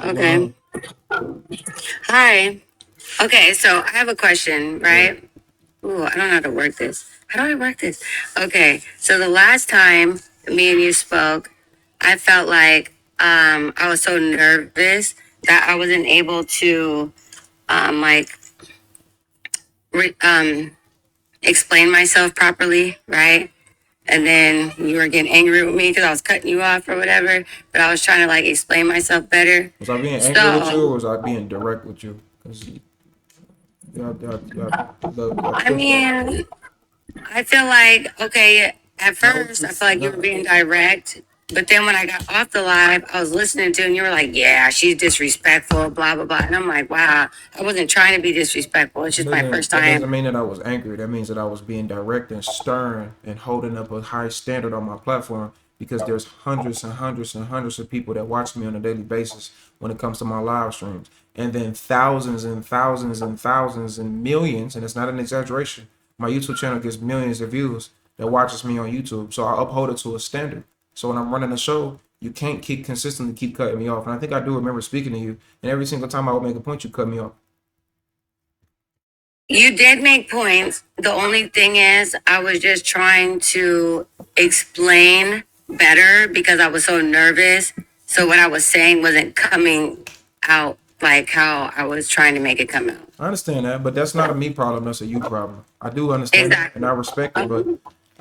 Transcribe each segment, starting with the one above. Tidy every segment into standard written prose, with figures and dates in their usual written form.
Okay. Hi. Okay, so I have a question, right? Ooh, I don't know how to work this. How do I work this? Okay, so the last time me and you spoke, I felt like I was so nervous that I wasn't able to like explain myself properly, right? And then you were getting angry with me because I was cutting you off or whatever. But I was trying to like explain myself better. Was I being angry with you, or So, was I being direct with you? Because y'all I flip that. mean, I feel like, okay, at No, first, I feel like you were being direct. But then when I got off the live, I was listening to, and you were like, yeah, she's disrespectful, blah, blah, blah. And I'm like, wow, I wasn't trying to be disrespectful. It's just my first that doesn't time. mean that I was angry. That means that I was being direct and stern and holding up a high standard on my platform because there's hundreds and hundreds and hundreds of people that watch me on a daily basis when it comes to my live streams. And then thousands and thousands and thousands and millions, and it's not an exaggeration. My YouTube channel gets millions of views that watches me on YouTube. So I uphold it to a standard. So when I'm running a show, you can't keep consistently keep cutting me off. And I think I do remember speaking to you, and every single time I would make a point, you cut me off. You did make points. The only thing is, I was just trying to explain better because I was so nervous. So what I was saying wasn't coming out like how I was trying to make it come out. I understand that, but that's not a me problem. That's a you problem. I do understand it, and Exactly. I respect it, but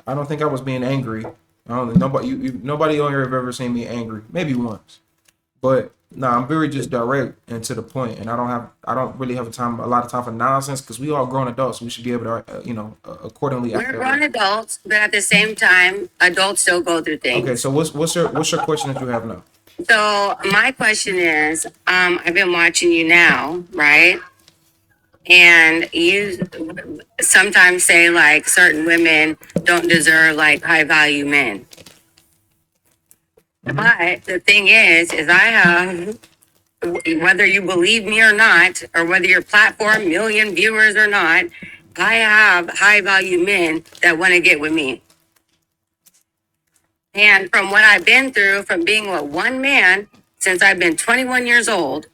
I don't think I was being angry. I don't. Nobody on here have ever seen me angry. Maybe once, but no, I'm very just direct and to the point, and I don't really have a lot of time for nonsense because we all grown adults. We should be able to, accordingly act We're that way. grown adults, but at the same time, adults still go through Okay, things. so what's your question that you have now? So my question is, I've been watching you now, right? And you sometimes say like certain women don't deserve like high value men. Hmm. But the thing is I have, whether you believe me or not, or whether your platform million viewers or not, I have high value men that want to get with me. And from what I've been through, from being with one man since I've been 21 years old,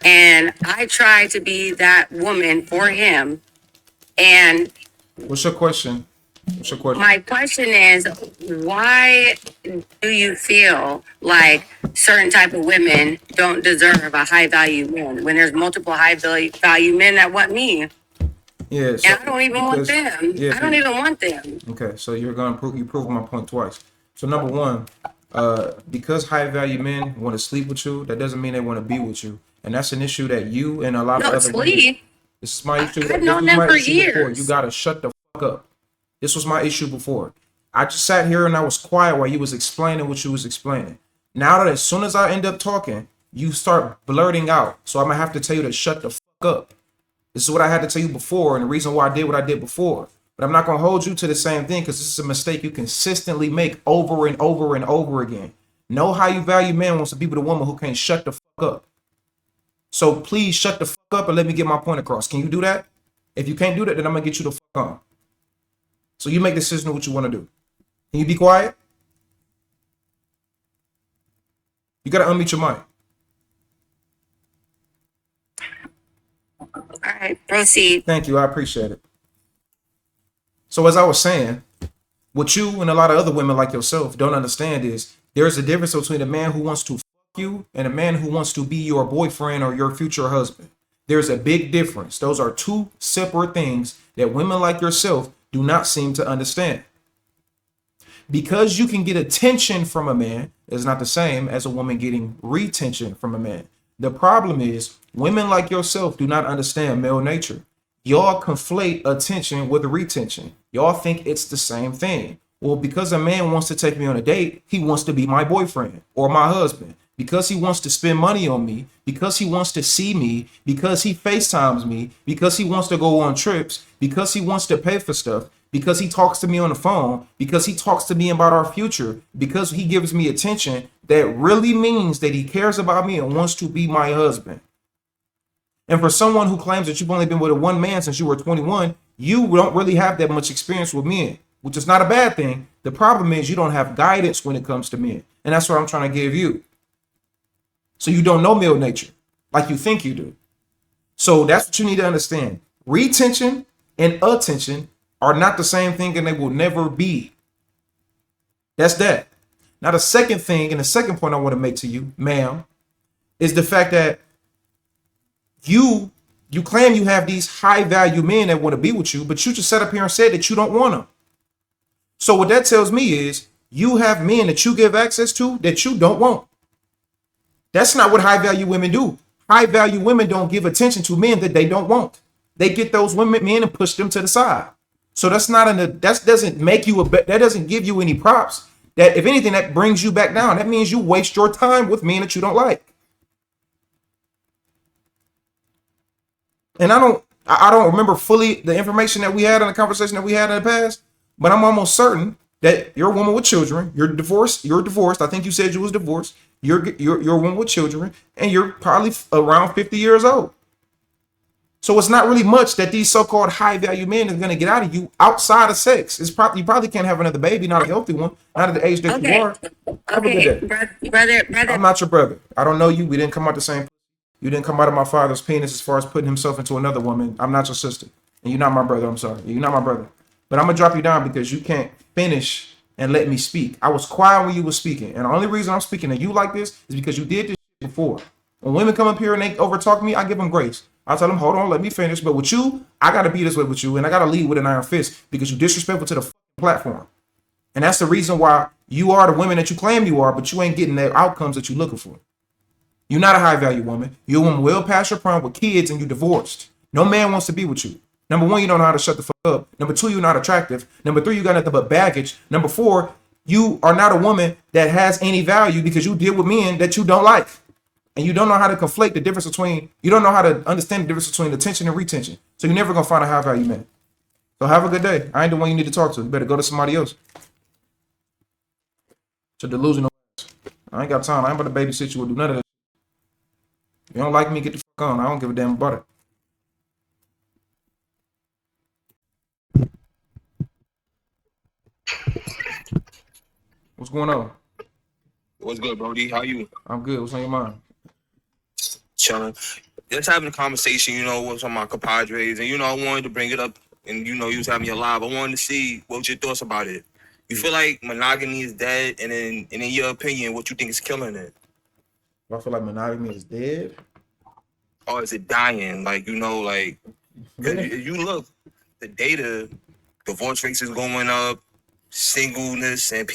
and I try to be that woman for him. And What's your question? What's your question? my question is, why do you feel like certain type of women don't deserve a high value man when there's multiple high value men that want me, and Yeah, so I don't even want because them. yeah, I don't even want them. okay, so you're gonna prove my point twice. So number one, because high value men want to sleep with you, that doesn't mean they want to be with you, and that's an issue that you and a lot of No, other women. sleep. This is my issue. I've This known was them my for issue before. You years. gotta shut the fuck up. This was my issue before. I just sat here and I was quiet while you was explaining what you was explaining. Now that as soon as I end up talking, you start blurting out. So I'm gonna have to tell you to shut the fuck up. This is what I had to tell you before, and the reason why I did what I did before. But I'm not gonna hold you to the same thing because this is a mistake you consistently make over and over and over again. Know how you value man wants to be with a woman who can't shut the fuck up. So please shut the fuck up and let me get my point across. Can you do that? If you can't do that, then I'm gonna get you the fuck on. So you make the decision of what you want to do. Can you be quiet? You gotta unmute your mic. All right, proceed. Thank you. I appreciate it. So as I was saying, what you and a lot of other women like yourself don't understand is there's a difference between a man who wants to fuck you and a man who wants to be your boyfriend or your future husband. There's a big difference. Those are two separate things that women like yourself do not seem to understand. Because you can get attention from a man is not the same as a woman getting retention from a man. The problem is women like yourself do not understand male nature. Y'all conflate attention with retention. Y'all think it's the same thing. Well, because a man wants to take me on a date, he wants to be my boyfriend or my husband. Because he wants to spend money on me, because he wants to see me, because he FaceTimes me, because he wants to go on trips, because he wants to pay for stuff, because he talks to me on the phone, because he talks to me about our future, because he gives me attention, that really means that he cares about me and wants to be my husband. And for someone who claims that you've only been with a one man since you were 21, you don't really have that much experience with men, which is not a bad thing. The problem is you don't have guidance when it comes to men. And that's what I'm trying to give you. So you don't know male nature like you think you do. So that's what you need to understand. Retention and attention are not the same thing, and they will never be. That's that. Now, the second thing and the second point I want to make to you, ma'am, is the fact that you claim you have these high value men that want to be with you, but you just sat up here and said that you don't want them. So what that tells me is you have men that you give access to that you don't want. That's not what high value women do. High value women don't give attention to men that they don't want. They get those men and push them to the side. So that's not that doesn't make you that doesn't give you any props. That if anything, that brings you back down. That means you waste your time with men that you don't like. And I don't remember fully the information that we had in the conversation that we had in the past, but I'm almost certain that you're a woman with children. You're divorced. I think you said you was divorced. You're a woman with children, and you're probably around 50 years old. So it's not really much that these so-called high-value men are going to get out of you outside of sex. You probably can't have another baby, not a healthy one, not at the age that you are. Have a good day. Brother. I'm not your brother. I don't know you. We didn't come out the same. You didn't come out of my father's penis as far as putting himself into another woman. I'm not your sister. And you're not my brother. I'm sorry. You're not my brother. But I'm going to drop you down because you can't finish and let me speak. I was quiet when you were speaking. And the only reason I'm speaking to you like this is because you did this before. When women come up here and they overtalk me, I give them grace. I tell them, hold on, let me finish. But with you, I got to be this way with you. And I got to lead with an iron fist because you're disrespectful to the platform. And that's the reason why you are the women that you claim you are, but you ain't getting the outcomes that you're looking for. You're not a high value woman. You're a woman well past your prime with kids and you divorced. No man wants to be with you. Number one, you don't know how to shut the fuck up. Number two, you're not attractive. Number three, you got nothing but baggage. Number four, you are not a woman that has any value because you deal with men that you don't like. And you don't know how to conflate the difference between, you don't know how to understand the difference between attention and retention. So you're never going to find a high value man. So have a good day. I ain't the one you need to talk to. You better go to somebody else. It's a delusional. I ain't got time. I ain't about to babysit you or do none of that. You don't like me, get the fuck on. I don't give a damn about it. What's going on? What's good, Brody? How you? I'm good. What's on your mind? Chilling. Just having a conversation, with some of my compadres, and I wanted to bring it up, and you was having your live. I wanted to see what your thoughts about it. You feel like monogamy is dead, and in your opinion, what you think is killing it? I feel like monogamy is dead. Or is it dying? Cause you look, the data, divorce rates is going up, singleness, and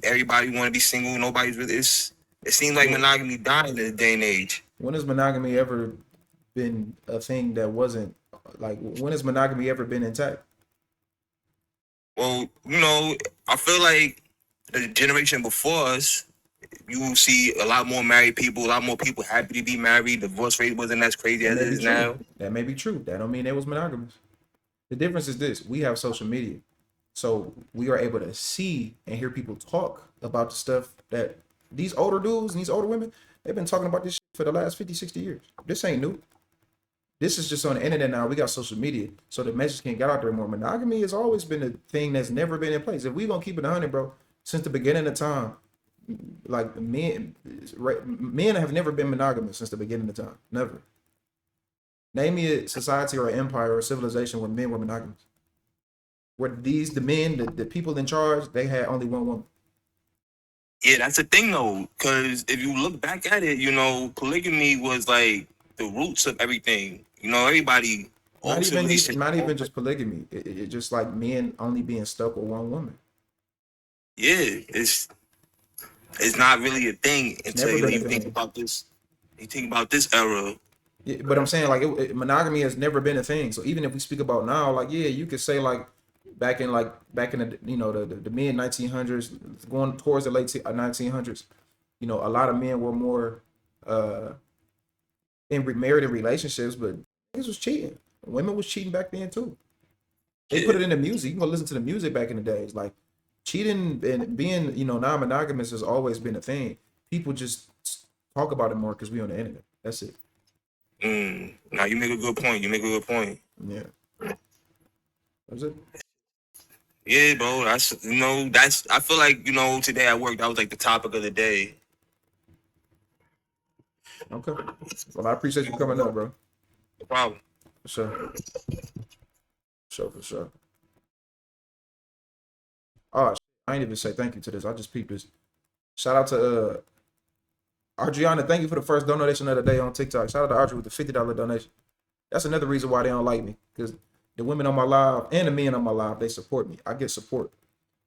everybody want to be single. Nobody's really. It seems like monogamy dying in this day and age. When has monogamy ever been a thing that wasn't when has monogamy ever been intact? Well, I feel like the generation before us, you will see a lot more married people, a lot more people happy to be married. Divorce rate wasn't as crazy as it is now. That may be true. That don't mean it was monogamous. The difference is this: we have social media, so we are able to see and hear people talk about the stuff that these older dudes and these older women, they've been talking about this shit for the last 50, 60 years. This ain't new. This is just on the internet now. We got social media, so the message can get out there more. Monogamy has always been a thing that's never been in place. If we gonna keep it 100, bro, since the beginning of time, like men have never been monogamous since the beginning of time. Never. Name me a society or an empire or a civilization where men were monogamous. Where the men, the people in charge, they had only one woman. Yeah, that's the thing though, because if you look back at it, polygamy was like the roots of everything. Everybody. Not even just polygamy. It just like men only being stuck with one woman. Yeah, it's not really a thing until you think about this. You think about this era. Yeah, but I'm saying monogamy has never been a thing. So even if we speak about now, you could say back in the the mid 1900s, going towards the late 1900s, a lot of men were more married in relationships, but niggas was cheating. Women was cheating back then too. They put it in the music. You can go listen to the music back in the days. Like cheating and being non-monogamous has always been a thing. People just talk about it more because we on the internet. That's it. Now you make a good point. Yeah. That's it. Yeah, bro. I feel like, today at work, that was like the topic of the day. Okay. Well, I appreciate you coming up, bro. No problem. For sure. For sure. Oh, I ain't even say thank you to this. I just peeped this. Shout out to Adriana. Thank you for the first donation of the day on TikTok. Shout out to Audrey with the $50 donation. That's another reason why they don't like me, because the women on my live and the men on my live, they support me. I get support.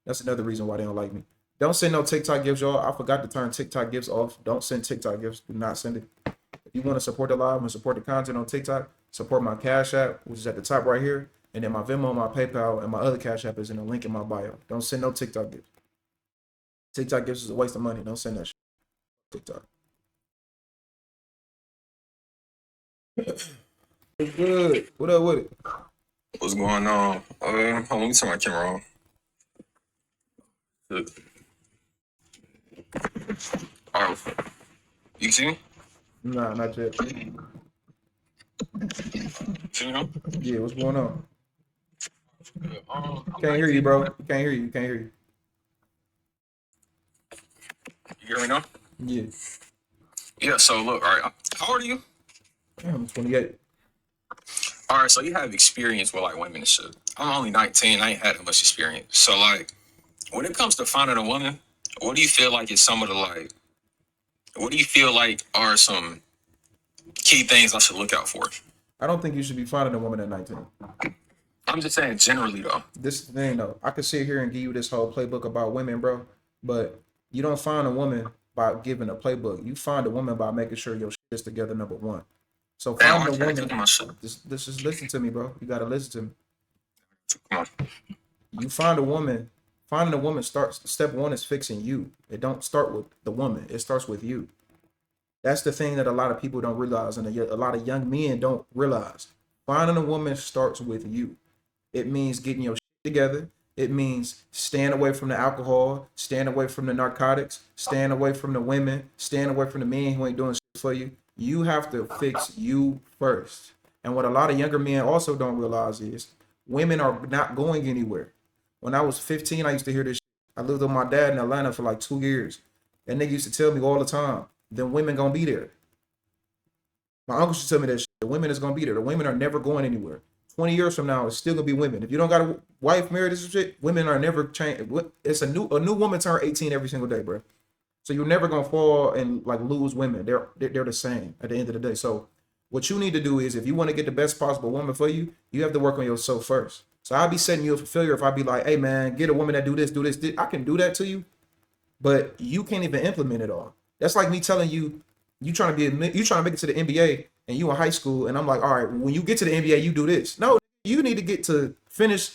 That's another reason why they don't like me. Don't send no TikTok gifts, y'all. I forgot to turn TikTok gifts off. Don't send TikTok gifts. Do not send it. If you want to support the live and support the content on TikTok, support my Cash App, which is at the top right here. And then my Venmo, my PayPal, and my other Cash App is in the link in my bio. Don't send no TikTok gifts. TikTok gifts is a waste of money. Don't send that shit. TikTok. It's good. What up with it? What's going on? Hold on, let me turn my camera on. Good. All right. You see me? Nah, not yet. See me now? Yeah, what's going on? I'm Can't hear you, bro. Can't hear you. Can't hear you. You hear me now? Yeah. Yeah, so look, all right. How old are you? I'm 28. All right, so you have experience with like women and shit. I'm only 19. I ain't had that much experience. So like, when it comes to finding a woman, what do you feel like is some of the like, what do you feel like are some key things I should look out for? I don't think you should be finding a woman at 19. I'm just saying generally though. This is the thing though. I could sit here and give you this whole playbook about women, bro, but you don't find a woman by giving a playbook. You find a woman by making sure your shit is together, number one. So Damn, find a I woman. my shit. This is listen to me, bro. You gotta listen to me. Come on. You find a woman. Finding a woman starts. Step one is fixing you. It don't start with the woman. It starts with you. That's the thing that a lot of people don't realize, and a lot of young men don't realize. Finding a woman starts with you. It means getting your shit together. It means staying away from the alcohol, staying away from the narcotics, staying away from the women, staying away from the men who ain't doing shit for you. You have to fix you first. And what a lot of younger men also don't realize is women are not going anywhere. When I was 15, I used to hear this shit. I lived with my dad in Atlanta for like 2 years. And nigga used to tell me all the time, the women gonna be there. My uncle used to tell me that shit. The women is gonna be there. The women are never going anywhere. 20 years from now, it's still gonna be women. If you don't got a wife, married, this shit, women are never change. It's a new woman turn 18 every single day, bro. So you're never gonna fall and like lose women. They're the same at the end of the day. So what you need to do is, if you want to get the best possible woman for you, you have to work on yourself first. So I'll be setting you up for failure if I be like, hey man, get a woman that do this, do this. I can do that to you, but you can't even implement it all. That's like me telling you, you trying to make it to the NBA and you in high school, and I'm like, all right, when you get to the NBA, you do this. No, you need to get to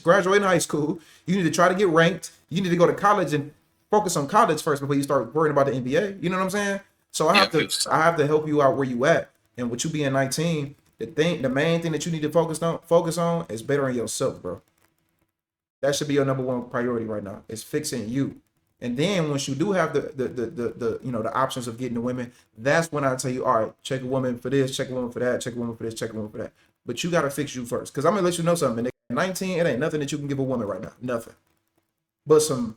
graduating high school. You need to try to get ranked. You need to go to college and focus on college first before you start worrying about the NBA. You know what I'm saying? So I have to help you out where you at. And with you being 19, the main thing that you need to focus on is bettering yourself, bro. That should be your number one priority right now. Is fixing you. And then once you do have the options of getting the women, that's when I tell you, all right, check a woman for this, check a woman for that, check a woman for this, check a woman for that. But you gotta fix you first. Cause I'm gonna let you know something. At 19, it ain't nothing that you can give a woman right now. Nothing. But some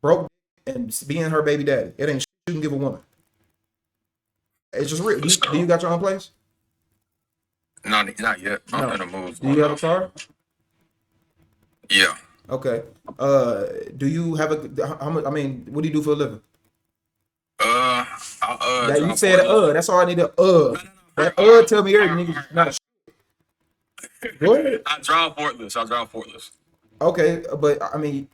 broke and being her baby daddy. It ain't shit you can give a woman. It's just real. Do you got your own place? Not yet. I'm gonna move. Do you have a car? Yeah. Okay. Do you have how much? I mean, what do you do for a living? You said That's all I need to That tell me everything. Nigga, not go ahead. I drive forklifts. Okay, but I mean,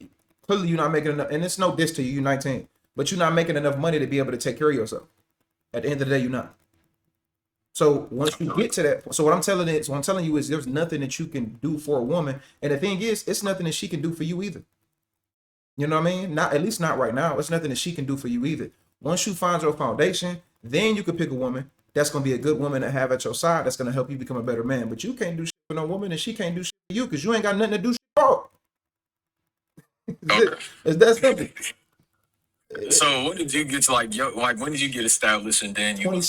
clearly you're not making enough, and it's no diss to you. You're 19, but you're not making enough money to be able to take care of yourself. At the end of the day, you're not. So once you get to that, so what I'm telling you is there's nothing that you can do for a woman, and the thing is, it's nothing that she can do for you either. You know what I mean? Not at least not right now. It's nothing that she can do for you either. Once you find your foundation, then you can pick a woman that's gonna be a good woman to have at your side. That's gonna help you become a better man. But you can't do shit for no woman, and she can't do shit for you because you ain't got nothing to do shit for. It's that simple. So when did you get to when did you get established and then you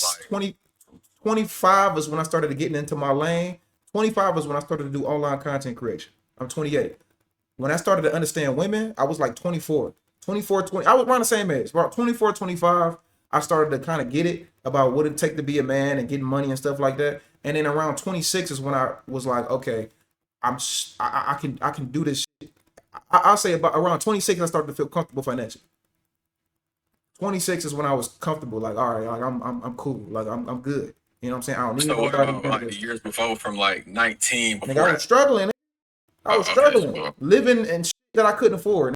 25 is when I started getting into my lane. 25 is when I started to do online content creation. I'm 28. When I started to understand women, I was like 24. 20. I was around the same age, about 24, 25. I started to kind of get it about what it take to be a man and getting money and stuff like that. And then around 26 is when I was like, okay, I can do this shit. I'll say about around 26 I started to feel comfortable financially. 26 is when I was comfortable, like, all right, like I'm cool, like I'm good. You know what I'm saying? I don't need So what nobody. about like the years before, from like 19 Nigga, before I that? was struggling. I was Okay, struggling, so living in shit that I couldn't afford.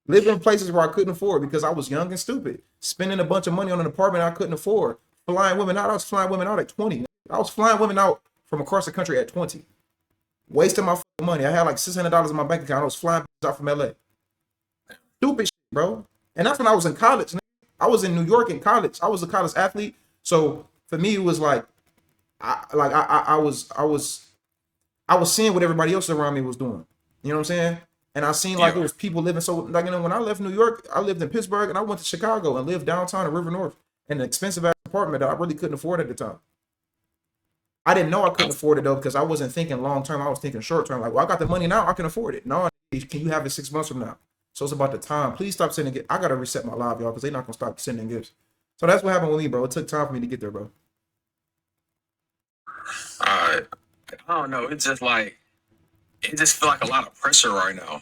Living in places where I couldn't afford because I was young and stupid. Spending a bunch of money on an apartment I couldn't afford. Flying women out. I was flying women out at 20. I was flying women out from across the country at 20. Wasting my fucking money. I had like $600 in my bank account. I was flying out from LA. Stupid shit, bro. And that's when I was in college. I was in New York in college. I was a college athlete. So for me, it was like, I was seeing what everybody else around me was doing. You know what I'm saying? And I seen like it yeah. was people living so like, you know, when I left New York, I lived in Pittsburgh and I went to Chicago and lived downtown in River North in an expensive ass apartment that I really couldn't afford at the time. I didn't know I couldn't afford it though because I wasn't thinking long term. I was thinking short term. Like, well, I got the money now, I can afford it. No, can you have it 6 months from now? So it's about the time. Please stop sending gifts. I gotta reset my live, y'all, because they're not gonna stop sending gifts. So that's what happened with me, bro. It took time for me to get there, bro. I don't know. It's just like, it just feel like a lot of pressure right now.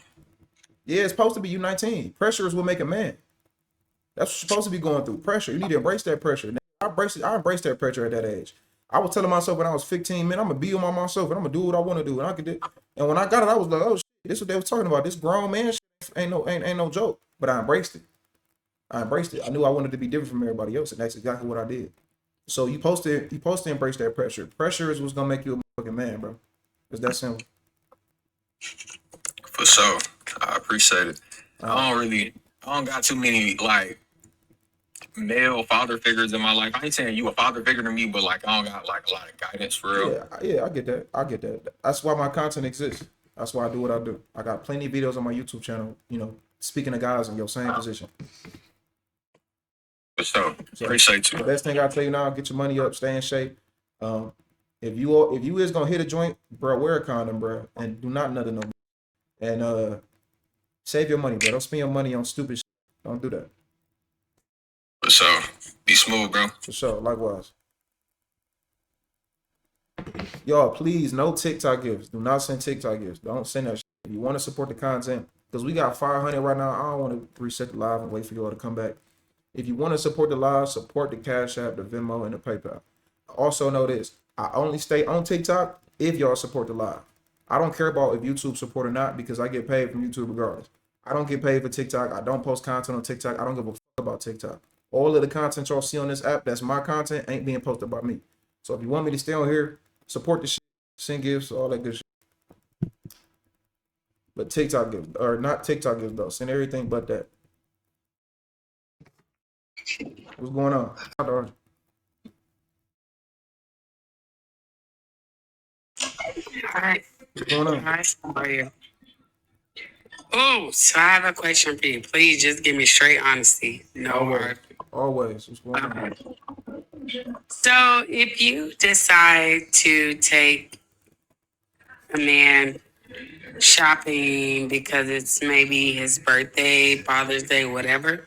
Yeah, it's supposed to be you 19. Pressure is what make a man. That's what you're supposed to be going through. Pressure. You need to embrace that pressure. I embraced that pressure at that age. I was telling myself when I was 15, man, I'm gonna be on myself and I'm gonna do what I want to do. And I could do. And when I got it, I was like, oh shit, this is what they was talking about. This grown man shit ain't no joke. But I embraced it. I embraced it. I knew I wanted to be different from everybody else, and that's exactly what I did. So you supposed to embrace that pressure. Pressure is what's gonna make you a fucking man, bro. It's that simple. For sure. I appreciate it. I don't got too many like male father figures in my life. I ain't saying you a father figure to me, but like I don't got like a lot of guidance for real. Yeah, I get that. I get that. That's why my content exists. That's why I do what I do. I got plenty of videos on my YouTube channel, you know, speaking to guys in your same position. For sure. So Appreciate you. the best thing I tell you now, get your money up, stay in shape. If you is gonna hit a joint, bro, wear a condom, bro, and do not nut no more. And save your money, bro. Don't spend your money on stupid shit. Don't do that. For sure. Be smooth, bro. For sure. Likewise. Y'all, please, no TikTok gifts. Do not send TikTok gifts. Don't send that shit. If you want to support the content, because we got 500 right now. I don't want to reset the live and wait for y'all to come back. If you want to support the live, support the Cash App, the Venmo, and the PayPal. Also know this. I only stay on TikTok if y'all support the live. I don't care about if YouTube support or not because I get paid from YouTube regardless. I don't get paid for TikTok. I don't post content on TikTok. I don't give a fuck about TikTok. All of the content y'all see on this app, that's my content, ain't being posted by me. So if you want me to stay on here, support the shit, send gifts, all that good shit. But TikTok gifts, or not TikTok gifts though, send everything but that. What's going on? All right. What's going All on? right. How are you? Oh, so I have a question for you. Please just give me straight honesty. No Always. hard. Always. What's going on? So if you decide to take a man shopping because it's maybe his birthday, Father's Day, whatever,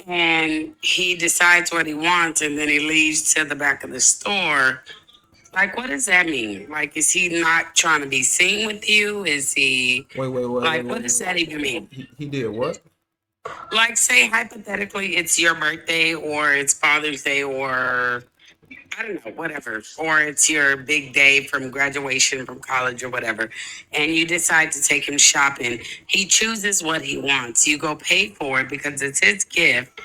and he decides what he wants and then he leaves to the back of the store, like, what does that mean? Like, is he not trying to be seen with you? Is he, Wait. like, what does that even mean? He did what? Like, say, hypothetically, it's your birthday or it's Father's Day or I don't know, whatever, or it's your big day from graduation from college or whatever, and you decide to take him shopping. He chooses what he wants. You go pay for it because it's his gift,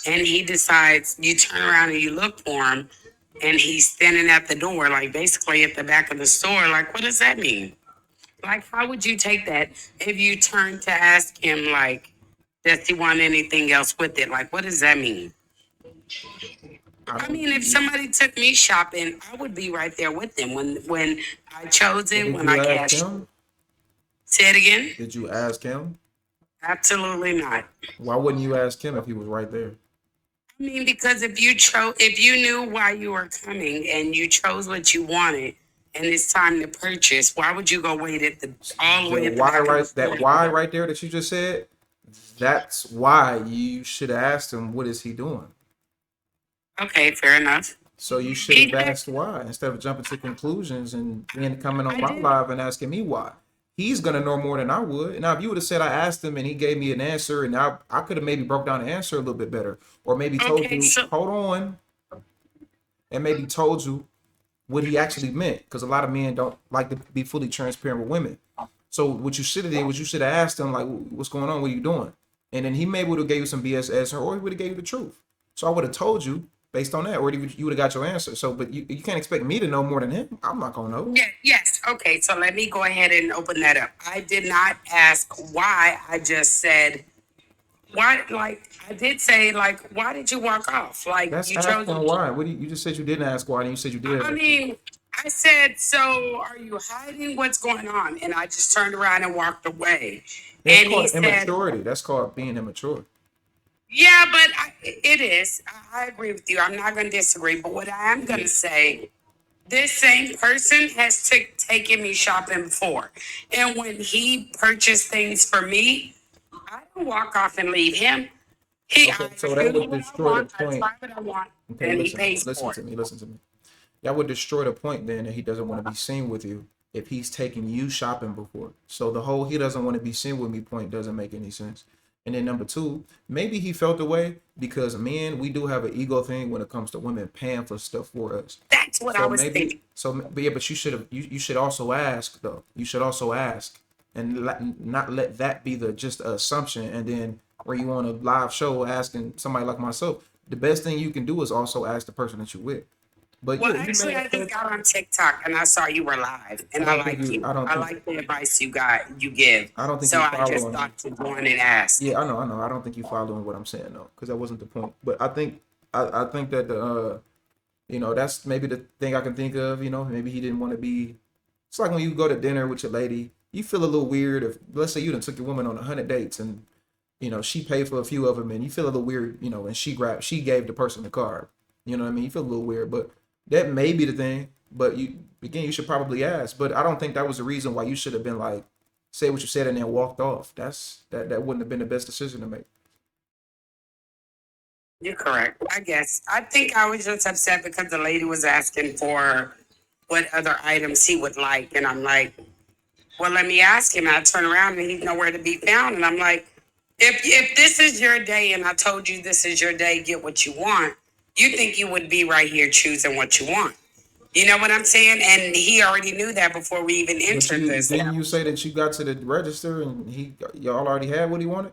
and he decides, you turn around and you look for him, and he's standing at the door, like basically at the back of the store. Like, what does that mean? Like, how would you take that if you turn to ask him, like, does he want anything else with it? Like, what does that mean? I mean, if somebody took me shopping, I would be right there with them when I chose it, Did when you I ask cashed. him? Say it again. Did you ask him? Absolutely not. Why wouldn't you ask him if he was right there? I mean, because if you knew why you were coming and you chose what you wanted, and it's time to purchase, why would you go wait at the all the way The at the why back of the right store? that why right there that you just said, That's why you should have asked him, what is he doing? Okay, fair enough. So you should have asked why instead of jumping to conclusions and then coming on I my did. live and asking me why. He's gonna know more than I would. Now, if you would have said I asked him and he gave me an answer, and I could have maybe broke down the answer a little bit better, or maybe told Okay, you, so hold on, and maybe told you what he actually meant, because a lot of men don't like to be fully transparent with women. So what you should have did was you should have asked him like, "What's going on? What are you doing?" And then he maybe would have gave you some BS answer, or he would have gave you the truth. So I would have told you based on that, or you would have got your answer. So, but you can't expect me to know more than him. I'm not gonna know. yeah, yes. Okay, so let me go ahead and open that up. I did not ask why. I just said why. Like I did say, like why did you walk off? Like That's you chose. asking why. What do you just said you didn't ask why, and you said you did I ask. mean, I said, so are you hiding what's going on? And I just turned around and walked away. That's And he called said, immaturity. That's called being immature. yeah, but it is. I agree with you. I'm not going to disagree. But what I am going to say, this same person has taken me shopping before. And when he purchased things for me, I don't walk off and leave him. Okay, I so that give me would what I destroy the want. I point. try what I want. Okay, And he listen, pays listen for to it. me, listen to me. That would destroy the point then that he doesn't want to be seen with you if he's taking you shopping before. So the whole he doesn't want to be seen with me point doesn't make any sense. And then number two, maybe he felt the way because men, we do have an ego thing when it comes to women paying for stuff for us. That's what I So was maybe, thinking. so but yeah, but you should have, you should also ask though. You should also ask and not let that be the just assumption. And then where you on a live show asking somebody like myself, the best thing you can do is also ask the person that you're with. But Well, yeah, you may actually, have I just felt, got on TikTok and I saw you were live, I and I don't think like you, you. I don't I think, like the advice you give. I don't think So you I just following me. thought to go in and ask. Yeah, I know. I don't think you following what I'm saying though, because that wasn't the point. But I think that the, that's maybe the thing I can think of. Maybe he didn't want to be. It's like when you go to dinner with your lady, you feel a little weird if, let's say, you done took your woman on 100 dates and she paid for a few of them, and you feel a little weird, and she gave the person the card. You know what I mean? You feel a little weird, but that may be the thing. But you should probably ask. But I don't think that was the reason why you should have been like, say what you said and then walked off. That wouldn't have been the best decision to make. You're correct. I guess. I think I was just upset because the lady was asking for what other items he would like, and I'm like, well, let me ask him. And I turn around and he's nowhere to be found, and I'm like, if this is your day, and I told you this is your day, get what you want. You think you would be right here choosing what you want. You know what I'm saying? And he already knew that before we even But entered you this. didn't you say that you got to the register and y'all already had what he wanted?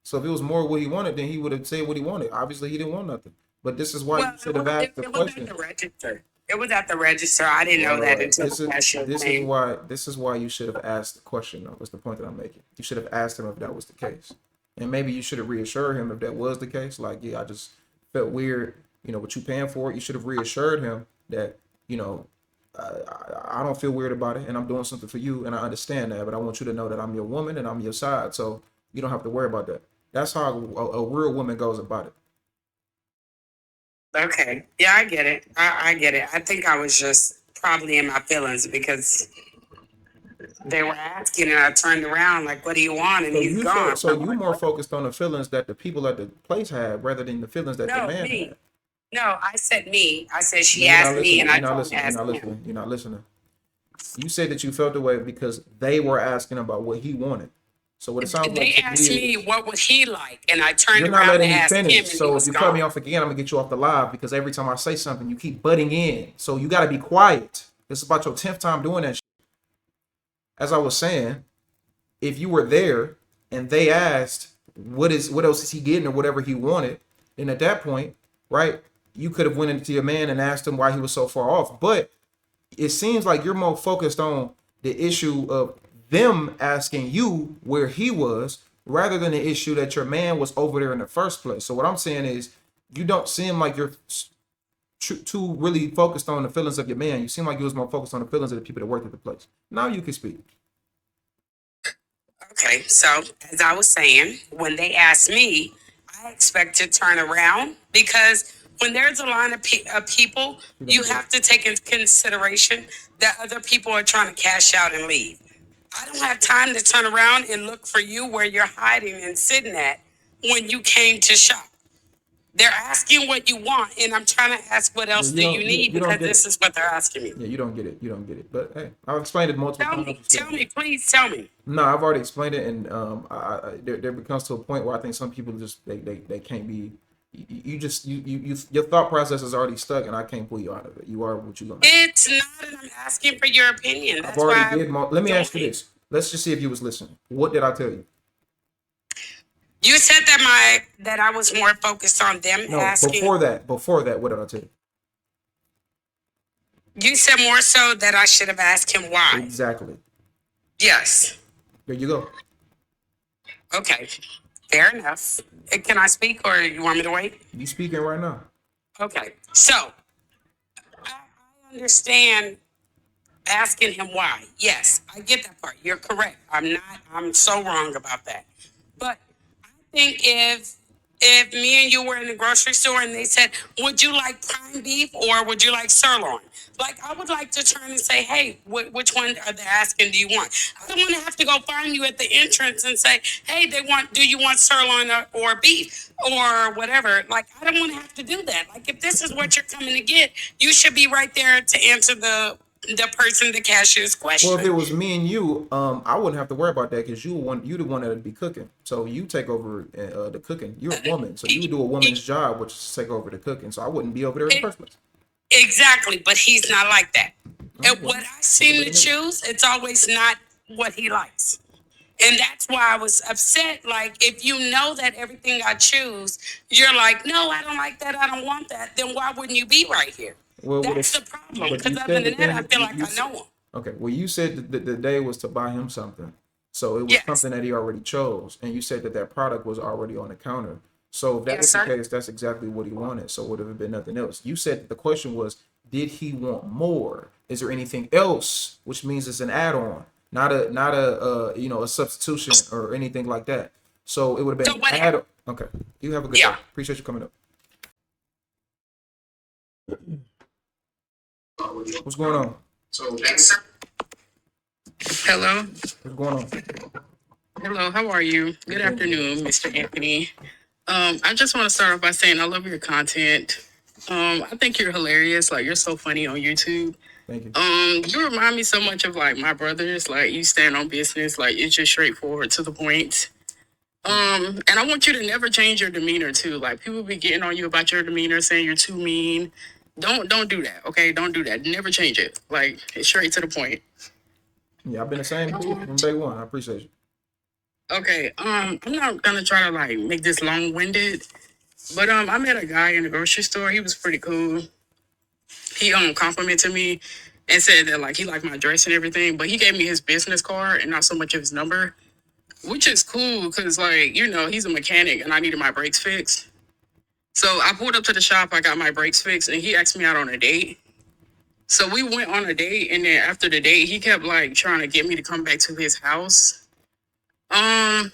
So if it was more what he wanted, then he would have said what he wanted. Obviously, he didn't want nothing. But this is why you Well, should have asked the it was at question. the register. It was at the register. I didn't know that until This the is cashier this is came. why this is why you should have asked the question. Though, was the point that I'm making? You should have asked him if that was the case, and maybe you should have reassured him if that was the case. Like, yeah, I just felt weird. What you paying for it. You should have reassured him that you know I don't feel weird about it, and I'm doing something for you, and I understand that. But I want you to know that I'm your woman and I'm your side, so you don't have to worry about that. That's how a real woman goes about it. Okay. Yeah, I get it. I get it. I think I was just probably in my feelings because they were asking and I turned around like, what do you want? And So he's you gone. so I'm you like, more focused on the feelings that the people at the place had rather than the feelings that the no, man me. had. No, I said me. I said she No, you're not asked me listening. and You're I not told her listening. to You're ask not him. listening. You're not listening. You said that you felt the way because they were asking about what he wanted. So what it sounds like They to asked me me is what would he like, and I turned you're not around letting and me asked him, finish. and he So if was you cut me gone. off again, I'm gonna get you off the live because every time I say something, you keep butting in. So you got to be quiet. This is about your 10th time doing that. As I was saying, if you were there and they asked what else is he getting or whatever he wanted, then at that point, right, you could have went into your man and asked him why he was so far off. But it seems like you're more focused on the issue of them asking you where he was rather than the issue that your man was over there in the first place. So what I'm saying is you don't seem like you're too really focused on the feelings of your man. You seem like you was more focused on the feelings of the people that worked at the place. Now you can speak. Okay, so as I was saying, when they asked me, I expect to turn around because when there's a line of people, you have to take into consideration that other people are trying to cash out and leave. I don't have time to turn around and look for you where you're hiding and sitting at when you came to shop. They're asking what you want, and I'm trying to ask what else do you need You don't because get this it. is what they're asking me. Yeah, you don't get it. You don't get it. But hey, I've explained it multiple times. Tell me, please tell me. No, I've already explained it, and there becomes to a point where I think some people just they can't be. Your thought process is already stuck, and I can't pull you out of it. You are what you're gonna. It's not, and I'm asking for your opinion. I've That's already why. did. Let me ask you this. Let's just see if you was listening. What did I tell you? You said that I was more focused on them No, asking. before that, what did I tell you? You said more so that I should have asked him why. Exactly. Yes. There you go. Okay. Fair enough. Can I speak or you want me to wait? You speaking right now. Okay. So I understand asking him why. Yes, I get that part. You're correct. I'm so wrong about that. But I think if me and you were in the grocery store and they said, would you like prime beef or would you like sirloin? Like, I would like to turn and say, hey, which one are they asking do you want? I don't want to have to go find you at the entrance and say, hey, do you want sirloin or beef or whatever? Like, I don't want to have to do that. Like, if this is what you're coming to get, you should be right there to answer the person, the cashier's question. Well, if it was me and you, I wouldn't have to worry about that because you the one that'd be cooking. So you take over the cooking. You're a woman, so you would do a woman's job, which is take over the cooking. So I wouldn't be over there in the first place. Exactly, but he's not like that. And well, what I seem to choose, it's always not what he likes. And that's why I was upset. Like, if you know that everything I choose, you're like, no, I don't like that, I don't want that, then why wouldn't you be right here? Well, That's the problem. but Because you other said than the that, I thing- feel like you I know him. Okay, well, you said that the day was to buy him something. So it was Yes. something that he already chose. And you said that that product was already on the counter. So if that Yes, was the sir. case, that's exactly what he wanted. So it would have been nothing else. You said that the question was, did he want more? Is there anything else? Which means it's an add-on, not a substitution or anything like that. So it would have So been what add. Okay, you have a good Yeah. day. Appreciate you coming up. What's going on? Hello. What's going on? Hello, how are you? Good afternoon, Mr. Anthony. I just want to start off by saying I love your content. I think you're hilarious. Like, you're so funny on YouTube. Thank you. You remind me so much of like my brothers. Like, you stand on business. Like, it's just straightforward to the point. And I want you to never change your demeanor too. Like, people be getting on you about your demeanor, saying you're too mean. Don't do that. Okay, don't do that. Never change it. Like, it's straight to the point. Yeah, I've been the same too from day one. I appreciate you. Okay, I'm not gonna try to like make this long-winded, but I met a guy in the grocery store. He was pretty cool. He complimented me and said that like he liked my dress and everything, but he gave me his business card and not so much of his number, which is cool because like, you know, he's a mechanic and I needed my brakes fixed. So I pulled up to the shop, I got my brakes fixed, and he asked me out on a date. So we went on a date, and then after the date, he kept like trying to get me to come back to his house. My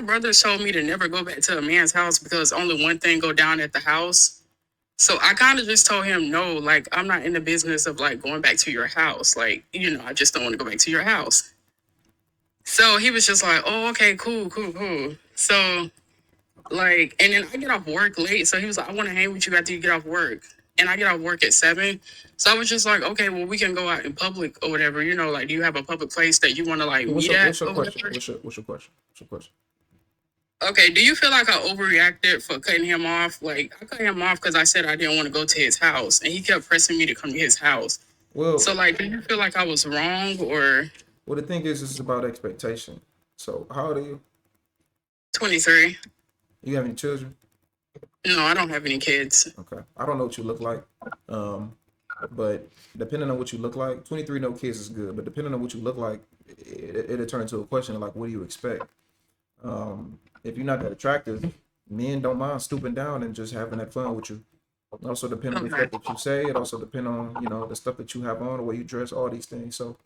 brother told me to never go back to a man's house because only one thing go down at the house. So I kind of just told him, no, like, I'm not in the business of like going back to your house. Like, you know, I just don't want to go back to your house. So he was just like, oh, okay, cool. So like, and then I get off work late. So he was like, I want to hang with you after you get off work. And I get off work at 7. So I was just like, okay, well, we can go out in public or whatever. You know, like, do you have a public place that you want to like What's meet your at? Or question? whatever? What's your question? Okay, do you feel like I overreacted for cutting him off? Like, I cut him off because I said I didn't want to go to his house, and he kept pressing me to come to his house. Well, So, like, do you feel like I was wrong or well, the thing is, it's about expectation. So, how old are you? 23? You have any children? No, I don't have any kids. Okay. I don't know what you look like. But depending on what you look like, 23 no kids is good. But depending on what you look like, it'll turn into a question of like, what do you expect? If you're not that attractive, men don't mind stooping down and just having that fun with you. It also depends on the stuff that you say. It also depends on, you know, the stuff that you have on, the way you dress, all these things. So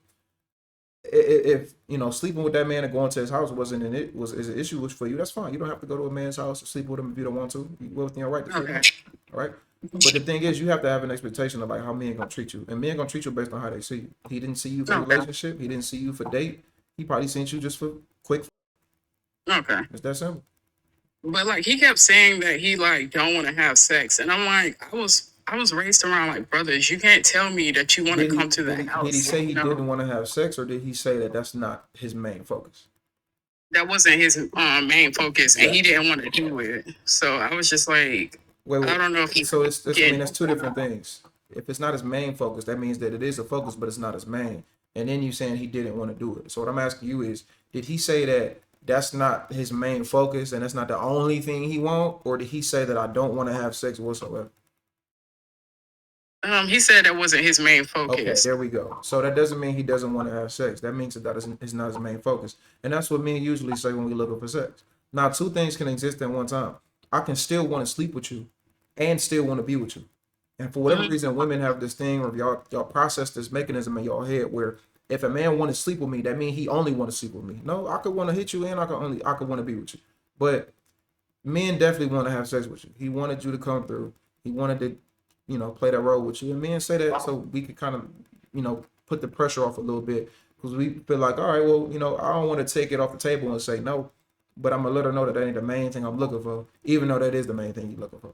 if you know, sleeping with that man and going to his house is an issue for you, that's fine. You don't have to go to a man's house to sleep with him if you don't want to. You're within your right to do Okay. that. All right. But the thing is, you have to have an expectation of like how men gonna treat you, and men gonna treat you based on how they see you. He didn't see you for Okay. relationship. He didn't see you for date. He probably seen you just for quick. Okay. It's that simple. But like he kept saying that he like don't want to have sex, and I'm like, I was raised around like brothers. You can't tell me that you want to Did he come to the house. did he say he you know? didn't want to have sex, or did he say that that's not his main focus? That wasn't his main focus, and he didn't want to do it. So I was just like, Wait. I don't know if he. So it's I mean, that's two different things. If it's not his main focus, that means that it is a focus, but it's not his main. And then you saying he didn't want to do it. So what I'm asking you is, did he say that that's not his main focus and that's not the only thing he want, or did he say that I don't want to have sex whatsoever? He said that wasn't his main Okay, focus. there we go. So that doesn't mean he doesn't want to have sex. That means that is not his main focus. And that's what men usually say when we looking for sex. Now, two things can exist at one time. I can still want to sleep with you and still want to be with you. And for whatever reason, women have this thing, or y'all process this mechanism in your head where if a man want to sleep with me, that means he only want to sleep with me. No, I could want to hit you and I could want to be with you. But men definitely want to have sex with you. He wanted you to come through. He wanted to, play that role with you. And men say that so we could kind of, put the pressure off a little bit, because we feel like, all right, well, I don't want to take it off the table and say no, but I'm gonna let her know that that ain't the main thing I'm looking for, even though that is the main thing you're looking for.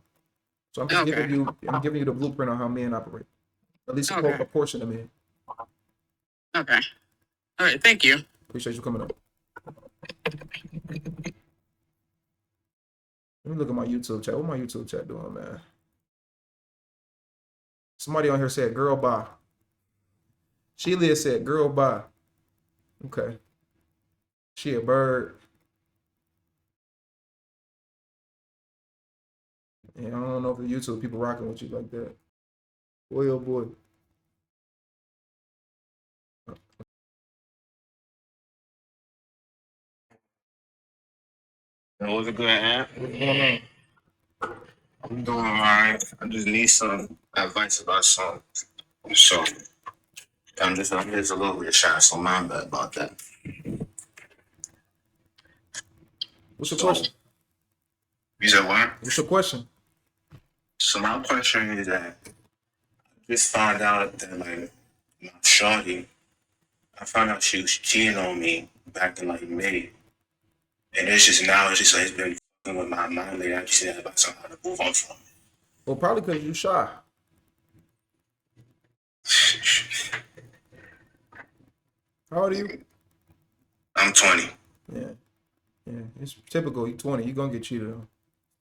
So I'm just giving you the blueprint on how men operate, at least a portion of men. Okay. All right. Thank you. Appreciate you coming on. Let me look at my YouTube chat. What my YouTube chat doing, man? Somebody on here said, girl, bye. Sheila said, girl, bye. Okay. She a bird. Yeah, I don't know if the YouTube people rocking with you like that. Boy, oh boy. That was a good app. I'm doing alright. I just need some advice about something. So I'm just a little bit shy, so my bad about that. What's your question? You said what? What's your question? So my question is that I just found out that like my shorty, I found out she was cheating on me back in like May. And it's just like it's been fucking with my mind lately. I just need about something to move on from. Well, probably because you shy. How old are you? I'm 20. Yeah, it's typical. You're 20, you're gonna get cheated on.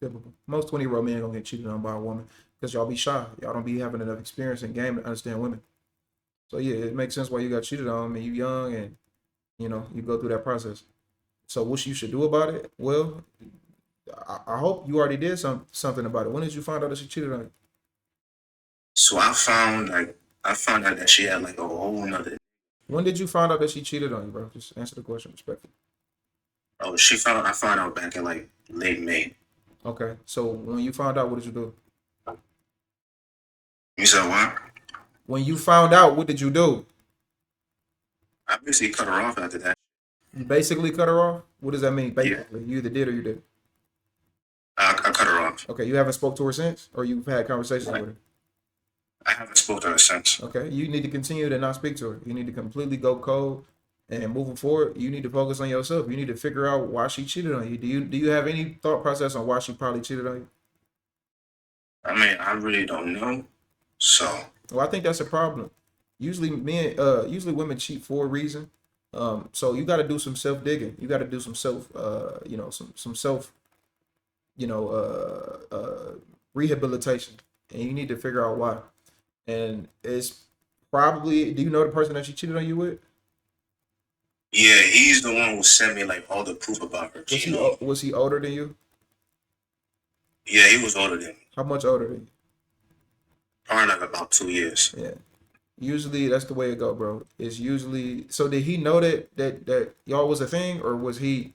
Typical. Most 20-year-old men gonna get cheated on by a woman because y'all be shy. Y'all don't be having enough experience in game to understand women. So yeah, it makes sense why you got cheated on. I mean, you young and you go through that process. So what you should do about it? Well, I hope you already did something about it. When did you find out that she cheated on you? So I found out that she had like a whole nother. When did you find out that she cheated on you, bro? Just answer the question respectfully. Oh, I found out back in like late May. Okay, so when you found out, what did you do? You said what? When you found out, what did you do? I basically cut her off after that. You basically cut her off? What does that mean? Basically, Yeah. you either did or you did. I cut her off. Okay, you haven't spoke to her since, or you've had conversations with her? I haven't spoken to her since. Okay, you need to continue to not speak to her. You need to completely go cold, and moving forward, you need to focus on yourself. You need to figure out why she cheated on you. Do you have any thought process on why she probably cheated on you? I mean, I really don't know. So Well, I think that's a problem. Usually women cheat for a reason. So you got to do some self digging. You got to do some self, some self, rehabilitation, and you need to figure out why. And it's probably, do you know the person that she cheated on you with? yeah, he's the one who sent me like all the proof about her cheating on me. Was he older than you? Yeah, he was older than me. How much older than you? Probably like about 2 years. Yeah. Usually that's the way it go, bro. It's usually, so did he know that y'all was a thing, or was he,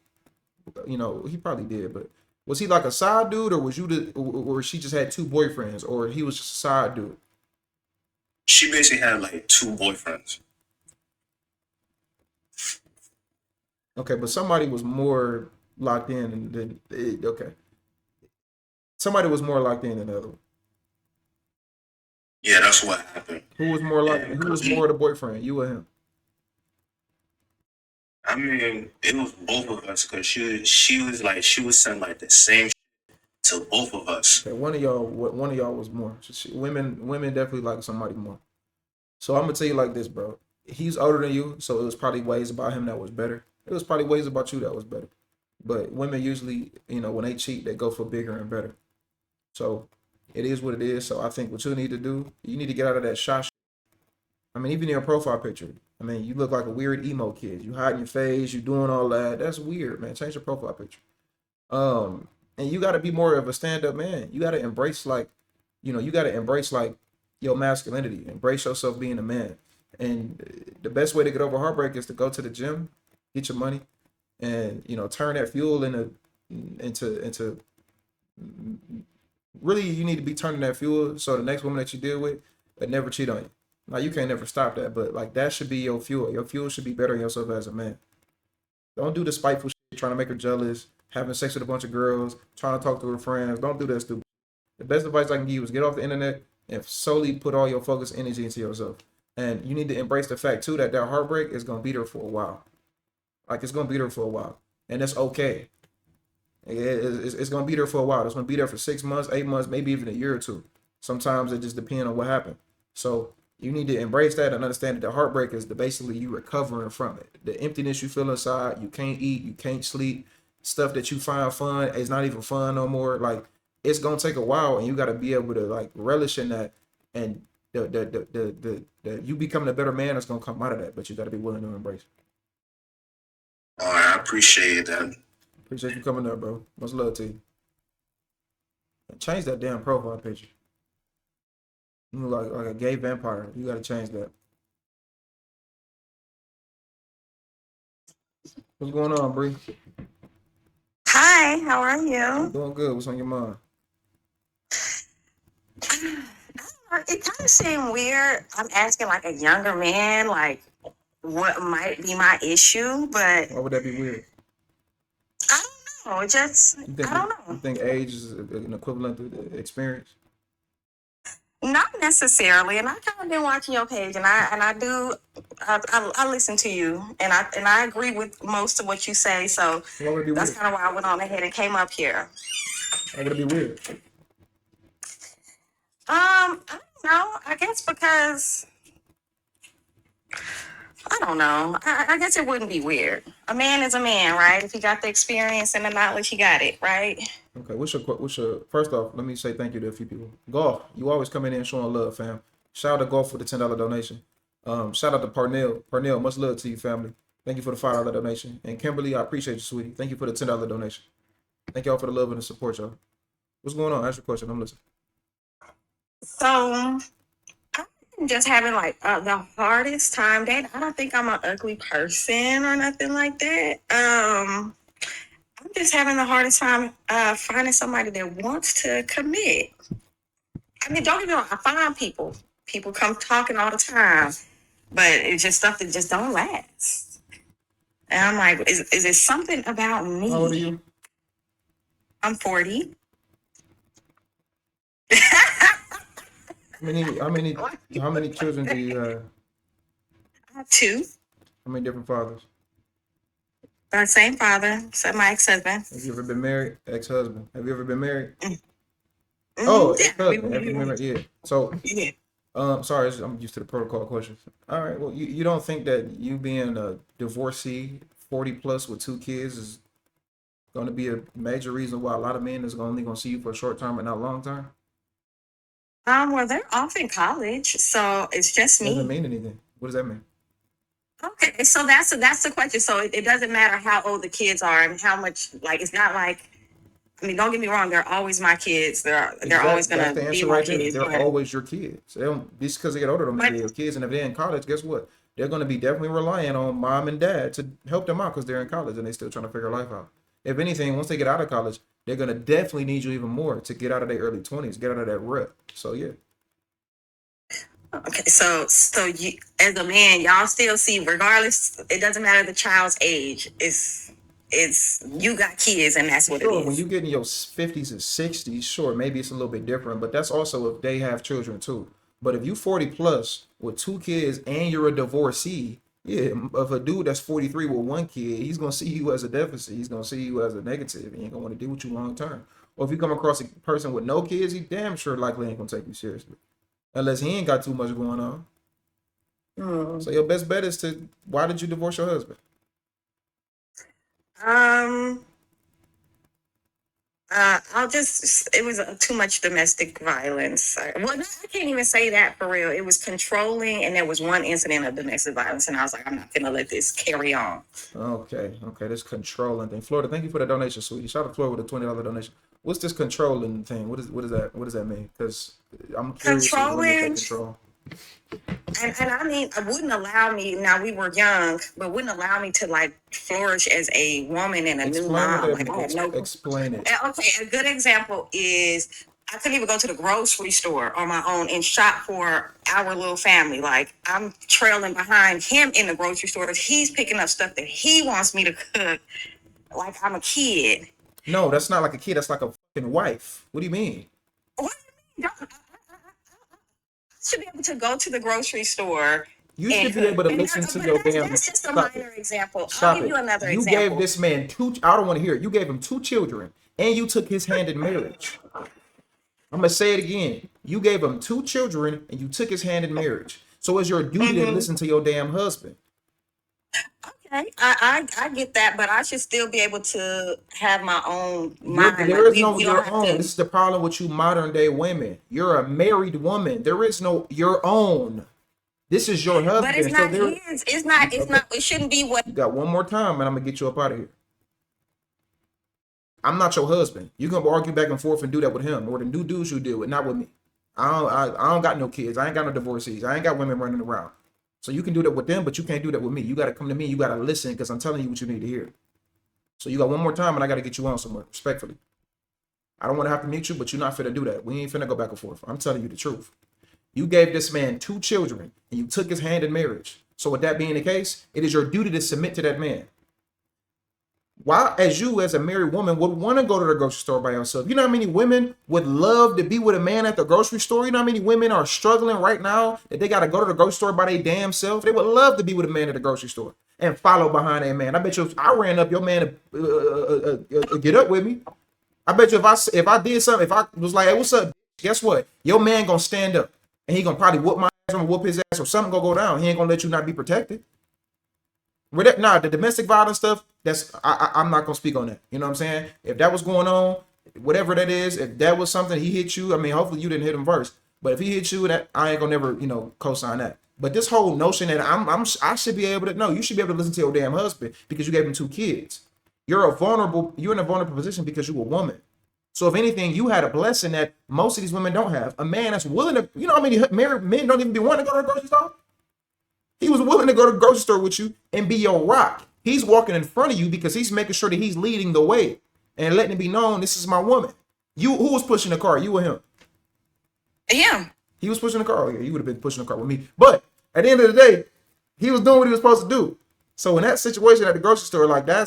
he probably did, but was he like a side dude, or was or she just had two boyfriends, or he was just a side dude? She basically had like 2 boyfriends. Okay, but somebody was more locked in okay. Somebody was more locked in than the other one. Yeah, that's what happened. Who was more like? And Who was more the boyfriend? You or him? I mean, it was both of us because she was like she was saying like the same to both of us. Okay, one of y'all was more. Women definitely like somebody more. So I'm gonna tell you like this, bro. He's older than you, so it was probably ways about him that was better. It was probably ways about you that was better. But women usually, when they cheat, they go for bigger and better. So it is what it is. So I think what you need to do, you need to get out of that shot. I mean, even your profile picture. I mean, you look like a weird emo kid. You hiding your face, you doing all that. That's weird, man. Change your profile picture. And you got to be more of a stand-up man. You got to embrace you got to embrace like your masculinity. Embrace yourself being a man. And the best way to get over heartbreak is to go to the gym, get your money, and turn that fuel into really you need to be turning that fuel so the next woman that you deal with would never cheat on you. Now you can't never stop that, but like that should be your fuel. Your fuel should be bettering yourself as a man. Don't do the spiteful shit, trying to make her jealous, having sex with a bunch of girls, trying to talk to her friends. Don't do that stupid. The best advice I can give you is get off the internet and solely put all your focus energy into yourself. And you need to embrace the fact too that heartbreak is gonna be there for a while. Like it's gonna be there for a while, and that's okay. It's gonna be there for a while. It's gonna be there for 6 months, 8 months, maybe even a year or two. Sometimes it just depends on what happened. So you need to embrace that and understand that the heartbreak is basically you recovering from it. The emptiness you feel inside, you can't eat, you can't sleep, stuff that you find fun is not even fun no more. Like it's gonna take a while, and you got to be able to like relish in that, and the you becoming a better man is gonna come out of that. But you got to be willing to embrace it. All right, I appreciate that. Appreciate you coming up, bro. Much love to you. And change that damn profile picture. You look like a gay vampire. You gotta change that. What's going on, Bree? Hi, how are you? Doing good. What's on your mind? It kind of seemed weird. I'm asking like a younger man, like what might be my issue, but Why would that be weird? I don't know. It just, You think I don't you know. think age is an equivalent to experience? Not necessarily. And I kind of been watching your page, and I listen to you, and I agree with most of what you say. So Why would it be that's weird? kind of why I went on ahead and came up here. Why would it be weird? I don't know. I guess because I don't know. I guess it wouldn't be weird. A man is a man, right? If he got the experience and the knowledge, he got it, right? Okay, what's your first off, let me say thank you to a few people. Golf, you always coming in showing love, fam. Shout out to Golf for the $10 donation. Shout out to Parnell. Parnell, much love to you, family. Thank you for the $5 donation. And Kimberly, I appreciate you, sweetie. Thank you for the $10 donation. Thank y'all for the love and the support, y'all. What's going on? Ask your question. I'm listening. So I'm just having like the hardest time dating. I don't think I'm an ugly person or nothing like that. I'm just having the hardest time finding somebody that wants to commit. I mean, don't get me wrong. I find people. People come talking all the time, but it's just stuff that just don't last. And I'm like, is it something about me? How old are you? I'm 40. How many children do you have? I have 2. How many different fathers? Same father, so my ex-husband. Have you ever been married? Ex-husband. Have you ever been married? Mm-hmm. Oh, Yeah, ex-husband. Have you been married? Yeah. So, yeah. sorry, I'm used to the protocol questions. All right. Well, you don't think that you being a divorcee, 40 plus with 2 kids, is going to be a major reason why a lot of men is only going to see you for a short term and not long term? Well, they're off in college, so it's just me. Doesn't mean anything. What does that mean? Okay, so that's the question. So it doesn't matter how old the kids are and how much. Like, it's not like. I mean, don't get me wrong. They're always my kids. They're always That's gonna the be answer my right there. kids. They're But, always your kids. They don't just because they get older don't mean they're your kids. And if they're in college, guess what? They're going to be definitely relying on mom and dad to help them out because they're in college and they're still trying to figure life out. If anything, once they get out of college, they're going to definitely need you even more to get out of their early 20s, get out of that rut. So yeah. okay, so you as a man, y'all still see, regardless, it doesn't matter the child's age. It's you got kids and that's what Sure, it when is. you get in your 50s and 60s, sure, maybe it's a little bit different, but that's also if they have children too. But if you 40 plus with 2 kids and you're a divorcee, yeah, of a dude that's 43 with 1 kid, he's gonna see you as a deficit. He's gonna see you as a negative. He ain't gonna want to deal with you long term. Or if you come across a person with no kids, he damn sure likely ain't gonna take you seriously, unless he ain't got too much going on. So your best bet is to, why did you divorce your husband? It was too much domestic violence. Well, no, I can't even say that for real. It was controlling, and there was one incident of domestic violence, and I was like, I'm not gonna let this carry on. Okay, this controlling thing. Florida, thank you for the donation, sweetie. Shout out to Florida with a $20 donation. What's this controlling thing? What does that mean? Because I'm curious. Controlling. Control. And I mean, I wouldn't allow me. Now we were young, but wouldn't allow me to like flourish as a woman and a new mom. Like, I had no. Explain it. Okay, a good example is I couldn't even go to the grocery store on my own and shop for our little family. Like, I'm trailing behind him in the grocery store. He's picking up stuff that he wants me to cook. Like I'm a kid. No, that's not like a kid. That's like a fucking wife. What do you mean? What do you mean? I should be able to go to the grocery store. You should be able to listen to your damn. That's just a minor example. I'll give you another example. You gave this man 2. I don't want to hear it. You gave him 2 children, and you took his hand in marriage. I'm gonna say it again. You gave him 2 children, and you took his hand in marriage. So it's your duty to listen to your damn husband. Okay, I get that, but I should still be able to have my own mind. There is no your own. This is the problem with you modern day women. You're a married woman. There is no your own. This is your husband. But it's not his. It's not. It's not. It shouldn't be what. You got one more time, and I'm gonna get you up out of here. I'm not your husband. You can argue back and forth and do that with him or the new dudes you deal with, not with me. I don't got no kids. I ain't got no divorcees. I ain't got women running around. So you can do that with them, but you can't do that with me. You got to come to me. You got to listen because I'm telling you what you need to hear. So you got one more time, and I got to get you on somewhere, respectfully. I don't want to have to meet you, but you're not finna do that. We ain't finna go back and forth. I'm telling you the truth. You gave this man 2 children, and you took his hand in marriage. So with that being the case, it is your duty to submit to that man. Why, as a married woman, would want to go to the grocery store by yourself? You know how many women would love to be with a man at the grocery store? You know how many women are struggling right now that they got to go to the grocery store by their damn self? They would love to be with a man at the grocery store and follow behind that man. I bet you if I ran up your man to get up with me. I bet you if I did something, if I was like, hey, what's up? Guess what? Your man gonna stand up and he gonna probably whoop my ass or whoop his ass or something gonna go down. He ain't gonna let you not be protected. The domestic violence stuff, I'm not gonna speak on that. You know what I'm saying? If that was going on, whatever that is, if that was something he hit you, I mean, hopefully you didn't hit him first. But if he hit you, that I ain't gonna never, co-sign that. But this whole notion that I should be able to, no, you should be able to listen to your damn husband because you gave him 2 kids. You're in a vulnerable position because you're a woman. So if anything, you had a blessing that most of these women don't have. A man that's willing to, how many married men don't even be wanting to go to the grocery store? He was willing to go to the grocery store with you and be your rock. He's walking in front of you because he's making sure that he's leading the way and letting it be known, this is my woman. Who was pushing the car? You or him? Him. He was pushing the car. Oh, yeah, you would have been pushing the car with me. But at the end of the day, he was doing what he was supposed to do. So in that situation at the grocery store, like I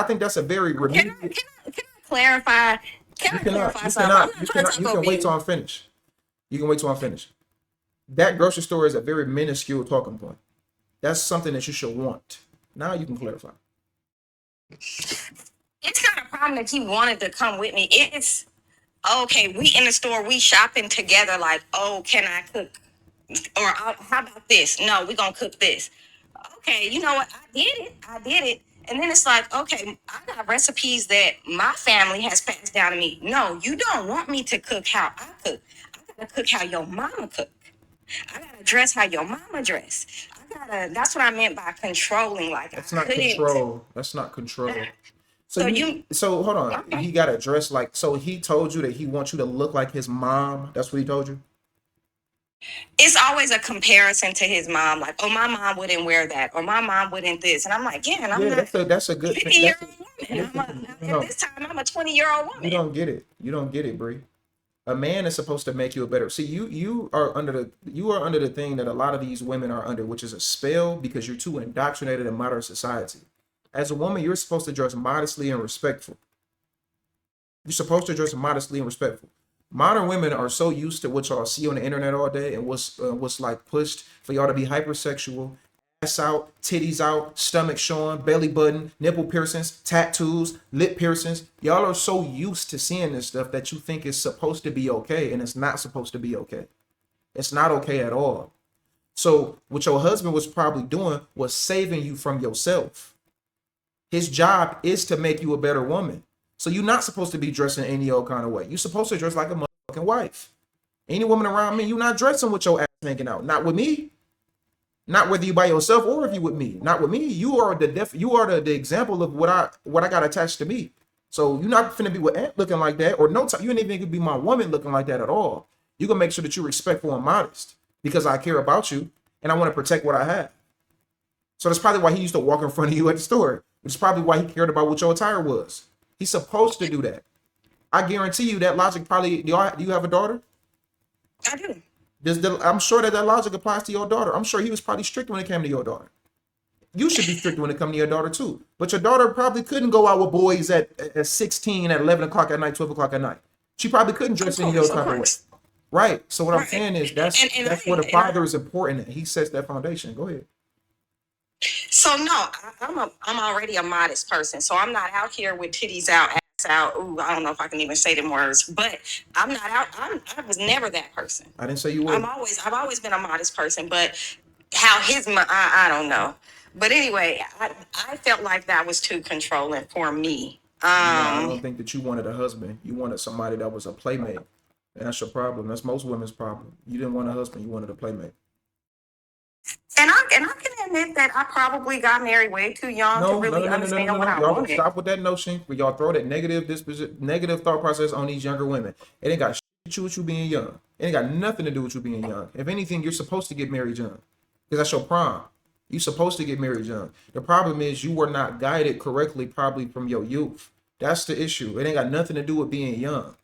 think that's a very Can I clarify? Can I clarify something? You can wait till I'm finished. You can wait till I'm finished. That grocery store is a very minuscule talking point. That's something that you should want. Now you can clarify. It's not a problem that he wanted to come with me. It's okay. We in the store, we shopping together. Like, oh, can I cook? Or how about this? No, we gonna cook this. Okay, you know what? I did it. And then it's like, okay, I got recipes that my family has passed down to me. No, you don't want me to cook how I cook. I gotta cook how your mama cook. I gotta dress how your mama dress. That's what I meant by controlling. Like, that's not control. That's not control. So hold on. Okay. He gotta dress like. So he told you that he wants you to look like his mom. That's what he told you. It's always a comparison to his mom. Like, oh, my mom wouldn't wear that, or my mom wouldn't this, and I'm like, yeah, and I'm not. That's a good thing. At this time, I'm a 20-year-old woman. You don't get it. You don't get it, Bree. A man is supposed to make you a better. See, you are under the thing that a lot of these women are under, which is a spell because you're too indoctrinated in modern society. As a woman, you're supposed to dress modestly and respectful. You're supposed to dress modestly and respectful. Modern women are so used to what y'all see on the internet all day and what's like pushed for y'all to be hypersexual, ass out, titties out, stomach showing, belly button, nipple piercings, tattoos, lip piercings. Y'all are so used to seeing this stuff that you think it's supposed to be okay, and it's not supposed to be okay. It's not okay at all. So what your husband was probably doing was saving you from yourself. His job is to make you a better woman. So you're not supposed to be dressing any old kind of way. You're supposed to dress like a motherfucking wife. Any woman around me, you're not dressing with your ass hanging out. Not with me. Not whether you by yourself or if you with me. Not with me. You are the example of what I got attached to me. So you're not finna be with Aunt looking like that, or no time. You ain't even gonna be my woman looking like that at all. You gonna make sure that you're respectful and modest because I care about you and I want to protect what I have. So that's probably why he used to walk in front of you at the store. Which is probably why he cared about what your attire was. He's supposed to do that. I guarantee you that logic probably. Do you have a daughter? I do. I'm sure that logic applies to your daughter. I'm sure he was probably strict when it came to your daughter. You should be strict when it comes to your daughter too. But your daughter probably couldn't go out with boys at 16, at 11 o'clock at night, 12 o'clock at night. She probably couldn't dress any other type of way. Right. So what I'm saying is that's where the father is important. He sets that foundation. Go ahead. So no, I'm already a modest person. So I'm not out here with titties out, ass out. Ooh, I don't know if I can even say them words, but I'm not out. I was never that person. I didn't say you were. I've always been a modest person, but how I don't know. But anyway, I felt like that was too controlling for me. I don't think that you wanted a husband. You wanted somebody that was a playmate. And that's your problem. That's most women's problem. You didn't want a husband. You wanted a playmate. And I can admit that I probably got married way too young to really understand what I wanted. Y'all stop with that notion where y'all throw that negative thought process on these younger women. It ain't got shit to do with you being young. It ain't got nothing to do with you being young. If anything, you're supposed to get married young. Because that's your prime. You're supposed to get married young. The problem is you were not guided correctly probably from your youth. That's the issue. It ain't got nothing to do with being young.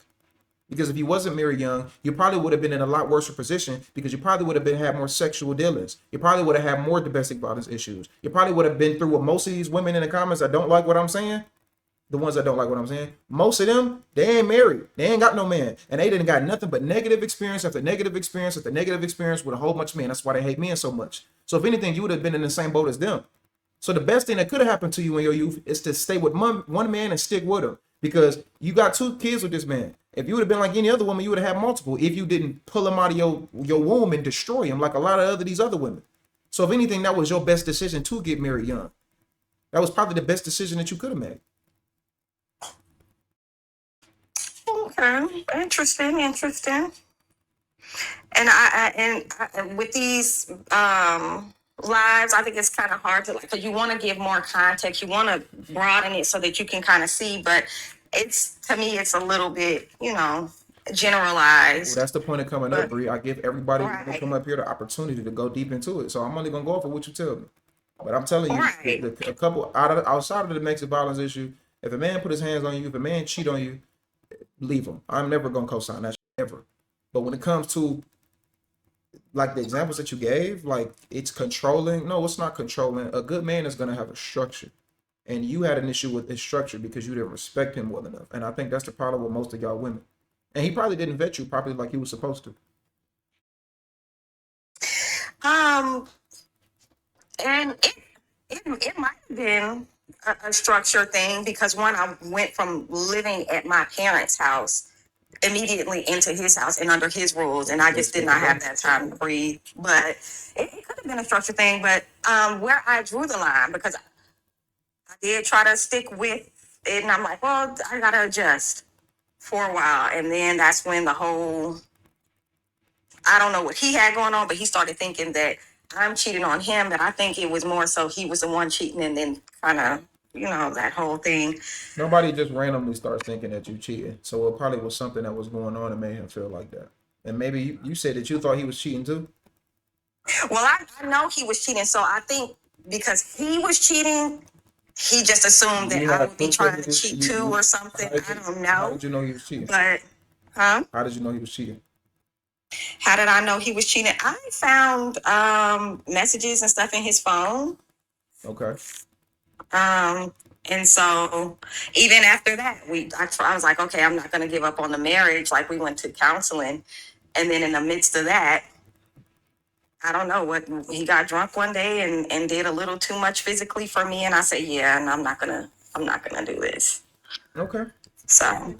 Because if you wasn't married young, you probably would have been in a lot worse position because you probably would have had more sexual dealings. You probably would have had more domestic violence issues. You probably would have been through what most of these women in the comments that don't like what I'm saying, the ones that don't like what I'm saying, most of them, they ain't married. They ain't got no man. And they didn't got nothing but negative experience after negative experience after negative experience with a whole bunch of men. That's why they hate men so much. So if anything, you would have been in the same boat as them. So the best thing that could have happened to you in your youth is to stay with one man and stick with him. Because you got 2 kids with this man. If you would have been like any other woman, you would have had multiple. If you didn't pull him out of your womb and destroy him like a lot of these other women. So if anything, that was your best decision to get married young. That was probably the best decision that you could have made. Okay, interesting. And I with these lives, I think it's kind of hard to because you want to give more context, you want to broaden it so that you can kind of see, but to me it's a little bit generalized. Well, that's the point of coming up, Bree. I give everybody who come up here the opportunity to go deep into it. So I'm only gonna go off of what you tell me. But I'm telling you, a couple outside of the domestic violence issue, if a man put his hands on you, if a man cheat on you, leave him. I'm never gonna co-sign that shit, ever. But when it comes to like the examples that you gave, like it's controlling. No, it's not controlling. A good man is gonna have a structure. And you had an issue with his structure because you didn't respect him well enough. And I think that's the problem with most of y'all women. And he probably didn't vet you properly like he was supposed to. And it might have been a structure thing because when I went from living at my parents' house immediately into his house and under his rules, and I just did not have that time to breathe. But it could have been a structure thing. But where I drew the line, because I did try to stick with it, and I'm like, well, I gotta adjust for a while, and then that's when the whole I don't know what he had going on, but he started thinking that I'm cheating on him. That I think it was more so he was the one cheating, and then kind of that whole thing. Nobody just randomly starts thinking that you cheated. So it probably was something that was going on and made him feel like that. And maybe you said that you thought he was cheating too? Well, I know he was cheating. So I think because he was cheating, he just assumed that I would be trying to cheat too or something. I don't know. How did you know he was cheating? But, How did you know he was cheating? How did I know he was cheating? I found messages and stuff in his phone. Okay. And so even after that, I was like, okay, I'm not going to give up on the marriage. Like we went to counseling. And then in the midst of that, I don't know what, he got drunk one day and did a little too much physically for me. And I said, yeah, and I'm not going to do this. Okay. So,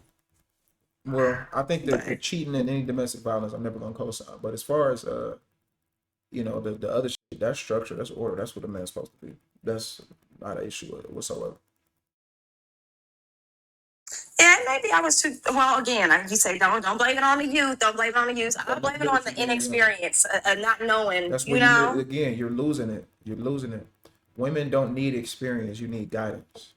Well, I think that the but cheating and any domestic violence, I'm never gonna co-sign. But as far as the other shit, that's structure, that's order, that's what a man's supposed to be. That's not an issue whatsoever. yeah, maybe I was too, well, again, like you say, don't blame it on the youth. Don't blame it on the youth. I'll blame it on the inexperience, not knowing, That's you where know? again, you're losing it. You're losing it. Women don't need experience. You need guidance.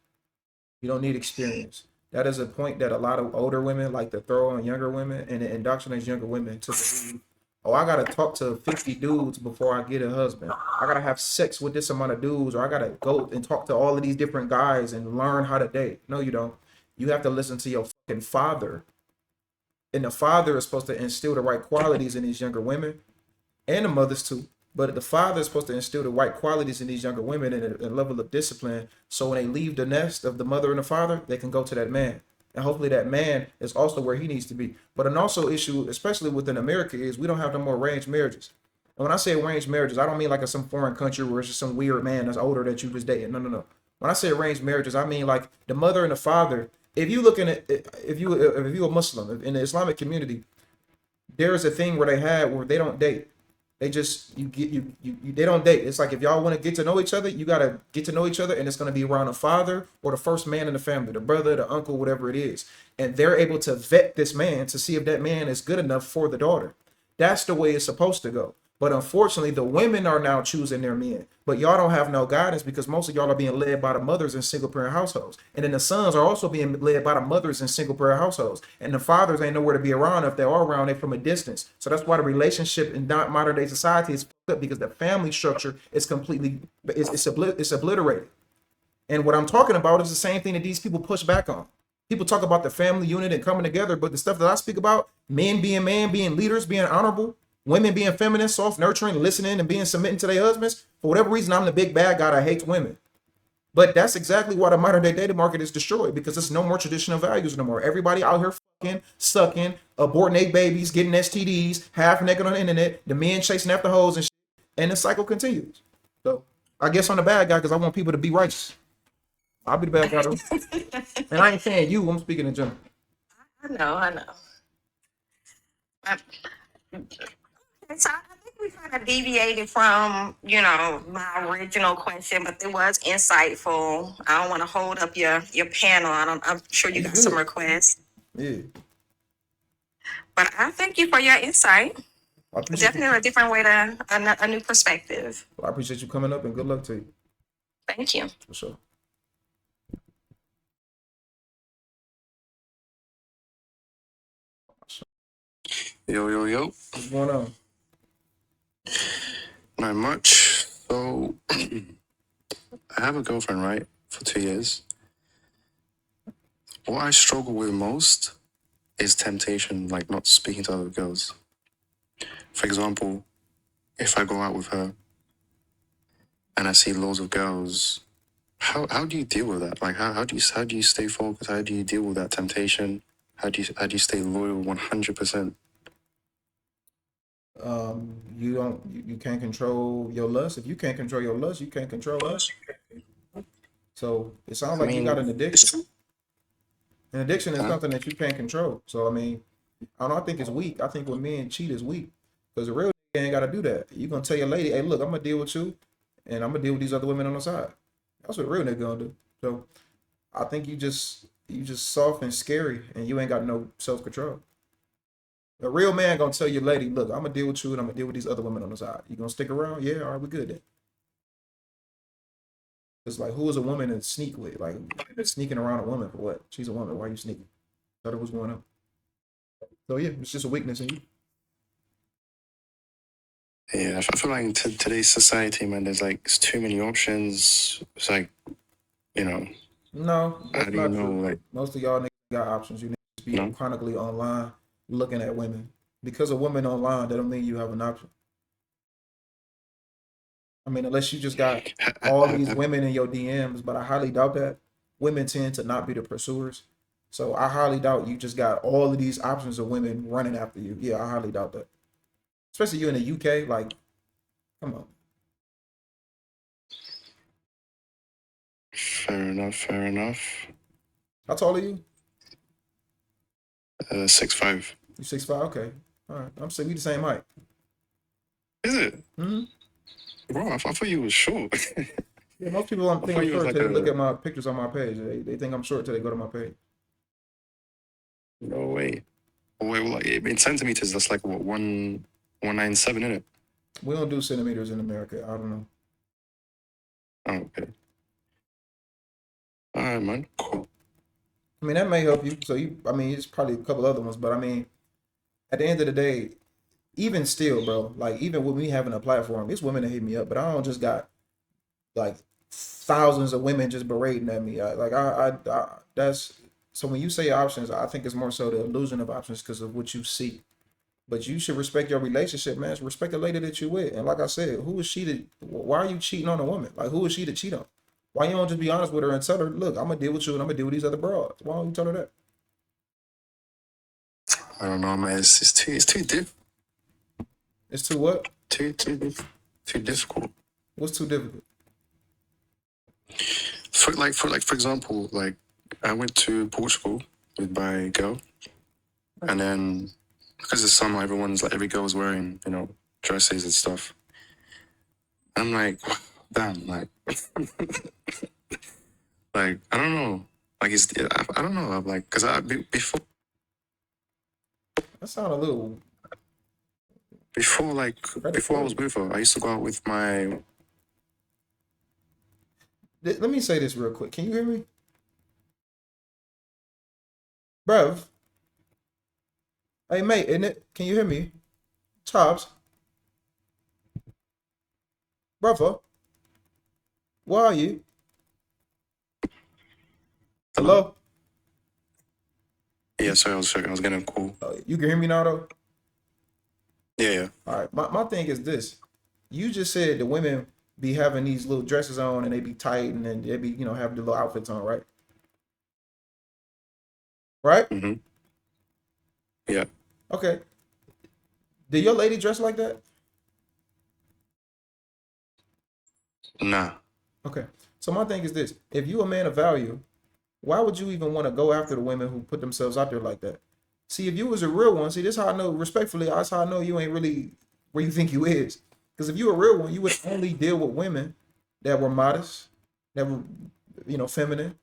You don't need experience. That is a point that a lot of older women like to throw on younger women, and it indoctrinates younger women to believe, oh, I gotta talk to 50 dudes before I get a husband. I gotta have sex with this amount of dudes, or I gotta go and talk to all of these different guys and learn how to date. No, you don't. You have to listen to your fucking father. And the father is supposed to instill the right qualities in these younger women, and the mothers too. But the father is supposed to instill the right qualities in these younger women and a level of discipline. So when they leave the nest of the mother and the father, they can go to that man. And hopefully that man is also where he needs to be. But an also issue, especially within America, is we don't have no more arranged marriages. And when I say arranged marriages, I don't mean like in some foreign country where it's just some weird man that's older that you just dating. No, no, no. When I say arranged marriages, I mean like the mother and the father. If you looking at if you a Muslim in the Islamic community, there's a thing where they had where they don't date. They just they don't date. It's like if y'all want to get to know each other, you gotta get to know each other, and it's gonna be around the father or the first man in the family, the brother, the uncle, whatever it is. And they're able to vet this man to see if that man is good enough for the daughter. That's the way it's supposed to go. But unfortunately, the women are now choosing their men. But y'all don't have no guidance because most of y'all are being led by the mothers in single parent households. And then the sons are also being led by the mothers in single parent households. And the fathers ain't nowhere to be around. If they are around, they're from a distance. So that's why the relationship in not modern day society is fucked up, because the family structure is completely it's obliterated. And what I'm talking about is the same thing that these people push back on. People talk about the family unit and coming together, but the stuff that I speak about, men, being leaders, being honorable, women being feminine, soft, nurturing, listening, and being submitting to their husbands. For whatever reason, I'm the big bad guy that hates women. But that's exactly why the modern day dating market is destroyed, because there's no more traditional values no more. Everybody out here fucking, sucking, aborting their babies, getting STDs, half naked on the internet, the men chasing after hoes and shit, and the cycle continues. So I guess I'm the bad guy because I want people to be righteous. I'll be the bad guy though. And I ain't saying you, I'm speaking in general. I know. So I think we kind of deviated from, my original question, but it was insightful. I don't want to hold up your panel. I'm sure you got some requests. Yeah. But I thank you for your insight. Definitely a different way a new perspective. Well, I appreciate you coming up, and good luck to you. Thank you. For sure. Yo. What's going on? Not much. So, I have a girlfriend, right, for 2 years. What I struggle with most is temptation, like not speaking to other girls. For example, if I go out with her and I see loads of girls, how do you deal with that? Like, how do you stay focused? How do you deal with that temptation? How do you stay loyal 100%? You can't control your lust. If you can't control your lust, you can't control us. So it sounds like you got an addiction. An addiction is something that you can't control. So I don't think it's weak. I think when men cheat is weak, because a real ain't got to do that. You gonna tell your lady, hey, look, I'm gonna deal with you, and I'm gonna deal with these other women on the side. That's what a real nigga gonna do. So I think you just soft and scary, and you ain't got no self control. A real man gonna tell your lady, look, I'm gonna deal with you, and I'm gonna deal with these other women on the side. You gonna stick around? Yeah, all right, we good then. It's like, who is a woman to sneak with? Like, sneaking around a woman for what? She's a woman. Why are you sneaking? Thought it was going on. So yeah, it's just a weakness in you. Yeah, I feel like in today's society, man, it's too many options. It's like, No, how that's do you not know, true. like, Most of y'all niggas got options. You need to be no? chronically online looking at women. Because of women online, that don't mean you have an option. Unless you just got all these women in your DMs, but I highly doubt that. women tend to not be the pursuers. So I highly doubt you just got all of these options of women running after you. Yeah, I highly doubt that. Especially you in the UK, like, come on. Fair enough. Fair enough. How tall are you? 6'5". You 6'5"? Okay. All right. I'm saying we the same height. Is it? Mm-hmm. Bro, I thought you was short. Yeah, most people think thought I'm you was short like till they look a- at my pictures on my page. They think I'm short till they go to my page. No way. Wait, like in centimeters, that's like what 197, isn't it? We don't do centimeters in America. I don't know. Oh, okay. All right, man. Cool. I mean, that may help you. So I mean, it's probably a couple other ones, but I mean, at the end of the day, even still, bro, like even with me having a platform, it's women that hit me up, but I don't just got like thousands of women just berating at me. That's so when you say options, I think it's more so the illusion of options because of what you see. But you should respect your relationship, man. Respect the lady that you with. And like I said, who is she to? Why are you cheating on a woman? Like who is she to cheat on? Why you don't just be honest with her and tell her, look, I'm gonna deal with you and I'm gonna deal with these other broads. Why don't you tell her that? I don't know, man. It's too It's too what? too difficult. What's too difficult? For example, like I went to Portugal with my girl, and then because it's summer, every girl's wearing dresses and stuff. I'm like, damn, like, like I don't know, like I don't know, I'm like, because before That sound a little. before I was with her, I used to go out with my. Let me say this real quick. Can you hear me? Bruv. Hey, mate, isn't it? Can you hear me? Chops. Brother. Where are you? Hello? Yeah, sorry, I was checking. I was getting a call. You can hear me now, though? Yeah. All right. My thing is this. You just said the women be having these little dresses on and they be tight and then they be, have the little outfits on, right? Right? Mm-hmm. Yeah. Okay. Do your lady dress like that? Nah. Okay. So my thing is this. If you a man of value, why would you even want to go after the women who put themselves out there like that? See, if you was a real one, see, this how I know, respectfully, that's how I know you ain't really where you think you is. Because if you a real one, you would only deal with women that were modest, that were, feminine,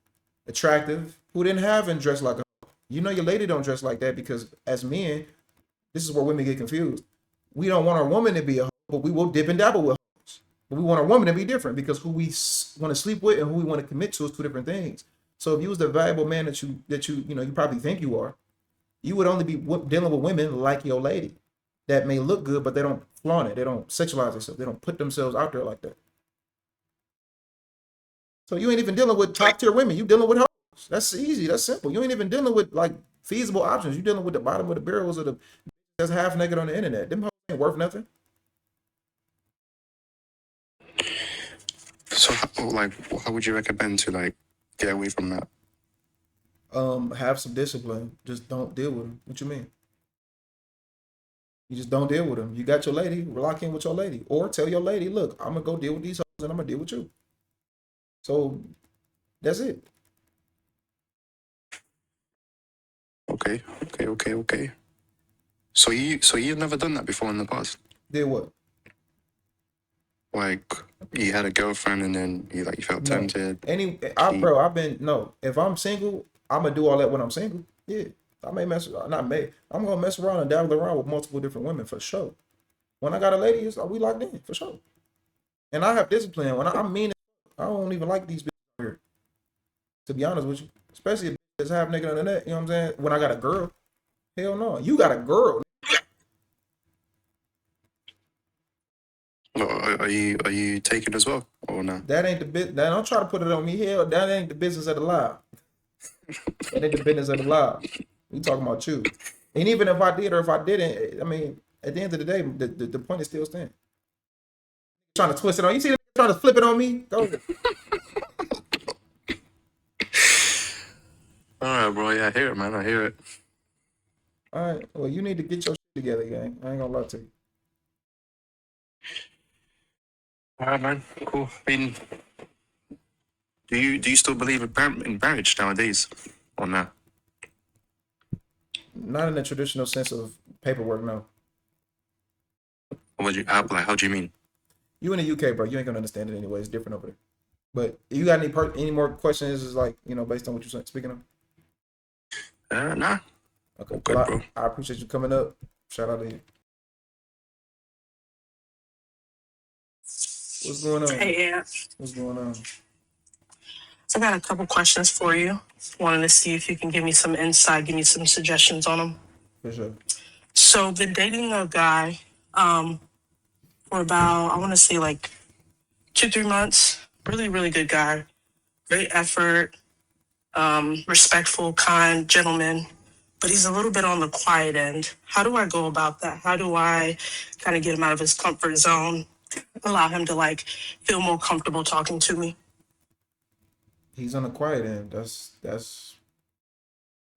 attractive, who didn't have and dress like a. Your lady don't dress like that because as men, this is where women get confused. We don't want our woman to be a hoe, but we will dip and dabble with hoes. But we want our woman to be different because who we want to sleep with and who we want to commit to is two different things. So if you was the valuable man that you probably think you are, you would only be dealing with women like your lady that may look good, but they don't flaunt it. They don't sexualize themselves. They don't put themselves out there like that. So you ain't even dealing with top tier women. You dealing with hoes. That's easy. That's simple. You ain't even dealing with like feasible options. You dealing with the bottom of the barrels of the that's half naked on the internet. Them hoes ain't worth nothing. So, how would you recommend to get away from that? Have some discipline. Just don't deal with them. What you mean? You just don't deal with them. You got your lady, lock in with your lady. Or tell your lady, look, I'm gonna go deal with these hoes and I'm gonna deal with you. So that's it. Okay. So you've never done that before in the past? Did what? Like you had a girlfriend and then you felt tempted. If I'm single, I'm gonna do all that when I'm single. Yeah. I'm gonna mess around and dabble around with multiple different women for sure. When I got a lady, we locked in for sure. And I have discipline. When I mean it, I don't even like these bitches here. To be honest with you. Especially if it's half naked on the net, you know what I'm saying? When I got a girl. Hell no. You got a girl. Are you taken as well or not? That ain't the bit. Don't try to put it on me. Hell, that ain't the business of the lie. That ain't the business of the lie. We talking about you. And even if I did or if I didn't, I mean, at the end of the day, the point is still standing. Trying to twist it on you. See, trying to flip it on me. Go ahead. All right, bro. Yeah, I hear it, man. I hear it. All right. Well, you need to get your shit together, gang. I ain't gonna lie to you. All right, man. Cool. I mean, do you still believe in marriage nowadays, or not? Not in the traditional sense of paperwork, no. Or would you how do you mean? You in the UK, bro. You ain't gonna understand it anyway. It's different over there. But you got any more questions? Is like, based on what you're speaking of. Nah. Okay. Good, Well, bro. I appreciate you coming up. Shout out to you. What's going on? Hey, Aunt. What's going on? So I got a couple questions for you. Wanted to see if you can give me some insight, give me some suggestions on them. For sure. So, been dating a guy for about, I want to say like 2-3 months. Really, really good guy. Great effort, respectful, kind, gentleman. But he's a little bit on the quiet end. How do I go about that? How do I kind of get him out of his comfort zone? Allow him to like feel more comfortable talking to me? He's on the quiet end.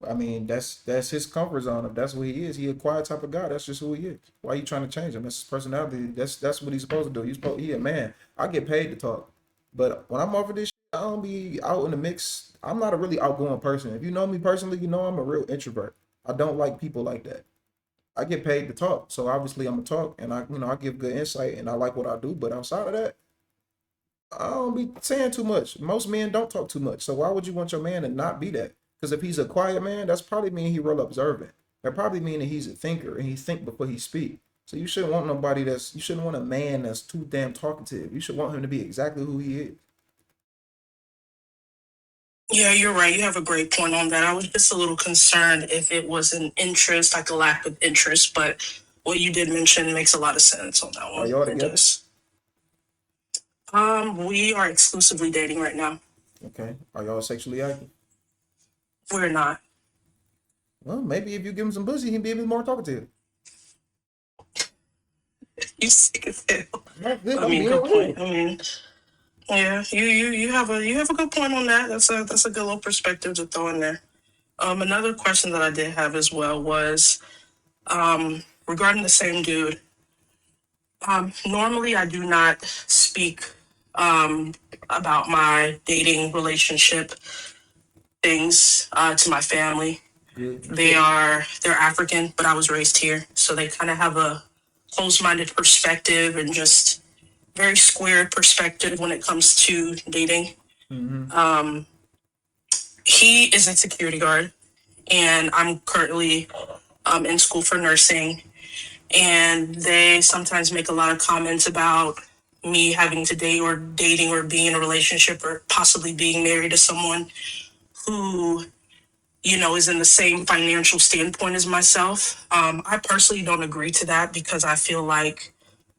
I mean, that's his comfort zone. If that's what he is, he a quiet type of guy. That's just who he is. Why are you trying to change him? That's his personality. That's what he's supposed to do. He a man. I get paid to talk, but when I'm offered this, I don't be out in the mix. I'm not a really outgoing person. If you know me personally, you know I'm a real introvert. I don't like people like that. I get paid to talk, so obviously I'm gonna talk, and I give good insight, and I like what I do. But outside of that, I don't be saying too much. Most men don't talk too much. So why would you want your man to not be that? Because if he's a quiet man, that's probably mean he real observant. That probably mean that he's a thinker and he think before he speak. So you shouldn't want you shouldn't want a man that's too damn talkative. You should want him to be exactly who he is. Yeah, you're right. You have a great point on that. I was just a little concerned if it was an interest, like a lack of interest, but what you did mention makes a lot of sense on that one. Are y'all It together? does. We are exclusively dating right now. Okay. Are y'all sexually active? We're not. Well, maybe if you give him some pussy, he'd be a bit more talkative. You sick as hell. That's good. I I'm mean, being good real. point. I mean, yeah, you have a good point on that. That's a good little perspective to throw in there. Another question that I did have as well was regarding the same dude. Normally, I do not speak about my dating relationship things to my family. Good. They're African, but I was raised here, so they kind of have a closed-minded perspective and just very square perspective when it comes to dating. Mm-hmm. He is a security guard, and I'm currently in school for nursing. And they sometimes make a lot of comments about me having to date or dating or being in a relationship or possibly being married to someone who, is in the same financial standpoint as myself. I personally don't agree to that because I feel like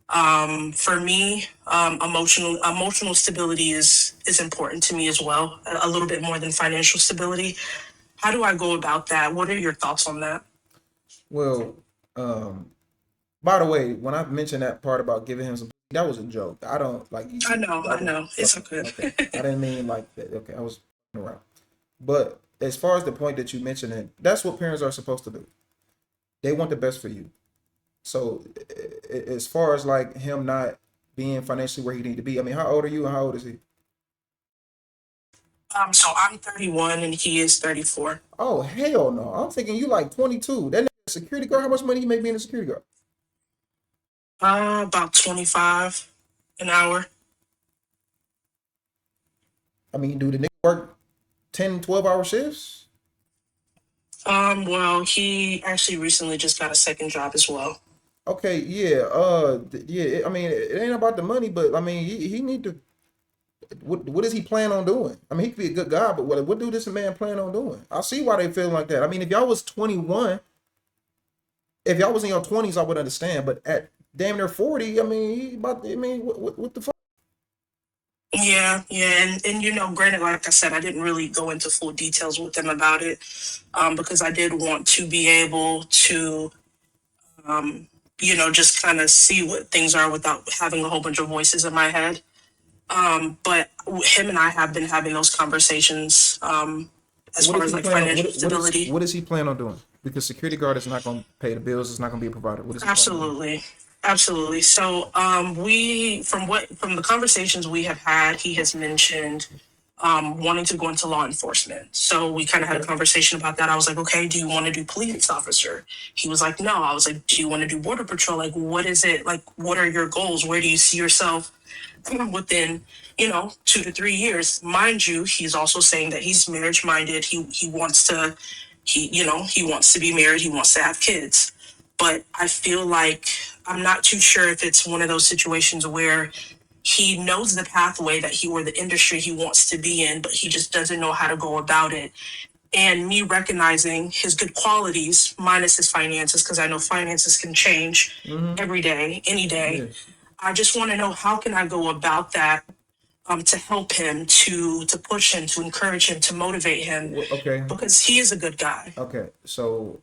for me, emotional stability is important to me as well, a little bit more than financial stability. How do I go about that? What are your thoughts on that? Well, by the way, when I mentioned that part about giving him some, that was a joke. I don't like. I know. It's okay. Okay. I didn't mean like that. Okay, I was around. But as far as the point that you mentioned, that's what parents are supposed to do. They want the best for you. So as far as like him not being financially where he need to be, I mean, how old are you and how old is he? So I'm 31 and he is 34. Oh hell no! I'm thinking you like 22. That nigga a security guard. How much money he make being a security guard? About 25 an hour. I mean, do the nigga work 10, 12-hour shifts? Well, he actually recently just got a second job as well. Okay, yeah, yeah. I mean, it ain't about the money, but I mean, he need to. What does he plan on doing? I mean, he could be a good guy, but what do this man plan on doing? I see why they feel like that. I mean, if y'all was 21, if y'all was in your 20s, I would understand. But at damn near 40, I mean, what the fuck? Yeah, and granted, like I said, I didn't really go into full details with them about it, because I did want to be able to, just kind of see what things are without having a whole bunch of voices in my head. But him and I have been having those conversations as What far does as he like plan on? financial stability. What does he plan on doing? Because security guard is not going to pay the bills. It's not going to be a provider. What is he planning on doing? Absolutely. Absolutely. So we from the conversations we have had, he has mentioned wanting to go into law enforcement. So we kind of had a conversation about that. I was like, okay, do you want to do police officer? He was like, no. I was like, do you want to do border patrol? Like, what is it? Like, what are your goals? Where do you see yourself within, 2 to 3 years? Mind you, he's also saying that he's marriage minded. He wants to, he wants to be married. He wants to have kids. But I feel like I'm not too sure if it's one of those situations where he knows the pathway that he or the industry he wants to be in, but he just doesn't know how to go about it. And me recognizing his good qualities minus his finances, because I know finances can change every day, any day. Yeah. I just want to know, how can I go about that to help him, to push him, to encourage him, to motivate him, Okay. because he is a good guy. Okay. So,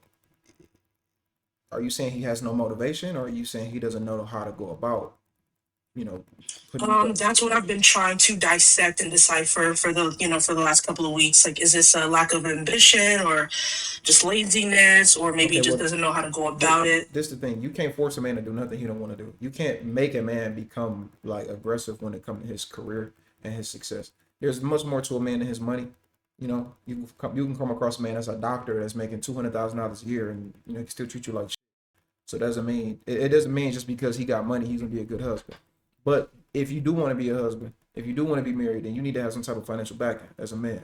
are you saying he has no motivation, or are you saying he doesn't know how to go about, putting? That's what I've been trying to dissect and decipher for the last couple of weeks. Like, is this a lack of ambition, or just laziness, or maybe Okay, he just well, doesn't know how to go about it? This is the thing. You can't force a man to do nothing he don't want to do. You can't make a man become like aggressive when it comes to his career and his success. There's much more to a man than his money. You can come across a man that's a doctor that's making $200,000 a year, and he can still treat you like shit. So it doesn't mean just because he got money he's gonna be a good husband. But if you do want to be a husband, if you do want to be married, then you need to have some type of financial backing as a man.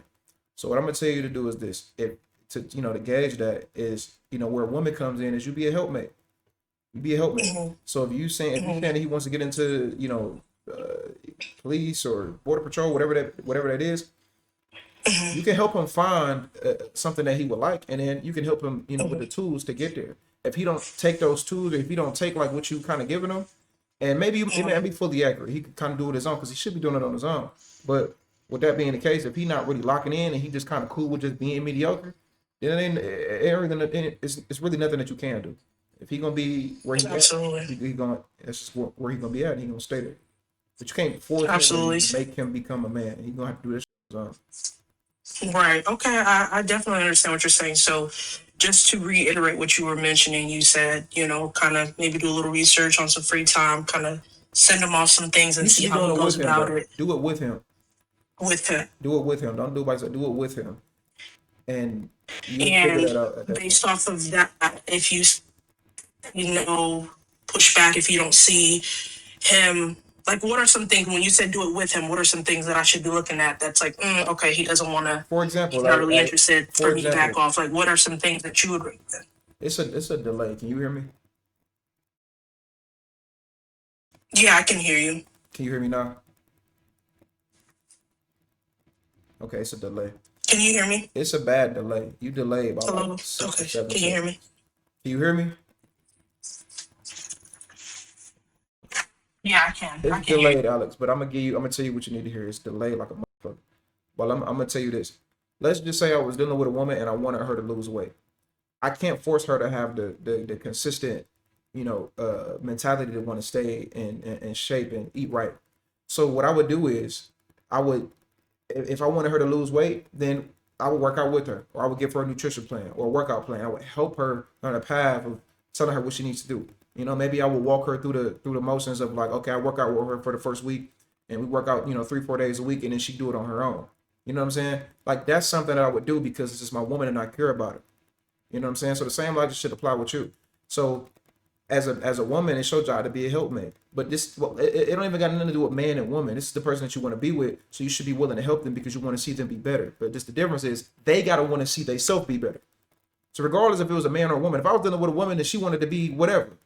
So what I'm gonna tell you to do is this: if to gauge that is where a woman comes in is you be a helpmate. You be a helpmate. So if you saying that he wants to get into police or border patrol, whatever that is, you can help him find something that he would like, and then you can help him with the tools to get there. If he don't take those tools, or if he don't take like what you kind of giving him, and maybe it may not be fully accurate, he could kind of do it his own, because he should be doing it on his own. But with that being the case, if he not really locking in and he just kind of cool with just being mediocre, then it's really nothing that you can do. If he gonna be where he Absolutely. at, that's just where he gonna be at. And he gonna stay there. But you can't force him Absolutely. and make him become a man. He gonna have to do this on his own. Right. Okay. I definitely understand what you're saying. So, just to reiterate what you were mentioning, you said, kind of maybe do a little research on some free time, kind of send him off some things and see how he goes about it. Do it with him. With him. Do it with him. Don't do it by yourself. Do it with him. And you figure that out. Based off of that, if you push back, if you don't see him, like, what are some things, when you said do it with him, what are some things that I should be looking at that's like, okay, he doesn't want to, for example, he's not really interested, for me to back off? Like, what are some things that you would recommend? It's a delay. Can you hear me? Yeah, I can hear you. Can you hear me now? Okay, it's a delay. Can you hear me? It's a bad delay. You delay about Hello? like 6 Okay. or 7 Can you hear me? Can you hear me? Yeah, I can. It's delayed, Alex, but I'm gonna tell you what you need to hear. It's delayed like a motherfucker. Well, I'm gonna tell you this. Let's just say I was dealing with a woman and I wanted her to lose weight. I can't force her to have the consistent, mentality to want to stay in shape and eat right. So what I would do is if I wanted her to lose weight, then I would work out with her, or I would give her a nutrition plan or a workout plan. I would help her on a path of telling her what she needs to do. Maybe I would walk her through the motions of like, okay, I work out with her for the first week, and we work out, 3-4 days a week, and then she do it on her own. You know what I'm saying? Like, that's something that I would do because it's just my woman and I care about it. You know what I'm saying? So the same logic should apply with you. So as a woman, it's your job to be a helpmate. But it don't even got nothing to do with man and woman. This is the person that you want to be with, so you should be willing to help them because you want to see them be better. But just the difference is they gotta want to see themselves be better. So regardless if it was a man or a woman, if I was dealing with a woman and she wanted to be whatever,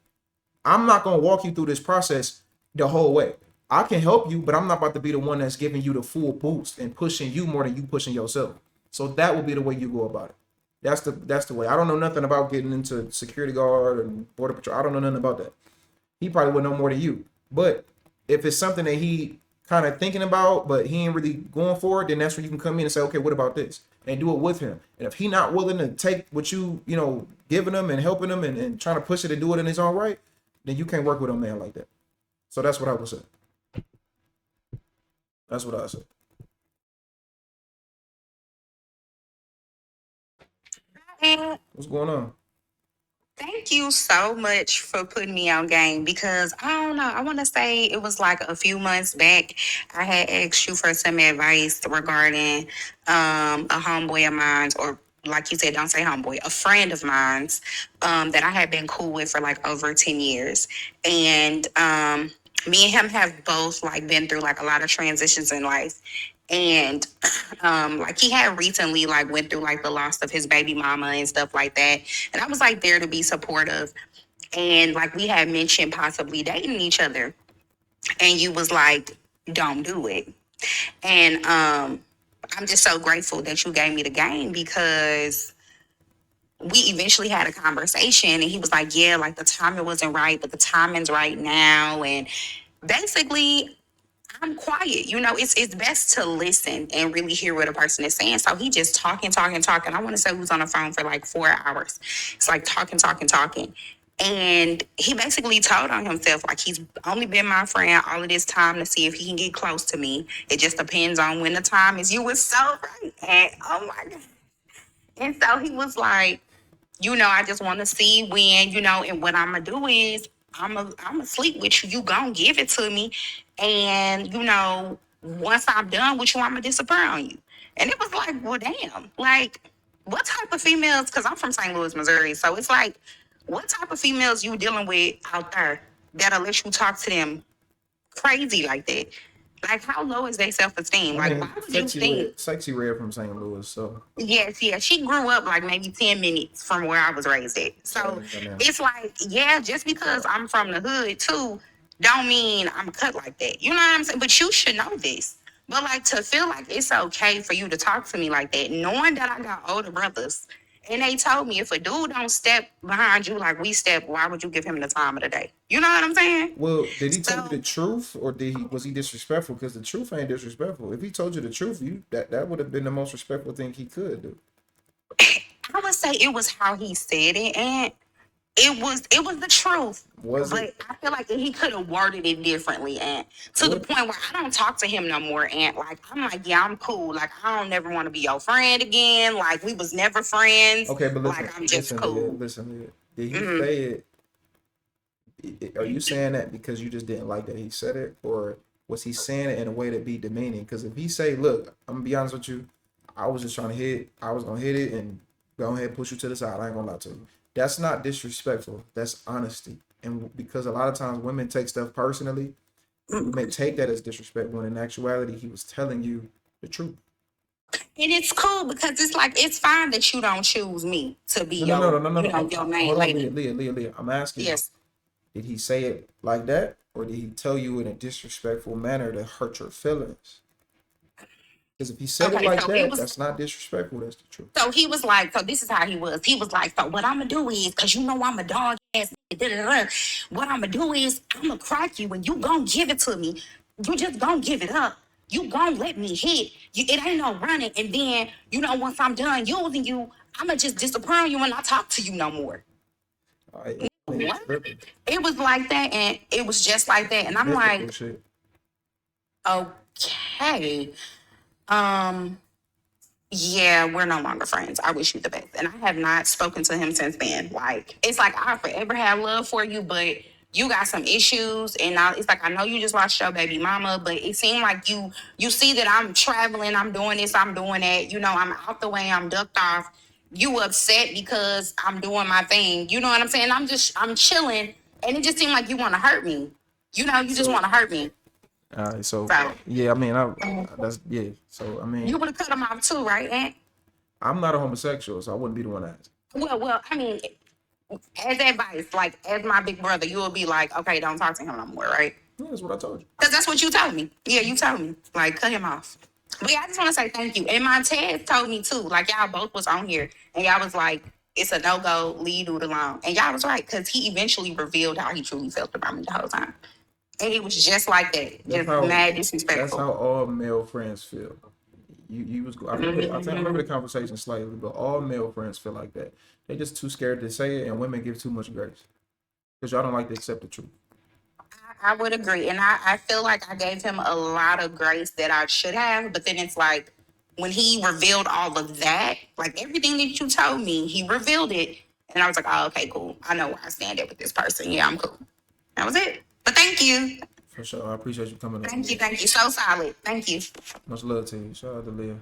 I'm not gonna walk you through this process the whole way. I can help you, but I'm not about to be the one that's giving you the full boost and pushing you more than you pushing yourself. So that will be the way you go about it. That's the way. I don't know nothing about getting into security guard and border patrol. I don't know nothing about that. He probably would know more than you. But if it's something that he kind of thinking about, but he ain't really going for it, then that's when you can come in and say, okay, what about this? And do it with him. And if he not willing to take what you giving him and helping him and trying to push it and do it in his own right, then you can't work with a man like that. So that's what I would say. That's what I say. And What's going on? thank you so much for putting me on game because I don't know. I want to say it was like a few months back. I had asked you for some advice regarding a homeboy of mine, or like you said, don't say homeboy, a friend of mine's that I had been cool with for like over 10 years. And me and him have both like been through like a lot of transitions in life. And like he had recently like went through like the loss of his baby mama and stuff like that, and I was like there to be supportive, and like we had mentioned possibly dating each other, and you was like, don't do it. And I'm just so grateful that you gave me the game because we eventually had a conversation, and he was like, yeah, like the timing wasn't right, but the timing's right now. And basically I'm quiet. You know, it's best to listen and really hear what a person is saying. So he just talking. I want to say he was on the phone for like 4 hours. It's like talking. And he basically told on himself, like he's only been my friend all of this time to see if he can get close to me. It just depends on when the time is. You was so right. And oh my God. And so he was like, you know, I just want to see when, you know, and what I'm going to do is I'm going to sleep with you. You going to give it to me. And, you know, once I'm done with you, I'm going to disappear on you. And it was like, well, damn, like, what type of females, because I'm from St. Louis, Missouri. So it's like, what type of females you dealing with out there that'll let you talk to them crazy like that? Like, how low is their self-esteem? I Like, mean, why would you think? Sexy Red from St. Louis, so Yes, yeah. She grew up like maybe 10 minutes from where I was raised at. So it's like, yeah, just because I'm from the hood too, don't mean I'm cut like that. You know what I'm saying? But you should know this. But like to feel like it's okay for you to talk to me like that, knowing that I got older brothers, and they told me if a dude don't step behind you like we step, why would you give him the time of the day? You know what I'm saying? well, did he tell you So the truth, or was he disrespectful? Because the truth ain't disrespectful. If he told you the truth, that would have been the most respectful thing he could do. I would say it was how he said it, and it was the truth. Was But it? I feel like he could have worded it differently, and to the What? point where I don't talk to him no more. And like I'm like, yeah, I'm cool. Like I don't never want to be your friend again. Like we was never friends. Okay, but listen, Like I'm just cool. listen. Did he Mhm. say it? Are you saying that because you just didn't like that he said it, or was he saying it in a way that be demeaning? Because if he say, "Look, I'm gonna be honest with you, I was just trying to hit. I was gonna hit it and go ahead and push you to the side. I ain't gonna lie to you." That's not disrespectful. That's honesty. And because a lot of times women take stuff personally, we may take that as disrespect when in actuality he was telling you the truth. And it's cool because it's like it's fine that you don't choose me to be your main Hold on, lady. Leah. I'm asking you. Yes. Did he say it like that, or did he tell you in a disrespectful manner to hurt your feelings? Because if he said it Okay, like so that, that's not disrespectful. That's the truth. So he was like, so this is how he was. He was like, so what I'm gonna do is, cause you know I'm a dog ass nigga, what I'm gonna do is I'm gonna crack you and you gonna give it to me. You just gonna give it up. You gonna let me hit. It ain't no running. And then, you know, once I'm done using you, I'm gonna just disappear on you and not talk to you no more. All right, What? tripping. It was like that, and it was just like that. And I'm Mystical like, shit. okay. Um, Yeah, we're no longer friends. I wish you the best. And I have not spoken to him since then. Like, it's like I forever have love for you, but you got some issues. And it's like, I know you just lost your baby mama, but it seemed like you see that I'm traveling, I'm doing this, I'm doing that. You know, I'm out the way, I'm ducked off. You upset because I'm doing my thing. You know what I'm saying? I'm chilling. And it just seemed like you want to hurt me. You know, you just want to hurt me. All right, so So yeah, I mean, that's yeah. So I mean, you would have cut him off too, right, Aunt? I'm not a homosexual, so I wouldn't be the one to ask. Well, I mean, as advice, like as my big brother, you will be like, okay, don't talk to him no more, right? Yeah, that's what I told you. Because that's what you told me. Yeah, you told me. Like, cut him off. But yeah, I just want to say thank you. And Montez told me too. Like, y'all both was on here. And y'all was like, it's a no-go, leave it alone. And y'all was right. Because he eventually revealed how he truly felt about me the whole time. And it was just like that. Just mad disrespectful. That's how all male friends feel. You was I remember the conversation slightly, but all male friends feel like that. They just too scared to say it, and women give too much grace because y'all don't like to accept the truth. I would agree. And I feel like I gave him a lot of grace that I should have. But then it's like, when he revealed all of that, like everything that you told me, he revealed it. And I was like, oh, okay, cool. I know where I stand at with this person. Yeah, I'm cool. That was it. But thank you. For sure. I appreciate you coming up. Thank you. Thank you. So solid. Thank you. Much love to you. Shout out to Leah.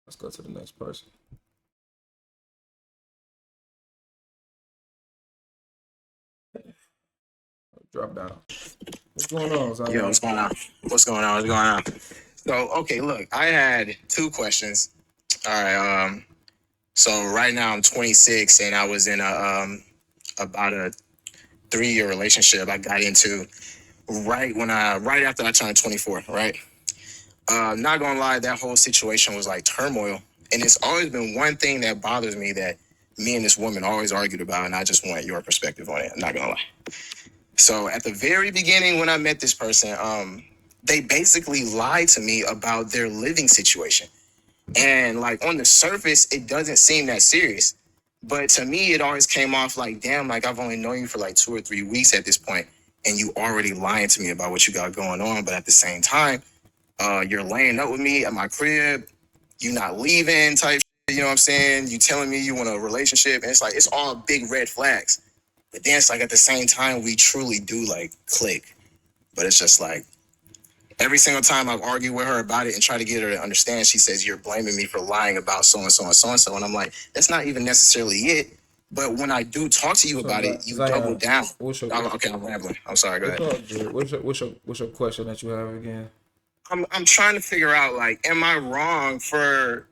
Let's go to the next person. Drop down. What's going on, Zion? Yo, what's going on? What's going on? What's going on? So, okay, look, I had two questions. All right. So right now I'm 26, and I was in about a 3-year relationship I got into right after I turned 24. Right. Not gonna lie, that whole situation was like turmoil, and it's always been one thing that bothers me that me and this woman always argued about, and I just want your perspective on it. I'm not gonna lie. So at the very beginning, when I met this person, they basically lied to me about their living situation. And like on the surface, it doesn't seem that serious. But to me, it always came off like, damn, like I've only known you for like 2 or 3 weeks at this point, and you already lying to me about what you got going on. But at the same time, you're laying up with me at my crib, you not leaving type shit, you know what I'm saying? You telling me you want a relationship, and it's like, it's all big red flags. But then it's like at the same time, we truly do like click. But it's just like, every single time I've argued with her about it and try to get her to understand, she says, you're blaming me for lying about so-and-so and so-and-so. And I'm like, that's not even necessarily it. But when I do talk to you about it, you double down. Okay, I'm rambling. I'm sorry, go ahead. What's your question that you have again? I'm trying to figure out, like, am I wrong for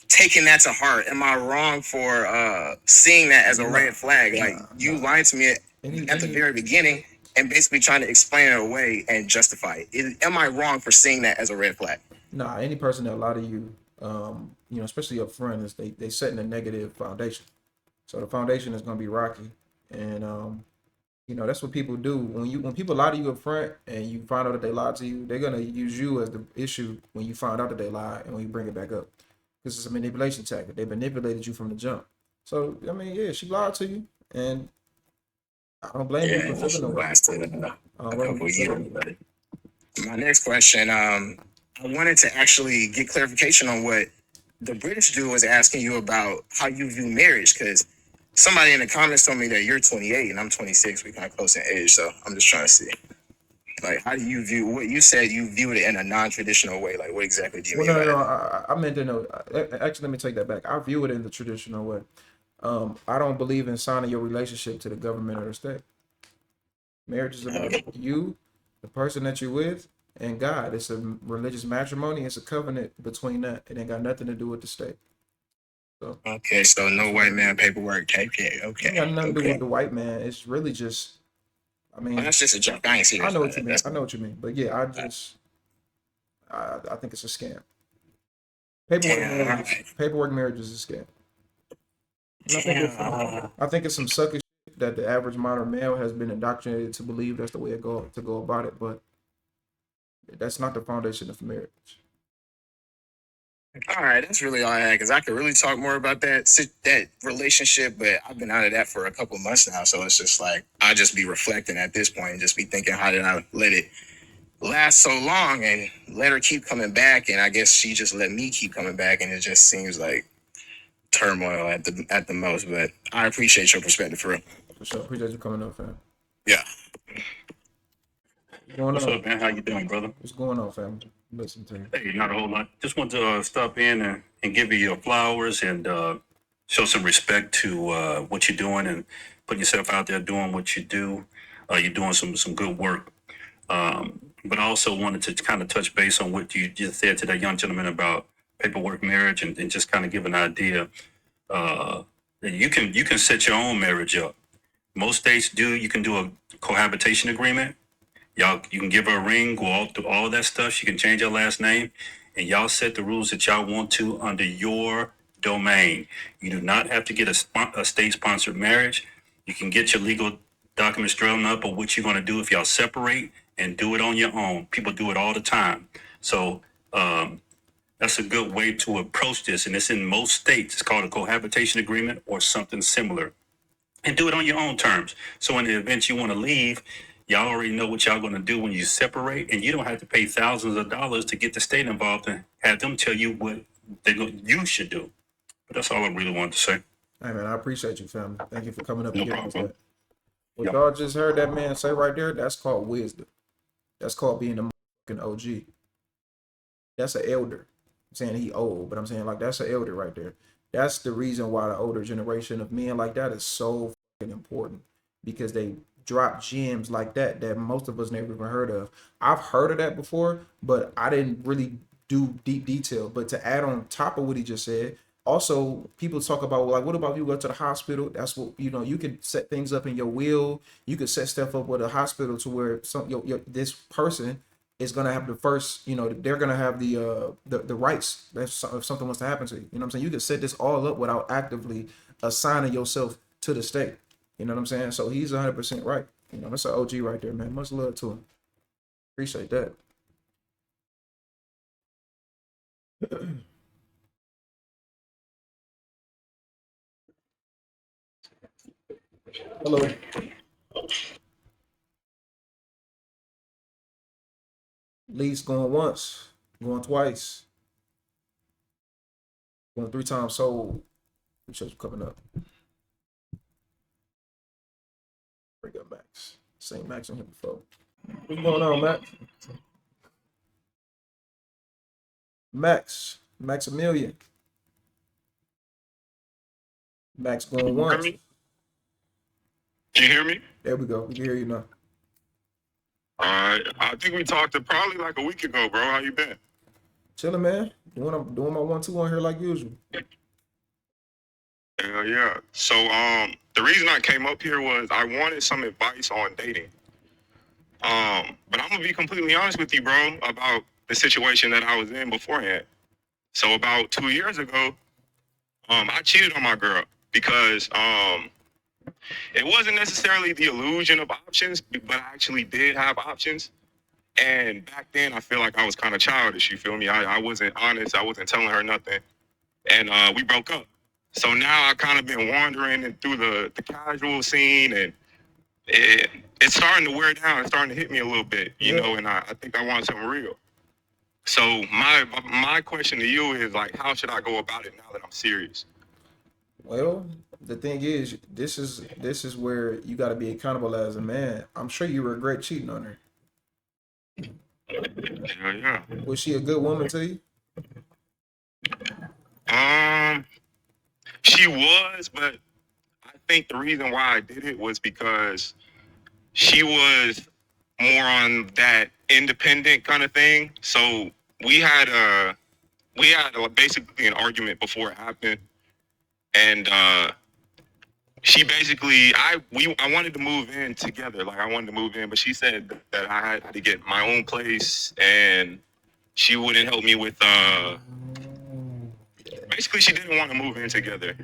taking that to heart? Am I wrong for seeing that as a red flag? Like, you lied to me at the very beginning and basically trying to explain it away and justify it. Am I wrong for seeing that as a red flag? Nah, any person that lie to you, you know, especially up front, is they setting a negative foundation. So the foundation is going to be rocky, and you know, that's what people do. When people lie to you up front and you find out that they lied to you, they're gonna use you as the issue when you find out that they lied and when you bring it back up. This is a manipulation tactic. They manipulated you from the jump. So I mean, yeah, she lied to you, and I don't blame you for feeling no way. A couple years. My next question, I wanted to actually get clarification on what the British dude was asking you about how you view marriage, because somebody in the comments told me that you're 28 and I'm 26. We're kind of close in age, so I'm just trying to see. Like, how do you view what you said? You viewed it in a non-traditional way. Like, what exactly do you mean? No, I meant to know. Actually, let me take that back. I view it in the traditional way. I don't believe in signing your relationship to the government or the state. Marriage is about you, the person that you're with, and God. It's a religious matrimony. It's a covenant between that. It ain't got nothing to do with the state. So, okay, so no white man paperwork. Okay. It got nothing to do with the white man. It's really just, I mean, well, that's just a joke. I ain't serious. I know what you mean. I know what you mean. But yeah, I think it's a scam. Paperwork marriage is a scam. I think it's some sucky shit that the average modern male has been indoctrinated to believe that's the way to go about it, but that's not the foundation of marriage. All right, that's really all I had, because I could really talk more about that relationship, but I've been out of that for a couple months now, so it's just like I just be reflecting at this point and just be thinking, how did I let it last so long and let her keep coming back? And I guess she just let me keep coming back, and it just seems like turmoil at the most. But I appreciate your perspective, for real. For sure, appreciate you coming up, fam. Yeah. What's up, man? How you doing, brother? What's going on, fam? Listen to you. Hey, not a whole lot. Just want to stop in and give you your flowers and show some respect to what you're doing and putting yourself out there doing what you do. You're doing some good work. But I also wanted to kind of touch base on what you just said to that young gentleman about paperwork marriage and just kind of give an idea. You can set your own marriage up. Most states do. You can do a cohabitation agreement. You can give her a ring, go all through all that stuff. She can change her last name, and y'all set the rules that y'all want to under your domain. You do not have to get a state-sponsored marriage. You can get your legal documents drawn up of what you're going to do if y'all separate and do it on your own. People do it all the time. So that's a good way to approach this, and it's in most states. It's called a cohabitation agreement or something similar. And do it on your own terms. So in the event you want to leave, Y'all already know what y'all gonna do when you separate, and you don't have to pay thousands of dollars to get the state involved and have them tell you what you should do. But that's all I really wanted to say. Hey man, I appreciate you, family. Thank you for coming up No and giving us problem. that. What Yep. y'all just heard that man say right there, that's called wisdom. That's called being a motherfucking OG. That's an elder. I'm saying he old, but I'm saying like that's an elder right there. That's the reason why the older generation of men like that is so fucking important, because they drop gems like that that most of us never even heard of. I've heard of that before, but I didn't really do deep detail. But to add on top of what he just said, also people talk about, well, like, what about if you go to the hospital? That's what, you know, you can set things up in your will. You could set stuff up with a hospital to where this person is gonna have the first, you know, they're gonna have the rights if something wants to happen to you. You know what I'm saying? You can set this all up without actively assigning yourself to the state. You know what I'm saying? So he's 100% right. You know, that's an OG right there, man. Much love to him. Appreciate that. Hello. Least going once, going twice, going 3 times sold. Which is coming up. Bring up Max. Same Max on him before. What's going on, Max? Maximilian. Max going once. Can you hear me? There we go. We can hear you now. All right. I think we talked probably like a week ago, bro. How you been? Chilling, man. Doing my 1-2 on here like usual. Hell yeah. So the reason I came up here was I wanted some advice on dating. But I'm gonna be completely honest with you, bro, about the situation that I was in beforehand. So about 2 years ago, I cheated on my girl because it wasn't necessarily the illusion of options, but I actually did have options. And back then, I feel like I was kind of childish. You feel me? I wasn't honest. I wasn't telling her nothing. And we broke up. So now I kind of been wandering and through the casual scene, and it's starting to wear down. It's starting to hit me a little bit, you know, and I think I want something real. So my question to you is, like, how should I go about it now that I'm serious? Well, the thing is, this is where you got to be accountable as a man. I'm sure you regret cheating on her. Yeah. Was she a good woman to you? She was, but I think the reason why I did it was because she was more on that independent kind of thing. So we had basically an argument before it happened, and she basically I wanted to move in together. Like, I wanted to move in, but she said that I had to get my own place, and she wouldn't help me with basically she didn't want to move in together.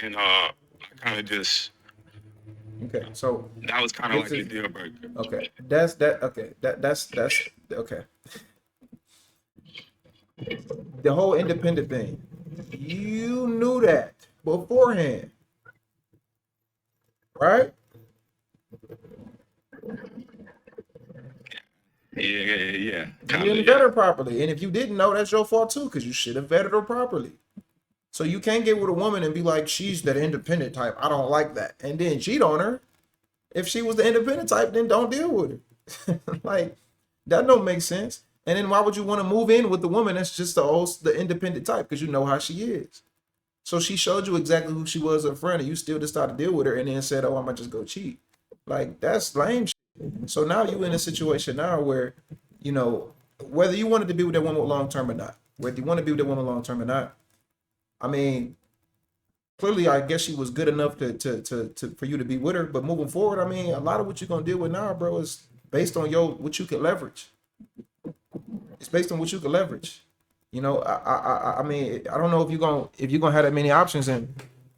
And I kind of just Okay, so that was kind of like the deal breaker. Okay, that's okay. The whole independent thing, you knew that beforehand, right? Yeah. You didn't vet her properly, and if you didn't know, that's your fault too, because you should have vetted her properly. So you can't get with a woman and be like, she's that independent type, I don't like that, and then cheat on her. If she was the independent type, then don't deal with her. Like, that don't make sense. And then why would you want to move in with the woman that's just the independent type? Because you know how she is. So she showed you exactly who she was up front, and you still decided to deal with her, and then said, oh, I'm gonna just go cheat. Like, that's lame shit. So now you in a situation now where, you know, whether you wanted to be with that woman long term or not, whether you want to be with that woman long term or not, I mean, clearly, I guess she was good enough to for you to be with her. But moving forward, I mean, a lot of what you're gonna deal with now, bro, is based on what you can leverage. It's based on what you can leverage. You know, I mean, I don't know if you're gonna have that many options, and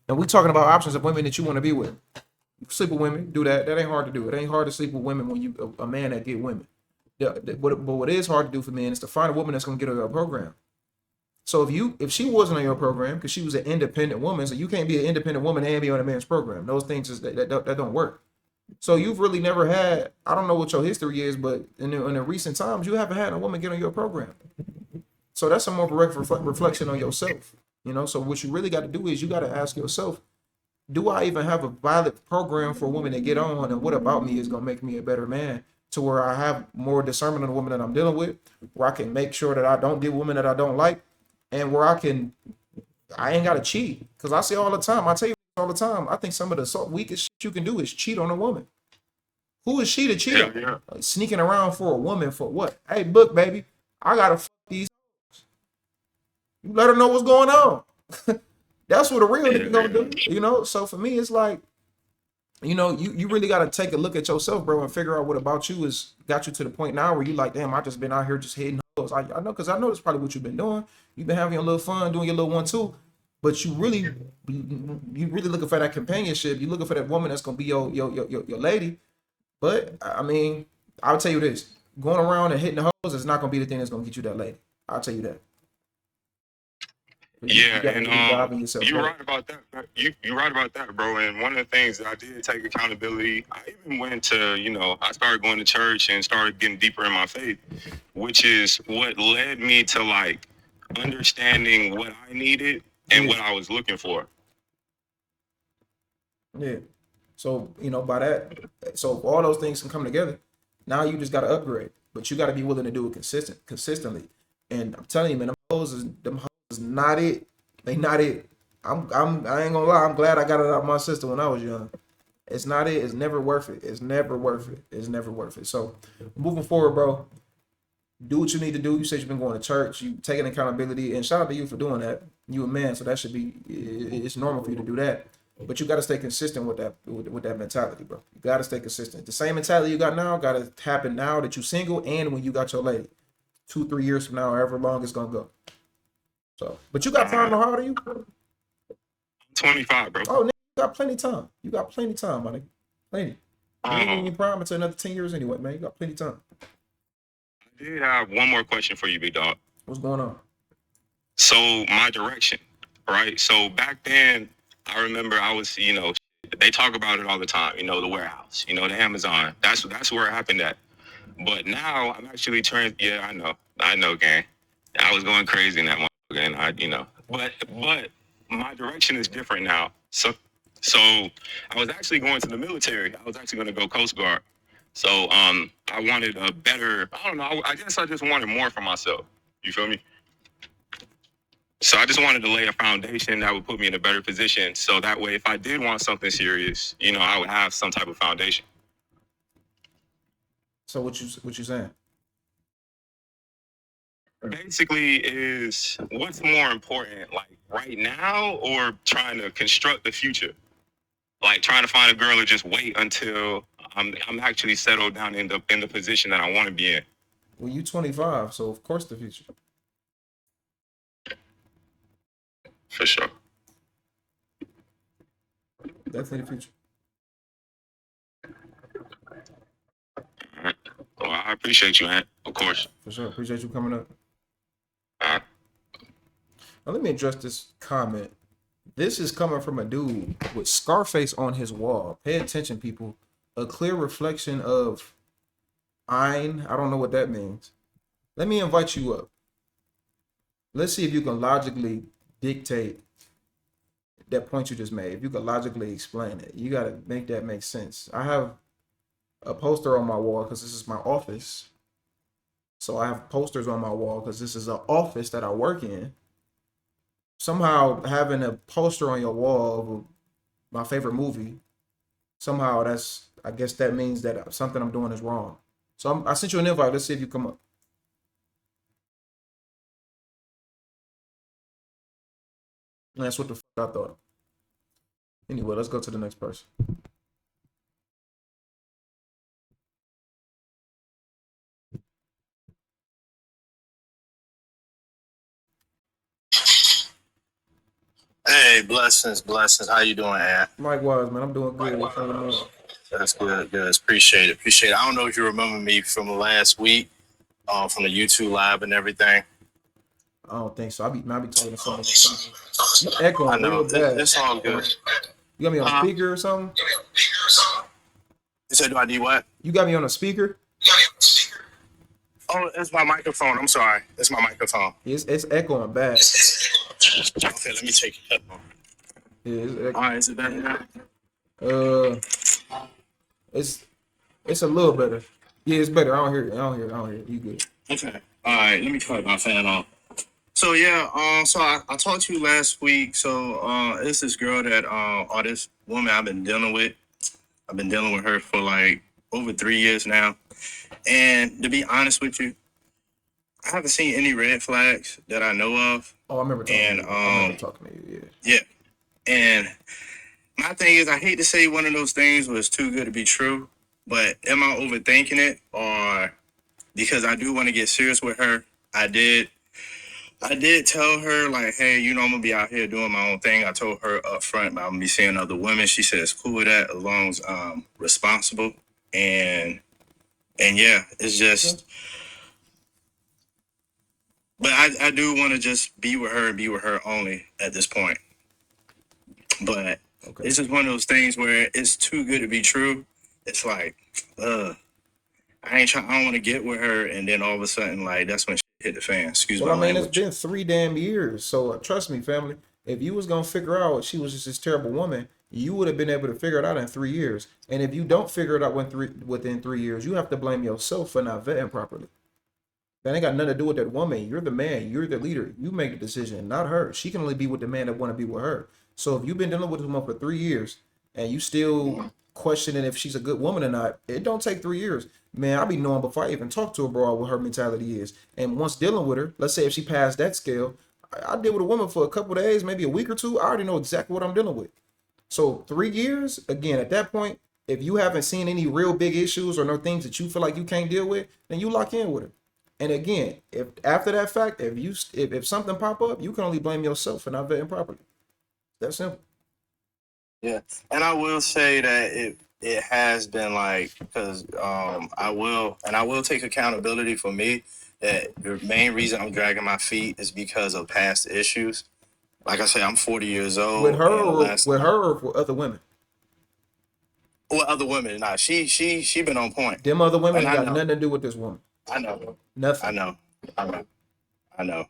we talking about options of women that you want to be with. Sleep with women, do that. That ain't hard to do. It ain't hard to sleep with women when you a man that get women. But what is hard to do for men is to find a woman that's gonna get on your program. So if she wasn't on your program because she was an independent woman, so you can't be an independent woman and be on a man's program. Those things that don't work. So you've really never had, I don't know what your history is, but in the recent times, you haven't had a woman get on your program. So that's a more direct reflection on yourself. You know, so what you really got to do is you got to ask yourself, do I even have a valid program for women to get on? And what about me is going to make me a better man to where I have more discernment on the women that I'm dealing with, where I can make sure that I don't deal with women that I don't like, and where I ain't got to cheat. Because I say all the time, I tell you all the time, I think some of the weakest shit you can do is cheat on a woman. Who is she to cheat on? Yeah. Like, sneaking around for a woman for what? Hey, look, baby, I got to fuck these. You let her know what's going on. That's what a real nigga gonna do, you know? So for me, it's like, you know, you really got to take a look at yourself, bro, and figure out what about you is got you to the point now where you like, damn, I just been out here just hitting hoes. I know, because I know that's probably what you've been doing. You've been having your little fun, doing your little 1-2, but you really looking for that companionship. You looking for that woman that's gonna be your lady. But I mean, I'll tell you this: going around and hitting the hoes is not gonna be the thing that's gonna get you that lady. I'll tell you that. Yeah, You and you're right about that. You're right about that, bro. And one of the things that I did take accountability, I even went to, you know, I started going to church and started getting deeper in my faith, which is what led me to like understanding what I needed and what I was looking for. Yeah. So, you know, by that, so all those things can come together. Now you just got to upgrade, but you got to be willing to do it consistently. And I'm telling you, man, them hoes is not it. They not it. I ain't gonna lie. I'm glad I got it out of my system when I was young. It's not it. It's never worth it. It's never worth it. It's never worth it. So moving forward, bro, do what you need to do. You said you've been going to church. You taking accountability, and shout out to you for doing that. You a man, so that should be. It's normal for you to do that. But you got to stay consistent with that mentality, bro. You got to stay consistent. The same mentality you got now got to happen now that you single and when you got your lady. 2-3 years from now, however long it's gonna go. So, but you got time. How old are you? 25, bro. Oh, nigga, you got plenty of time. You got plenty of time, my nigga. Plenty. You ain't in your prime until another 10 years anyway, man. You got plenty of time. I did have one more question for you, big dog. What's going on? So my direction, right? So back then, I remember I was, you know, they talk about it all the time. You know, the warehouse, you know, the Amazon. That's where it happened at. But now I'm actually turned. Yeah, I know, gang. I was going crazy in that motherfucker, and but my direction is different now. So I was actually going to the military. I was actually going to go Coast Guard. So I wanted a better. I don't know. I guess I just wanted more for myself. You feel me? So I just wanted to lay a foundation that would put me in a better position. So that way, if I did want something serious, you know, I would have some type of foundation. So what you saying? Basically, is what's more important, like right now, or trying to construct the future? Like trying to find a girl or just wait until I'm actually settled down in the position that I want to be in. Well, you 25, so of course the future. For sure. Definitely the future. All right. Well, I appreciate you, man. Of course. For sure. Appreciate you coming up. All right. Now let me address this comment. This is coming from a dude with Scarface on his wall. Pay attention, people. A clear reflection of Ein. I don't know what that means. Let me invite you up. Let's see if you can logically dictate that point you just made. If you can logically explain it, you got to make that make sense. I have a poster on my wall because this is my office. So I have posters on my wall because this is an office that I work in. Somehow having a poster on your wall of my favorite movie, somehow I guess that means that something I'm doing is wrong. So I sent you an invite. Let's see if you come up. And that's what the fuck I thought. Anyway, let's go to the next person. Hey, blessings. How you doing, Ant? Likewise, man. I'm doing good. That's good. Appreciate it. I don't know if you remember me from last week, from the YouTube live and everything. I don't think so. I be talking to someone. You echoing I know. real bad. It's all good. You got me on speaker or something? You said, do I need what? You got me on a speaker? Oh, it's my microphone. I'm sorry. It's my microphone. It's echoing bad. Okay, let me take it. Yeah, it's echoing. All right, is it better now? It's a little better. Yeah, it's better. I don't hear it. I don't hear it. You good. Okay. All right, let me cut my fan off. So yeah, so I talked to you last week. So it's this girl that or this woman I've been dealing with. I've been dealing with her for like over 3 years now. And to be honest with you, I haven't seen any red flags that I know of. Oh, I remember talking to you. I remember talking to you, Yeah. And my thing is, I hate to say one of those things was too good to be true, but am I overthinking it? Or because I do want to get serious with her, I did tell her, like, hey, you know, I'm gonna be out here doing my own thing. I told her up front, I'm gonna be seeing other women. She says cool with that as long as responsible. And yeah, it's just, but I do want to just be with her and be with her only at this point. But it's just one of those things where it's too good to be true. It's like, I don't want to get with her, and then all of a sudden, like, that's when shit hit the fan. Excuse me. Well, I mean, it's been 3 damn years. So trust me, family. If you was gonna figure out she was just this terrible woman, you would have been able to figure it out in 3 years. And if you don't figure it out within 3 years, you have to blame yourself for not vetting properly. That ain't got nothing to do with that woman. You're the man. You're the leader. You make the decision, not her. She can only be with the man that want to be with her. So if you've been dealing with this woman for 3 years and you still questioning if she's a good woman or not, it don't take 3 years. Man, I be knowing before I even talk to a broad what her mentality is. And once dealing with her, let's say if she passed that scale, I deal with a woman for a couple of days, maybe a week or two. I already know exactly what I'm dealing with. So 3 years, again, at that point, if you haven't seen any real big issues or no things that you feel like you can't deal with, then you lock in with her. And again, if after that fact, if something pop up, you can only blame yourself for not vetting properly. That's simple. Yeah, and I will say that it has been like, because I will take accountability for me that the main reason I'm dragging my feet is because of past issues. Like I say, I'm 40 years old. With her or with other women? With other women, nah, she been on point. Them other women ain't got nothing to do with this woman. I know. Nothing. I know.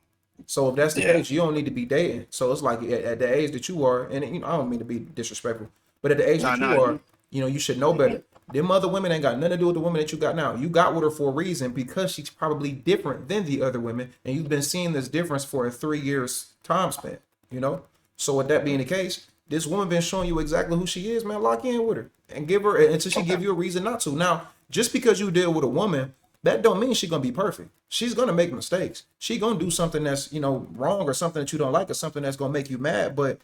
So if that's the case, you don't need to be dating. So it's like at the age that you are, and you know, I don't mean to be disrespectful, but at the age that you are, you know, you should know better. Them other women ain't got nothing to do with the woman that you got now. You got with her for a reason because she's probably different than the other women, and you've been seeing this difference for a 3 years time span. You know, so with that being the case, this woman been showing you exactly who she is, man. Lock in with her and give her until she give you a reason not to. Now, just because you deal with a woman, that don't mean she's gonna be perfect. She's gonna make mistakes. She gonna do something that's, you know, wrong or something that you don't like or something that's gonna make you mad. But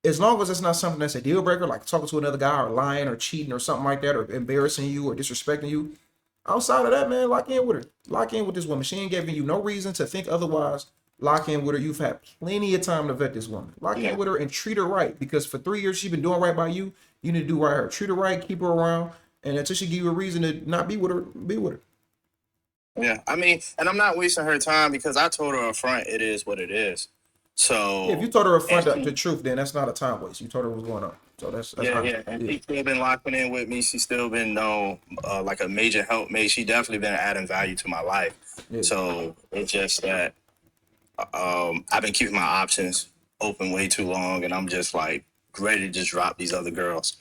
as long as it's not something that's a deal breaker, like talking to another guy or lying or cheating or something like that, or embarrassing you or disrespecting you, outside of that, man, lock in with her. Lock in with this woman. She ain't giving you no reason to think otherwise. Lock in with her. You've had plenty of time to vet this woman. Lock in with her and treat her right, because for 3 years she's been doing right by you. You need to do right by her. Treat her right. Keep her around, and until she give you a reason to not be with her, be with her. Yeah, I mean, and I'm not wasting her time because I told her up front it is what it is. So if you told her up front the truth, then that's not a time waste. You told her what's going on. So that's yeah. And she's still been locking in with me. She's still been like a major helpmate. She definitely been adding value to my life. Yeah. So it's just that I've been keeping my options open way too long, and I'm just like ready to just drop these other girls.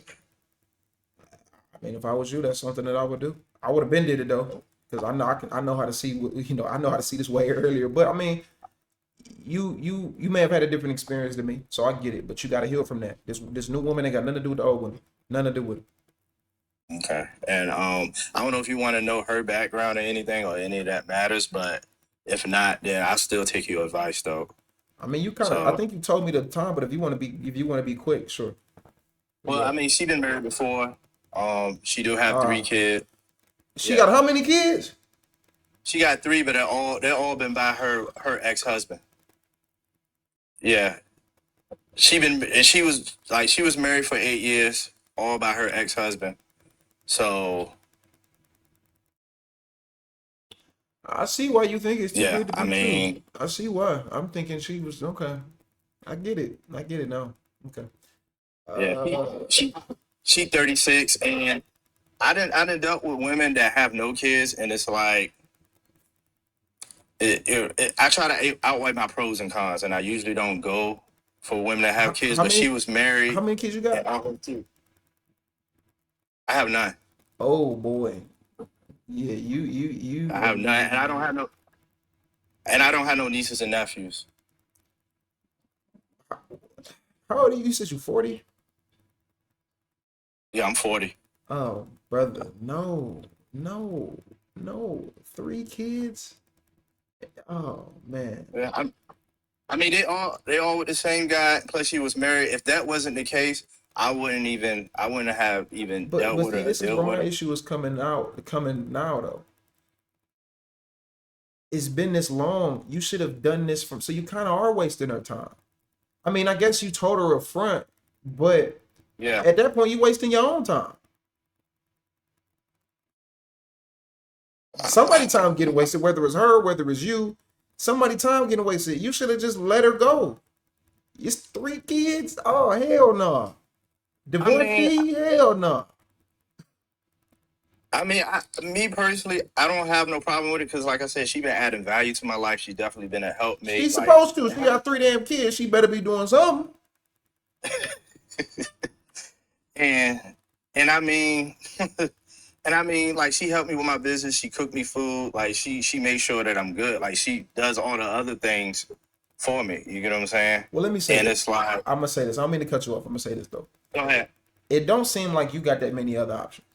I mean, if I was you, that's something that I would do. I would have been did it though. Because I know how to see I know how to see this way earlier. But I mean, you may have had a different experience than me, so I get it. But you got to heal from that. This new woman ain't got nothing to do with the old woman. Nothing to do with it. Okay, and I don't know if you want to know her background or anything, or any of that matters. But if not, then I'll still take your advice though. I mean, you kind of. I think you told me the time, but if you want to be quick, sure. Well, yeah. I mean, she been married before. She do have 3 kids. She got how many kids? She got 3, but they're all been by her ex-husband. Yeah. She was married for 8 years, all by her ex-husband. So I see why you think it's too good to be I mean, true. I see why. I'm thinking she was okay. I get it now. Okay. Yeah. She 36, and I didn't dealt with women that have no kids, and it's like I try to outweigh my pros and cons, and I usually don't go for women that have kids. How But many? she was married. How many kids you got? I have none. Oh boy. Yeah, you. I have none, and I don't have no nieces and nephews. How old are you? You said you 40? Yeah, I'm 40. Oh, brother, no, no, no. 3 kids? Oh man. Yeah, I mean, they all with the same guy. Plus, she was married. If that wasn't the case, I wouldn't have even dealt But with see, her. this is Deal where with my her. issue is coming now though. It's been this long. You should have done this so you kind of are wasting her time. I mean, I guess you told her up front, but Yeah. at that point, you wasting your own time. Somebody time getting wasted, whether it's her, whether it's you. Somebody time getting wasted. You should have just let her go. It's 3 kids. Oh hell no. Divorcee? Hell no. I mean, me personally, I don't have no problem with it because, like I said, she been adding value to my life. She's definitely been a helpmate. She's supposed to. She got 3 damn kids. She better be doing something. And I mean, and I mean, like she helped me with my business. She cooked me food. Like she made sure that I'm good. Like she does all the other things for me. You get what I'm saying? Well, let me say and this. It's like I'm gonna say this. I don't mean to cut you off. I'm gonna say this though. Go ahead. It don't seem like you got that many other options.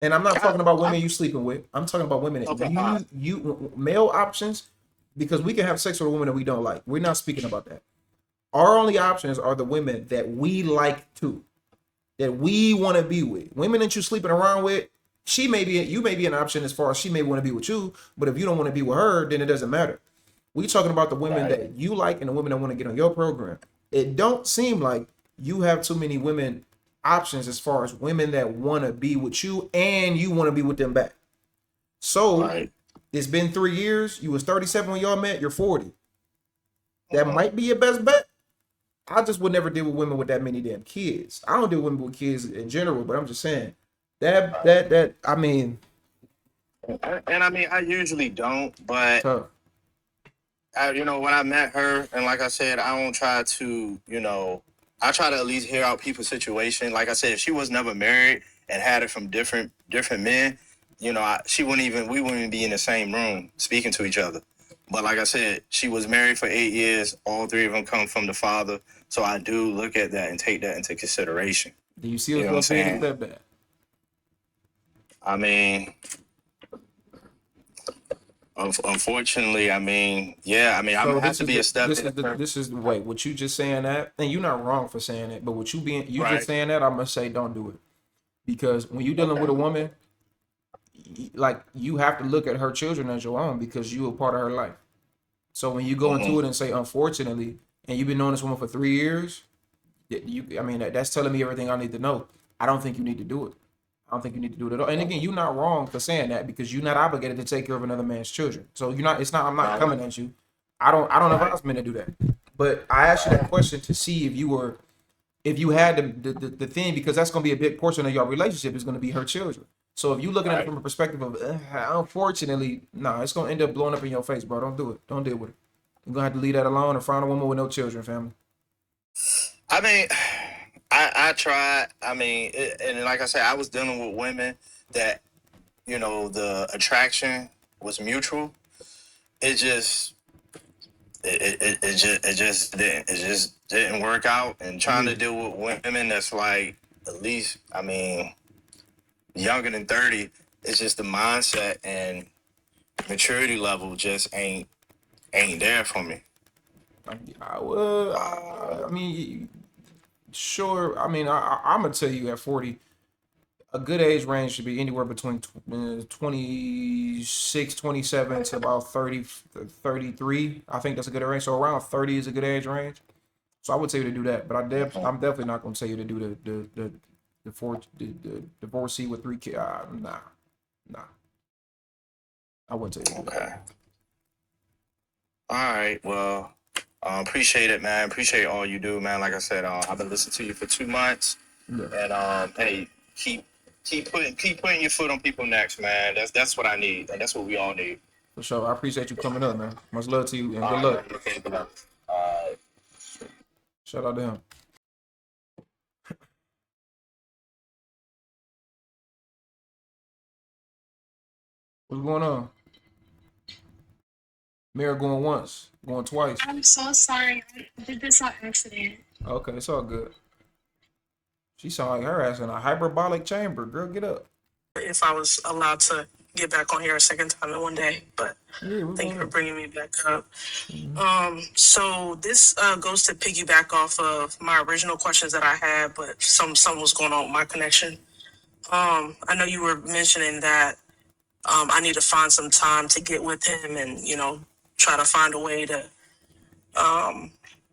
And I'm not talking about women you sleeping with. I'm talking about women that you male options, because we can have sex with a woman that we don't like. We're not speaking about that. Our only options are the women that we like too, that we want to be with. Women that you sleeping around with, you may be an option as far as she may want to be with you, but if you don't want to be with her, then it doesn't matter. We talking about the women that you like and the women that want to get on your program. It don't seem like you have too many women options as far as women that want to be with you and you want to be with them back. So it's been 3 years. You was 37 when y'all met. You're 40. That might be your best bet. I just would never deal with women with that many damn kids. I don't deal with women with kids in general, but I'm just saying that I mean. And I mean, I usually don't, but Tough. When I met her, and like I said, I don't try to, I try to at least hear out people's situation. Like I said, if she was never married and had it from different men, we wouldn't even be in the same room speaking to each other. But like I said, she was married for 8 years. All 3 of them come from the father. So I do look at that and take that into consideration. Do you see what's being a stepdad? I mean, unfortunately, I mean, yeah, I mean, I'm gonna have to be a stepdad. This is wait, what you just saying that, and you're not wrong for saying it, but what you just saying that, I'm gonna say don't do it, because when you're dealing with a woman, like you have to look at her children as your own because you are part of her life. So when you go into it and say unfortunately, and you've been knowing this woman for 3 years, that's telling me everything I need to know. I don't think you need to do it. I don't think you need to do it at all. And again, you're not wrong for saying that because you're not obligated to take care of another man's children. So I'm not coming at you. I don't advise men to do that. But I asked you that question to see if you had the thing, because that's going to be a big portion of your relationship is going to be her children. So if you're looking at it from a perspective of, unfortunately, it's going to end up blowing up in your face, bro. Don't do it. Don't deal with it. You're going to have to leave that alone and find a woman with no children, family. I mean, I tried. I mean, and like I said, I was dealing with women that, the attraction was mutual. It just didn't work out. And trying to deal with women that's like, at least, I mean, younger than 30, it's just the mindset and maturity level just ain't there for me. Sure. I mean, I'm gonna tell you at 40, a good age range should be anywhere between 26, 27 to about 30, 33. I think that's a good range. So around 30 is a good age range. So I would tell you to do that, but I'm definitely not gonna tell you to do the divorcee with 3 kids. Nah. I wouldn't tell you to do that. All right. Well, appreciate it, man. Appreciate all you do, man. Like I said, I've been listening to you for 2 months. Yeah. And hey, keep putting your foot on people's necks, man. That's what I need, and that's what we all need. For sure. I appreciate you coming up, man. Much love to you and good luck. Okay, good luck. Shout out to him. What's going on? Mira going once, going twice. I'm so sorry. I did this on accident. Okay, it's all good. She sound like her ass in a hyperbolic chamber. Girl, get up. If I was allowed to get back on here a second time in one day, but Yeah, thank you for bringing me back up. So this goes to piggyback off of my original questions that I had, but something was going on with my connection. I know you were mentioning that I need to find some time to get with him and, try to find a way to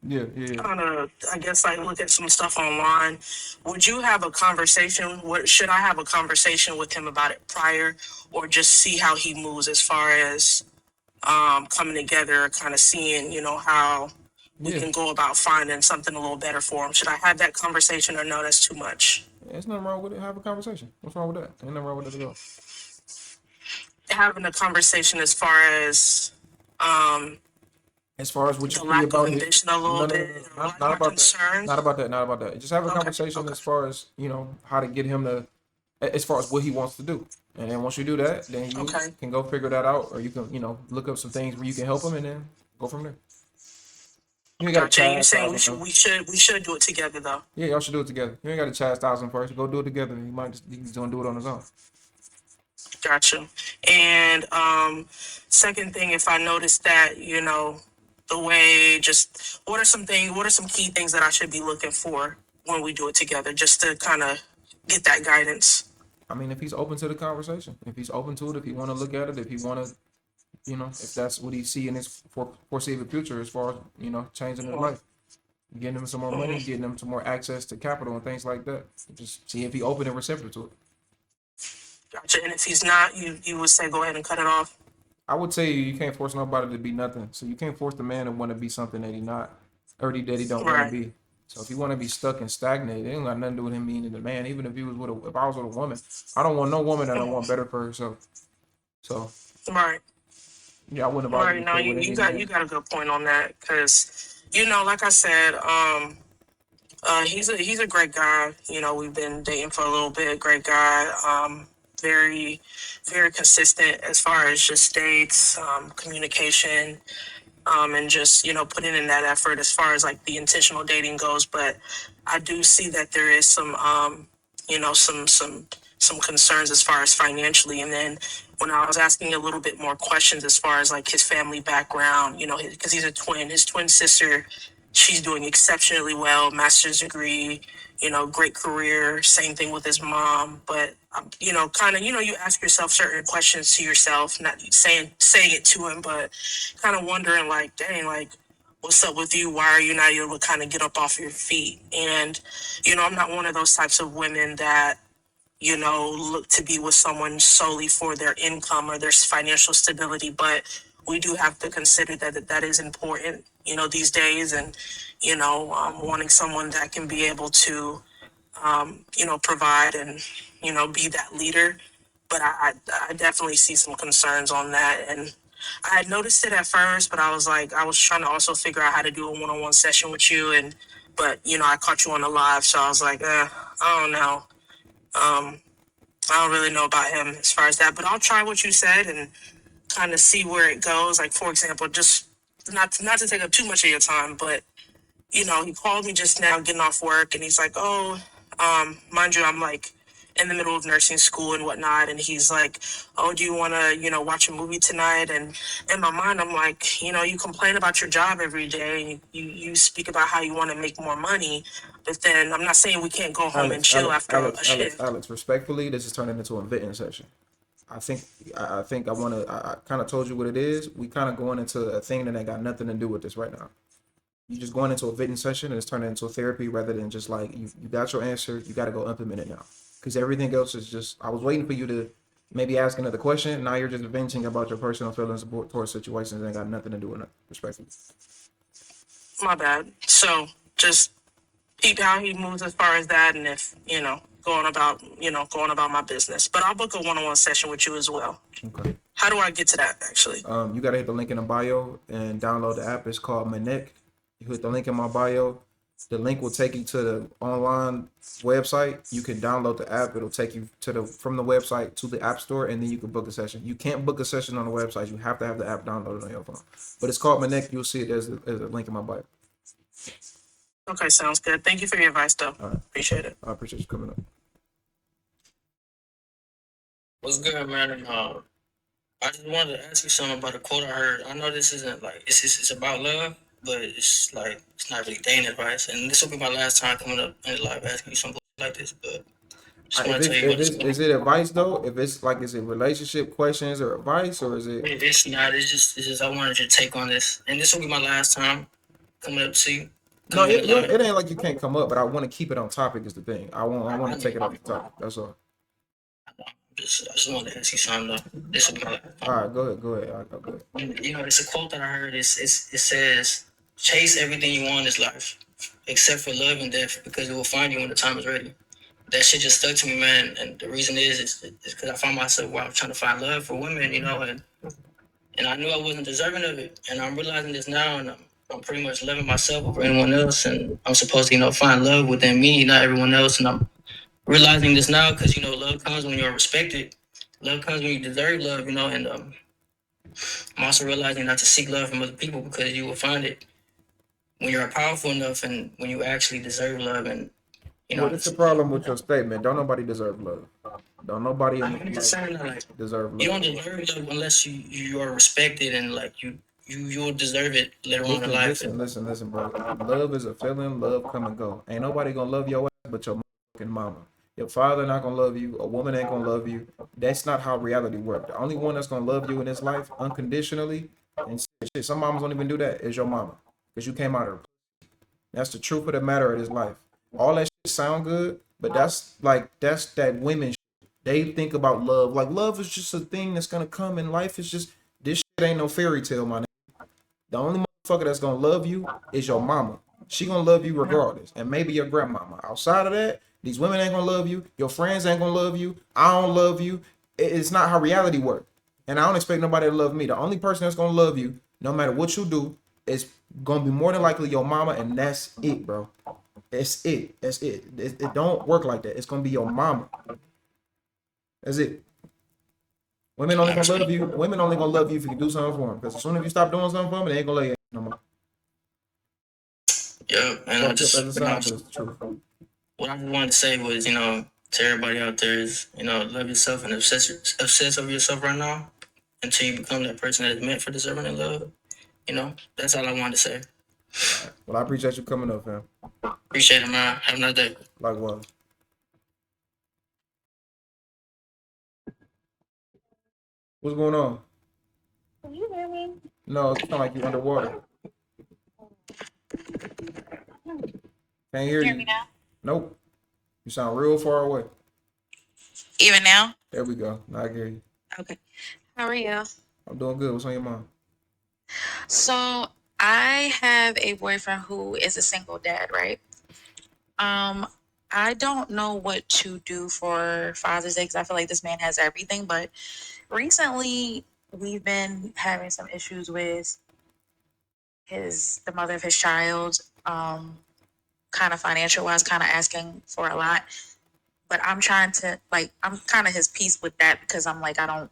Yeah. kind of, I guess, like look at some stuff online. Would you have a conversation? Should I have a conversation with him about it prior, or just see how he moves as far as coming together, kind of seeing, how we can go about finding something a little better for him? Should I have that conversation, or no, that's too much? There's nothing wrong with it. Have a conversation. What's wrong with that? Ain't nothing wrong with that at all. Having a conversation as far as what you the lack about of ambition a little bit, not about concerns. that. Not about that. Just have a conversation as far as how to get him to, as far as what he wants to do, and then once you do that, then you can go figure that out, or you can look up some things where you can help him, and then go from there. You ain't got to You saying we should do it together though? Yeah, y'all should do it together. You ain't got to chastise him first. Go do it together. He's gonna do it on his own. Gotcha. And second thing, if I notice that, the way, just what are some key things that I should be looking for when we do it together, just to kind of get that guidance? I mean, if he's open to the conversation, if he's open to it, if he want to look at it, if he want to, if that's what he see in his foreseeable future as far as, changing his life, getting him some more money, getting him some more access to capital and things like that. Just see if he open and receptive to it. Gotcha. And if he's not, you would say go ahead and cut it off? I would say you can't force nobody to be nothing. So you can't force the man to want to be something that he not, or that he don't want to be. So if you want to be stuck and stagnated, it ain't got nothing to do with him being the man. Even if he was if I was with a woman, I don't want no woman that I want better for herself. So right. Yeah, I wouldn't have. Right. No, you got a good point on that, because like I said, he's a great guy. We've been dating for a little bit. Great guy. Very, very consistent as far as just dates, communication, and just putting in that effort as far as like the intentional dating goes. But I do see that there is some some concerns as far as financially. And then when I was asking a little bit more questions as far as like his family background, because he's a twin, his twin sister, she's doing exceptionally well, master's degree, great career. Same thing with his mom. But kind of, you ask yourself certain questions to yourself, not saying it to him, but kind of wondering like, dang, like, what's up with you? Why are you not able to kind of get up off your feet? And, I'm not one of those types of women that, look to be with someone solely for their income or their financial stability. But we do have to consider that is important, these days. And, wanting someone that can be able to, provide and, be that leader. But I definitely see some concerns on that. And I had noticed it at first, but I was trying to also figure out how to do a one-on-one session with you. But I caught you on the live, so I was like, I don't know. I don't really know about him as far as that, but I'll try what you said and kind of see where it goes. Like, for example, just not to take up too much of your time, but he called me just now getting off work, and he's like, oh, mind you, I'm like in the middle of nursing school and whatnot, and he's like, oh, do you want to watch a movie tonight? And in my mind, I'm like, you complain about your job every day, and you speak about how you want to make more money, but then I'm not saying we can't go home and chill after a shift. Alex, respectfully, this is turning into a venting session. I think I kind of told you what it is. We kind of going into a thing that ain't got nothing to do with this right now. You're just going into a venting session, and it's turning into a therapy rather than just like you got your answer, you got to go implement it now. Because everything else is just, I was waiting for you to maybe ask another question. Now you're just venting about your personal feelings towards situations that ain't got nothing to do with it, respectfully. My bad. So just peep how he moves as far as that, and if going about my business. But I'll book a one-on-one session with you as well. Okay. How do I get to that, actually? You gotta hit the link in the bio and download the app. It's called Minnect. You hit the link in my bio. The link will take you to the online website. You can download the app. It'll take you from the website to the app store, and then you can book a session. You can't book a session on the website. You have to have the app downloaded on your phone. But it's called Minnect. You'll see it as a link in my bio. Okay, sounds good. Thank you for your advice, though. All right. Appreciate it. I appreciate you coming up. What's good, man? And, I just wanted to ask you something about a quote I heard. I know this isn't like it's about love, but it's like it's not really dating advice. And this will be my last time coming up in live asking you something like this. But just want to tell you what Is it advice though? If it's like, is it relationship questions or advice, or is it? It's not. It's just I wanted your take on this, and this will be my last time coming up to you. No, it ain't like you can't come up, but I want to keep it on topic. Is the thing. I want to take it off the topic. That's all. I just wanted to ask you something though. This will be my last time. All right, go ahead. Go ahead. You know, it's a quote that I heard. It says, "Chase everything you want in this life, except for love and death, because it will find you when the time is ready." That shit just stuck to me, man. And the reason is because I found myself where I was trying to find love for women, you know, and I knew I wasn't deserving of it. And I'm realizing this now, and I'm pretty much loving myself over anyone else. And I'm supposed to, find love within me, not everyone else. And I'm realizing this now because, love comes when you're respected. Love comes when you deserve love, and I'm also realizing not to seek love from other people because you will find it when you're powerful enough and when you actually deserve love. And What's the problem with your statement? Don't nobody deserve love. Don't nobody deserve love. You don't deserve love unless you are respected and you'll deserve it later on in life. Listen, bro. Love is a feeling. Love come and go. Ain't nobody gonna love your ass but your fucking mama. Your father not gonna love you. A woman ain't gonna love you. That's not how reality works. The only one that's gonna love you in this life unconditionally, and shit, some mamas don't even do that, is your mama, because you came out of her. That's the truth of the matter of this life. All that shit sound good, but that's that women shit. They think about love like love is just a thing that's gonna come in life. Is just, this shit ain't no fairy tale, my nigga. The only motherfucker that's gonna love you is your mama. She gonna love you regardless, and maybe your grandmama. Outside of that, these women ain't gonna love you. Your friends ain't gonna love you. I don't love you. It's not how reality works, and I don't expect nobody to love me. The only person that's gonna love you, no matter what you do, is gonna be more than likely your mama, and that's it, bro. That's it. It don't work like that. It's gonna be your mama. That's it. Women only gonna love you. Women only gonna love you if you can do something for them. Because as soon as you stop doing something for them, they ain't gonna love you no more. Yeah, and what I just wanted to say was, to everybody out there is, love yourself and obsess over yourself right now until you become that person that is meant for deserving and love. That's all I wanted to say. Well, I appreciate you coming up, fam. Appreciate it, man. Have a nice day. Likewise. What's going on? Can you hear me? No, it's kind of like you underwater. Can't hear you. Me now? Nope. You sound real far away. Even now? There we go. Now I can hear you. Okay. How are you? I'm doing good. What's on your mind? So I have a boyfriend who is a single dad, right? I don't know what to do for Father's Day because I feel like this man has everything, but recently we've been having some issues with the mother of his child, kind of financial wise, kind of asking for a lot. But I'm trying to I'm kind of his piece with that because I'm like, I don't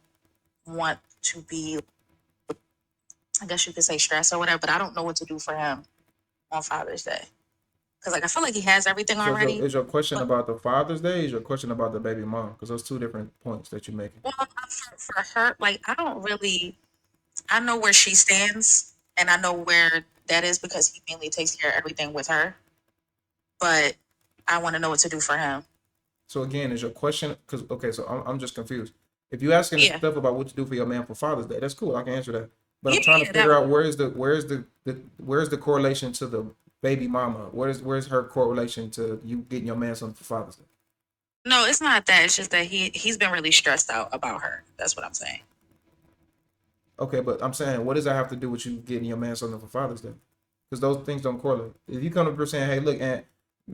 want to be, I guess you could say, stressed or whatever, but I don't know what to do for him on Father's Day. Because I feel like he has everything already. Is your question about the Father's Day, or is your question about the baby mom? Because those two different points that you're making. Well, for her, I know where she stands and I know where that is because he mainly takes care of everything with her. But I want to know what to do for him. So again, is your question, so I'm just confused. If you're asking stuff about what to do for your man for Father's Day, that's cool. I can answer that. But I'm trying to figure out where's the correlation to the baby mama? Where's her correlation to you getting your man something for Father's Day? No, it's not that. It's just that he's been really stressed out about her. That's what I'm saying. Okay, but I'm saying, what does that have to do with you getting your man something for Father's Day? Because those things don't correlate. If you come to her saying, hey, look, Aunt,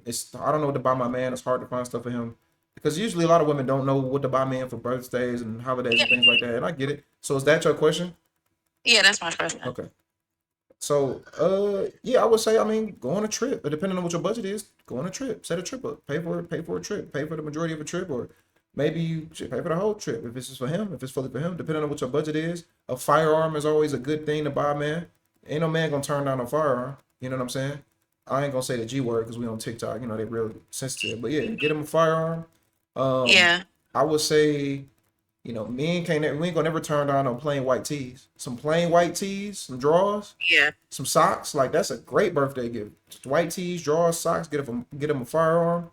I don't know what to buy my man. It's hard to find stuff for him. Because usually a lot of women don't know what to buy men for birthdays and holidays and things like that, and I get it. So is that your question? Yeah, that's my question. Okay. So, yeah, I would say, I mean, go on a trip. But depending on what your budget is, go on a trip. Set a trip up. Pay for it. Pay for a trip. Pay for the majority of a trip, or maybe you should pay for the whole trip if it's just for him. If it's fully for him, depending on what your budget is. A firearm is always a good thing to buy, man. Ain't no man gonna turn down a firearm. You know what I'm saying? I ain't gonna say the G word because we on TikTok. You know they real sensitive. But yeah, get him a firearm. Yeah. I would say, you know, we ain't gonna never turn down on plain white tees. Some plain white tees, some drawers, Yeah. some socks. Like that's a great birthday gift. Just white tees, drawers, socks. Get him a firearm.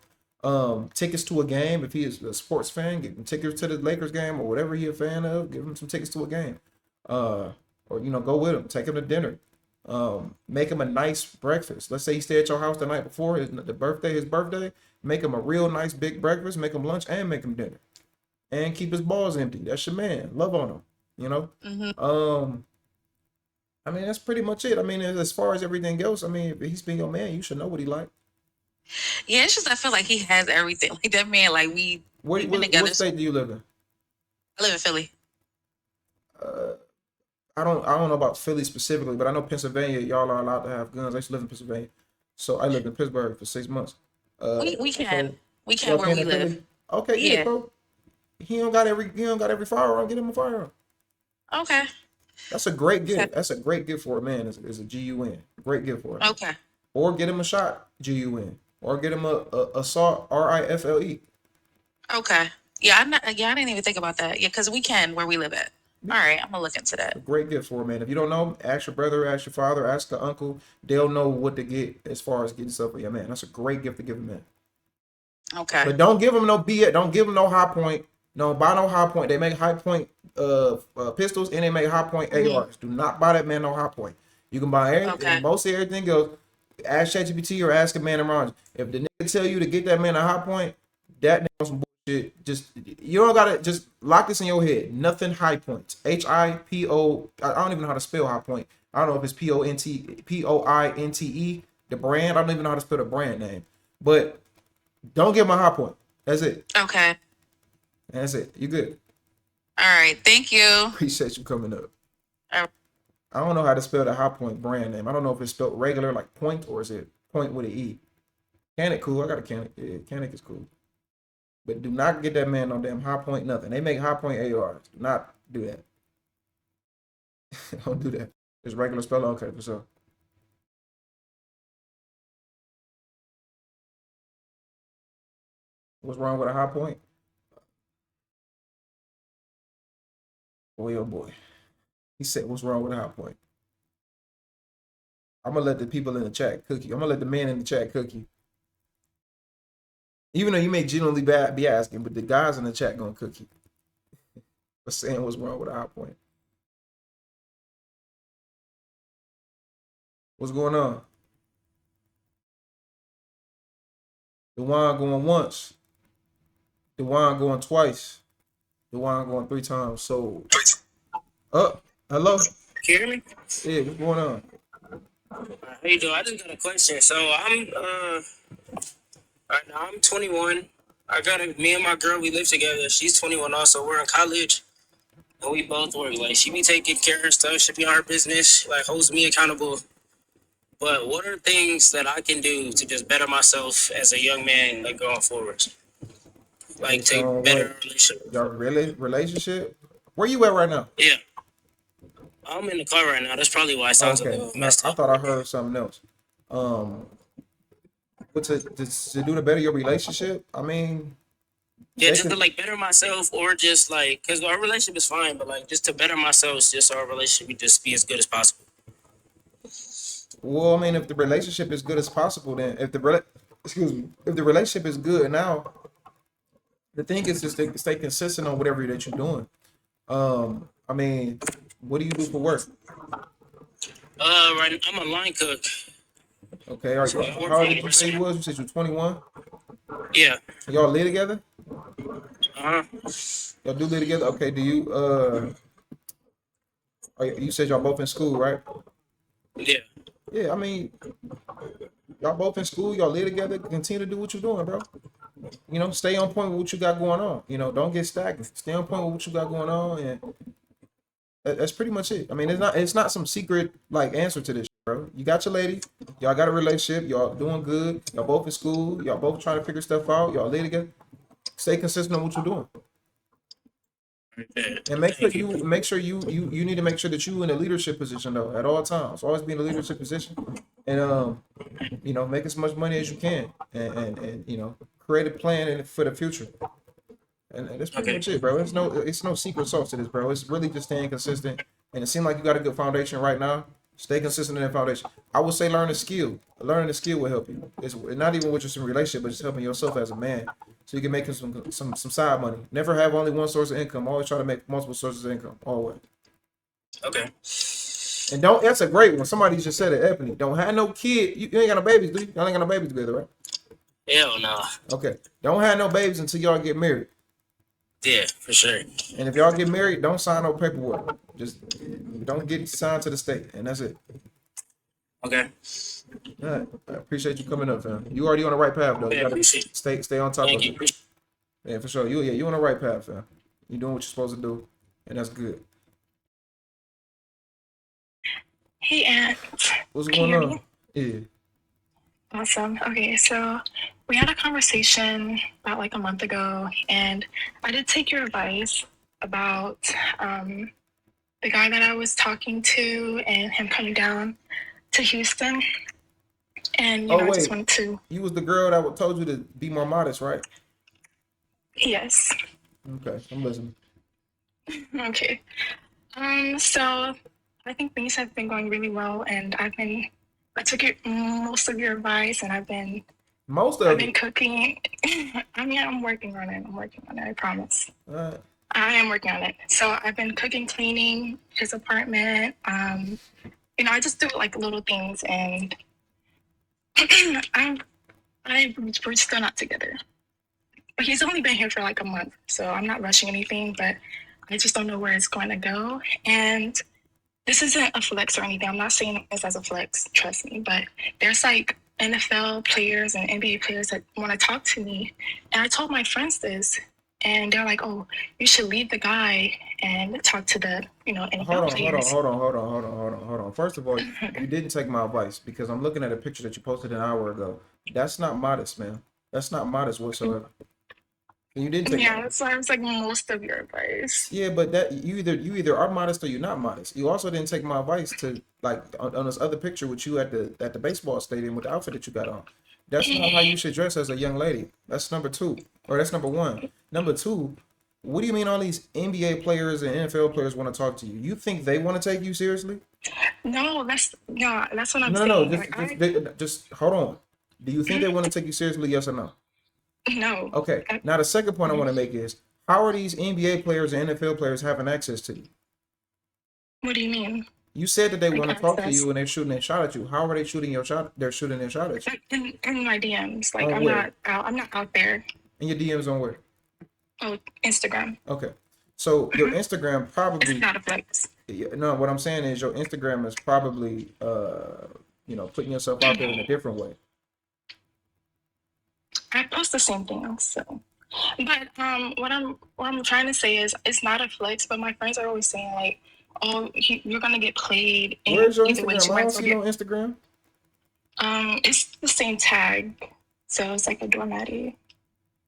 Tickets to a game if he is a sports fan. Get him tickets to the Lakers game or whatever he a fan of. Give him some tickets to a game. Or you know, go with him. Take him to dinner. Make him a nice breakfast. Let's say he stayed at your house the night before his birthday. Make him a real nice big breakfast. Make him lunch and make him dinner. And keep his balls empty. That's your man. Love on him. You know. I mean that's pretty much it. I mean as far as everything else, I mean if he's been your man, you should know what he like. Yeah, it's just I feel like he has everything. Like that man, like we've been together. What state do you live in? I live in Philly. I don't know about Philly specifically, but I know Pennsylvania, y'all are allowed to have guns. I used to live in Pennsylvania. So I lived in Pittsburgh for 6 months. We can y'all where we in live. Philly? Okay, yeah, bro. He don't got every firearm. Get him a firearm. Okay. That's a great gift. That's a great gift for a man. Is a GUN. Great gift for him. Okay. Or get him a shot GUN. Or get him a assault RIFLE. Okay. Yeah, I didn't even think about that. Yeah, because we can where we live at. All right, I'm gonna look into that. A great gift for a man. If you don't know, ask your brother, ask your father, ask your uncle. They'll know what to get as far as getting stuff for your man. That's a great gift to give a man. Okay. But don't give him no BS. Don't give him no high point. No, buy no high point. They make high point pistols and they make high point ARs. Do not buy that man no high point. You can buy everything, mostly everything else. Ask ChatGPT or ask a man around you. If the nigga tell you to get that man a high point, that nigga on some bullshit. Just you don't gotta just lock this in your head. Nothing high points. HIPO. I don't even know how to spell high point. I don't know if it's POINTE. The brand. I don't even know how to spell the brand name. But don't give him a high point. That's it. Okay. That's it. You good. All right. Thank you. Appreciate you coming up. All right. I don't know how to spell the High Point brand name. I don't know if it's spelled regular like point or is it point with an E. Canic cool. I got a Canic. Yeah, Canic is cool. But do not get that man no damn High Point nothing. They make High Point ARs. Do not do that. Don't do that. Just regular spelling. Okay, for sure. What's wrong with a High Point? Boy, oh boy. He said, what's wrong with a High Point? I'm going to let the people in the chat cook you. I'm going to let the men in the chat cook you. Even though you may genuinely be asking, but the guys in the chat going to cook you. For saying what's wrong with a High Point. What's going on? The wine going once. The wine going twice. The wine going 3 times. So, hello? Can you hear me? Yeah, what's going on? How you doing? I just got a question. So I'm right now I'm 21. Me and my girl, we live together. She's 21 also. We're in college. And we both work. Like she be taking care of her stuff, she be on her business, like holds me accountable. But what are things that I can do to just better myself as a young man, like going forward? Like to better relationship. Your relationship? Where you at right now? Yeah. I'm in the car right now. That's probably why it sounds a little messed up. I thought I heard something else. But to do to better your relationship, I mean, yeah, just to like better myself, or just like because our relationship is fine, but like just to better myself, just so our relationship would just be as good as possible. Well, I mean, if the relationship is good as possible, then if the relationship is good now, the thing is just to stay consistent on whatever that you're doing. I mean, what do you do for work? Right, I'm a line cook. Okay, all right. So How old did you say you was? You said you're 21? Yeah. Y'all live together? Uh-huh. Y'all do live together? Okay, do you, you said y'all both in school, right? Yeah. Yeah, I mean, y'all both in school, y'all live together, continue to do what you're doing, bro. You know, stay on point with what you got going on. You know, don't get stagnant. Stay on point with what you got going on, and that's pretty much it. I mean, it's not some secret like answer to this, bro. You got your lady, y'all got a relationship, y'all doing good, y'all both in school, y'all both trying to figure stuff out, y'all live together. Stay consistent on what you're doing. And make sure you need to make sure that you in a leadership position though at all times. Always be in a leadership position, and you know, make as much money as you can, and you know, create a plan for the future. And that's pretty much it, bro. It's no secret sauce to this, bro. It's really just staying consistent. And it seems like you got a good foundation right now. Stay consistent in that foundation. I would say learn a skill. Learning a skill will help you. It's not even with just in relationship, but just helping yourself as a man, so you can make some side money. Never have only one source of income. Always try to make multiple sources of income. Always. Okay. And don't. That's a great one. Somebody just said it. Ebony. Don't have no kid. You ain't got no babies, do you? Y'all ain't got no babies together, right? Hell no. Okay. Don't have no babies until y'all get married. Yeah, for sure. And if y'all get married, don't sign no paperwork. Just don't get signed to the state, and that's it. Okay. All right. I appreciate you coming up, fam. You already on the right path, though. You gotta stay on top of it. Yeah, for sure. You on the right path, fam. You doing what you're supposed to do, and that's good. Hey, Aunt. What's Can going you hear on? me? Yeah. Awesome. Okay, so we had a conversation about like a month ago, and I did take your advice about the guy that I was talking to and him coming down to Houston. And I just wanted to. You was the girl that told you to be more modest, right? Yes. Okay, I'm listening. Okay. So I think things have been going really well, and I took most of your advice, and I've been cooking. I mean, I'm working on it. I promise. I am working on it. So I've been cooking, cleaning his apartment. I just do like little things, and we're still not together. But he's only been here for like a month, so I'm not rushing anything, but I just don't know where it's going to go. And this isn't a flex or anything. I'm not saying this as a flex, trust me, but there's like NFL players and NBA players that want to talk to me. And I told my friends this, and they're like, oh, you should leave the guy and talk to the, NFL players. Hold on. First of all, you didn't take my advice, because I'm looking at a picture that you posted an hour ago. That's not modest, man. That's not modest whatsoever. And you didn't take that's why I was like most of your advice. Yeah, but that you either are modest or you're not modest. You also didn't take my advice to like on this other picture with you at the baseball stadium with the outfit that you got on. That's not how you should dress as a young lady. That's number two, or that's number one. Number two, what do you mean all these NBA players and NFL players want to talk to you? You think they want to take you seriously? No, that's what I'm saying. No, just hold on. Do you think they want to take you seriously? Yes or no? No. Okay. Now the second point I want to make is, how are these NBA players and NFL players having access to you? What do you mean? You said that they want to talk to you and they're shooting their shot at you. How are they shooting your shot? They're shooting their shot at you. In my DMs. Like On where? I'm not out there. And your DMs on where? Oh, Instagram. Okay. So your Instagram probably. It's not a flex. No, what I'm saying is your Instagram is probably putting yourself out there in a different way. I post the same thing, so. But what I'm trying to say is, it's not a flex. But my friends are always saying like, "Oh, you're gonna get played." Where's your Instagram? I don't see no Instagram. It's the same tag, so it's like a doormatty.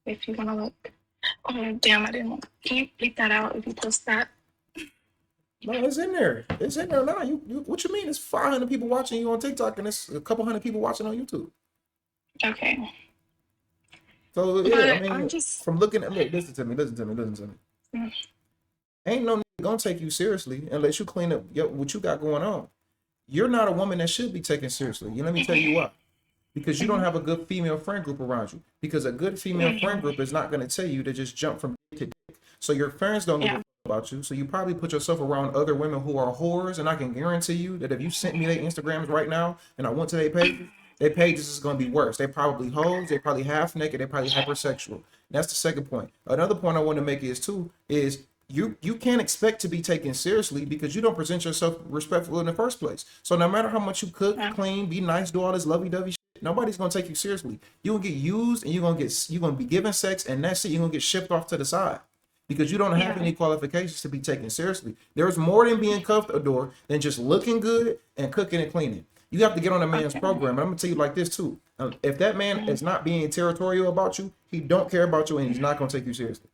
If you wanna look. Oh damn! I didn't. Can you bleep that out if you post that? No, it's in there. It's in there now. You what you mean? It's 500 people watching you on TikTok, and it's a couple hundred people watching on YouTube. Okay. So yeah, I mean, from looking at listen to me. Mm. Ain't no nigga gonna take you seriously unless you clean up what you got going on. You're not a woman that should be taken seriously. Let me tell you why. Because you don't have a good female friend group around you. Because a good female friend group is not gonna tell you to just jump from dick to dick. So your friends don't give a fuck about you. So you probably put yourself around other women who are whores, and I can guarantee you that if you sent me their Instagrams right now and I went to their pages is going to be worse. They're probably hoes. They're probably half naked. They're probably hypersexual. That's the second point. Another point I want to make is you can't expect to be taken seriously because you don't present yourself respectful in the first place. So no matter how much you cook, clean, be nice, do all this lovey-dovey shit, nobody's gonna take you seriously. You're gonna get used, and you're gonna be given sex, and that's it. You're gonna get shipped off to the side because you don't have any qualifications to be taken seriously. There's more than being cuffed a door than just looking good and cooking and cleaning. You have to get on a man's program. And I'm gonna tell you like this too. If that man is not being territorial about you, he don't care about you, and he's not gonna take you seriously.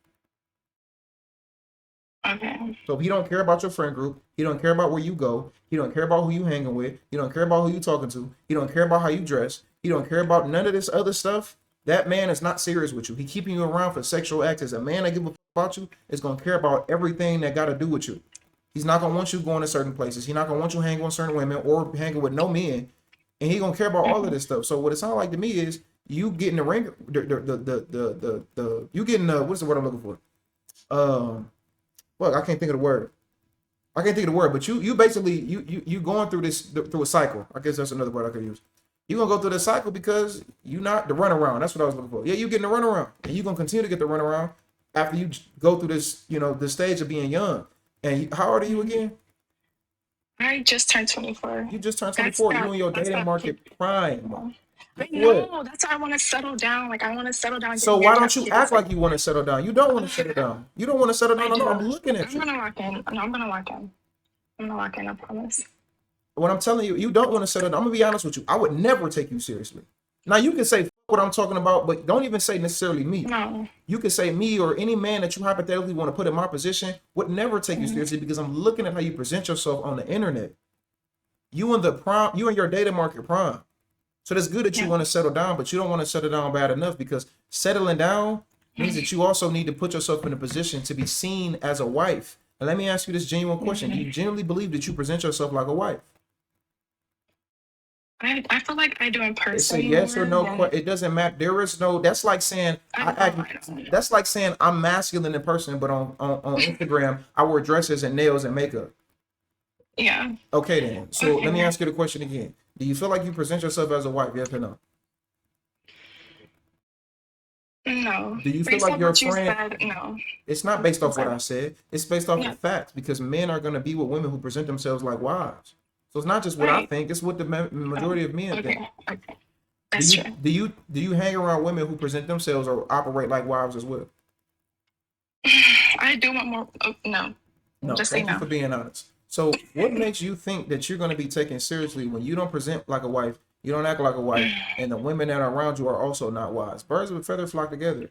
Okay. So if he don't care about your friend group, he don't care about where you go, he don't care about who you hanging with, he don't care about who you talking to, he don't care about how you dress, he don't care about none of this other stuff, that man is not serious with you. He keeping you around for sexual acts. As a man that give a fuck about you is gonna care about everything that got to do with you. He's not gonna want you going to certain places. He's not gonna want you hanging with certain women or hanging with no men, and he gonna care about all of this stuff. So what it sounds like to me is you getting the ring, you getting what's the word I'm looking for? Well, I can't think of the word. But you basically you going through through a cycle. I guess that's another word I could use. You're gonna go through the cycle because you're not the runaround. That's what I was looking for. Yeah, you're getting the runaround, and you're gonna continue to get the runaround after you go through this, the stage of being young. And how old are you again? I just turned 24. You just turned 24. You in your dating market prime. I know. That's why I want to settle down. Like, I want to settle down. So why don't you act like you want to settle down? You don't want to settle down. You don't want to settle down. No, I'm looking at you. I'm gonna lock in. No, I'm gonna lock in. I'm gonna lock in. I promise. What I'm telling you, you don't want to settle down. I'm gonna be honest with you. I would never take you seriously. Now you can say "F what I'm talking about, but don't even say necessarily me. No. You can say me or any man that you hypothetically want to put in my position would never take you seriously because I'm looking at how you present yourself on the internet. You in your dating market prime. So it's good that you want to settle down, but you don't want to settle down bad enough, because settling down means that you also need to put yourself in a position to be seen as a wife. And let me ask you this genuine question. Do you genuinely believe that you present yourself like a wife? I feel like I do in person. It's a yes or no. It doesn't matter. There is no. That's like saying that's like saying I'm masculine in person, but on Instagram I wear dresses and nails and makeup. Yeah. Okay then. So let me ask you the question again. Do you feel like you present yourself as a wife? Yes or no? No. Do you feel like your friend? No. It's not based off what I said. It's based off of facts, because men are going to be with women who present themselves like wives. So it's not just what I think; it's what the majority of men think. Okay. That's true. Do you hang around women who present themselves or operate like wives as well? I do want more. No. Just say no. Thank you for being honest. So what makes you think that you're going to be taken seriously when you don't present like a wife, you don't act like a wife, and the women that are around you are also not wives? Birds of a feather flock together.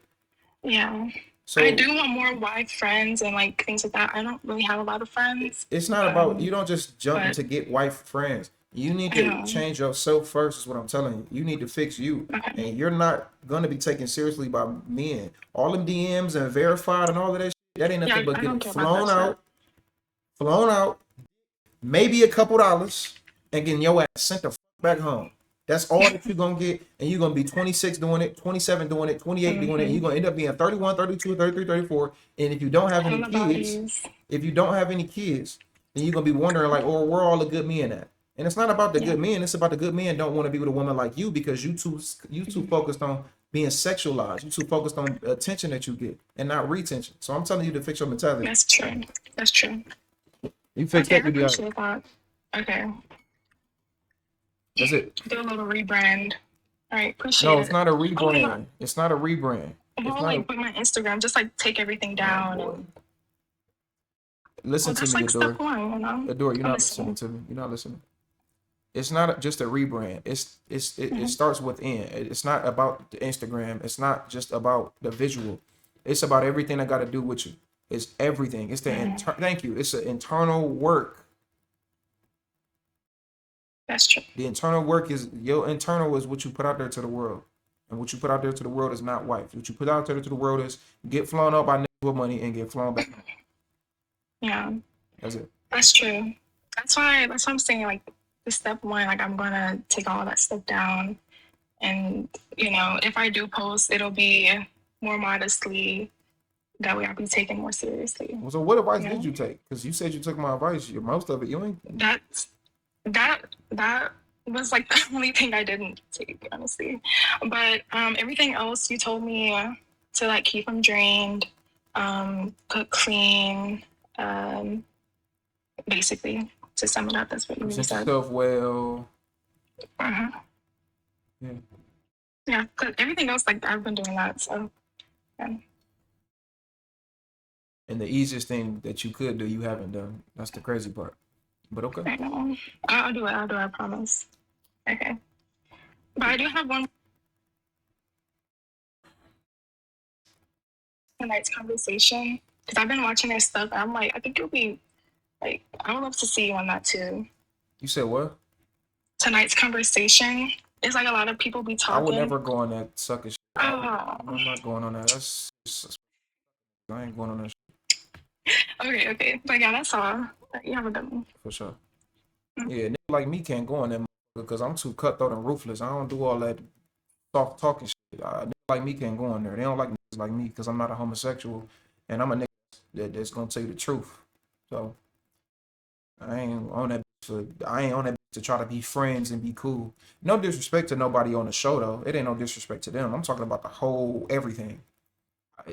Yeah. So I do want more wife friends and like things like that. I don't really have a lot of friends. It's not about, you don't just jump to get wife friends. You need to change yourself first, is what I'm telling you. You need to fix you. Okay. And you're not going to be taken seriously by men. All them DMs and verified and all of that shit, that ain't nothing but getting flown out, maybe a couple dollars, and getting your ass sent the fuck back home. That's all that you're going to get, and you're going to be 26 doing it, 27 doing it, 28 doing it, and you're going to end up being 31, 32, 33, 34, and if you don't have any kids, then you're going to be wondering like, oh, where are all the good men at? And it's not about the good men, it's about the good men don't want to be with a woman like you, because you too focused on being sexualized. You too focused on attention that you get and not retention. So I'm telling you to fix your mentality. That's true. You fix that, you be appreciate that. Okay. That's it. Do a little rebrand. All right, appreciate it. No, it's not a rebrand. It's not a rebrand. Well, like with my Instagram, just like take everything down. And... Listen to me, like Adore. step one, you know? Adore, you're not listening to me. You're not listening. It's not just a rebrand. It starts within. It's not about the Instagram. It's not just about the visual. It's about everything that got to do with you. It's everything. It's the thank you. It's the internal work. That's true. The internal work is your internal is what you put out there to the world, and what you put out there to the world is not wife. What you put out there to the world is get flown up by niggas with money and get flown back. Yeah. That's it. That's true. That's why I'm saying like the step one, like I'm gonna take all that stuff down, and if I do post, it'll be more modestly. That way I'll be taken more seriously. So what advice did you take? Because you said you took my advice. Most of it you ain't. That was like the only thing I didn't take, honestly. But everything else you told me to like keep them drained, cook clean, basically to sum it up. That's what you Present said. yourself well. Yeah, Yeah, because everything else, like, I've been doing that, so, yeah. And the easiest thing that you could do, you haven't done. That's the crazy part. But okay. I know. I'll do it, I promise. Okay. But I do have one tonight's conversation, because I've been watching their stuff, and I'm like, I think it'll be, like, I would love to see you on that, too. You said what? Tonight's conversation. It's like a lot of people be talking. I would never go on that sucker shit. Oh. I'm not going on that. I ain't going on that shit. Okay. But yeah, that's all. You have a good one. For sure. Yeah, niggas like me can't go on that because I'm too cutthroat and ruthless. I don't do all that soft talking shit. Niggas like me can't go on there. They don't like niggas like me because I'm not a homosexual and I'm a nigga that's gonna tell you the truth. So I ain't on that to try to be friends and be cool. No disrespect to nobody on the show though. It ain't no disrespect to them. I'm talking about the whole everything.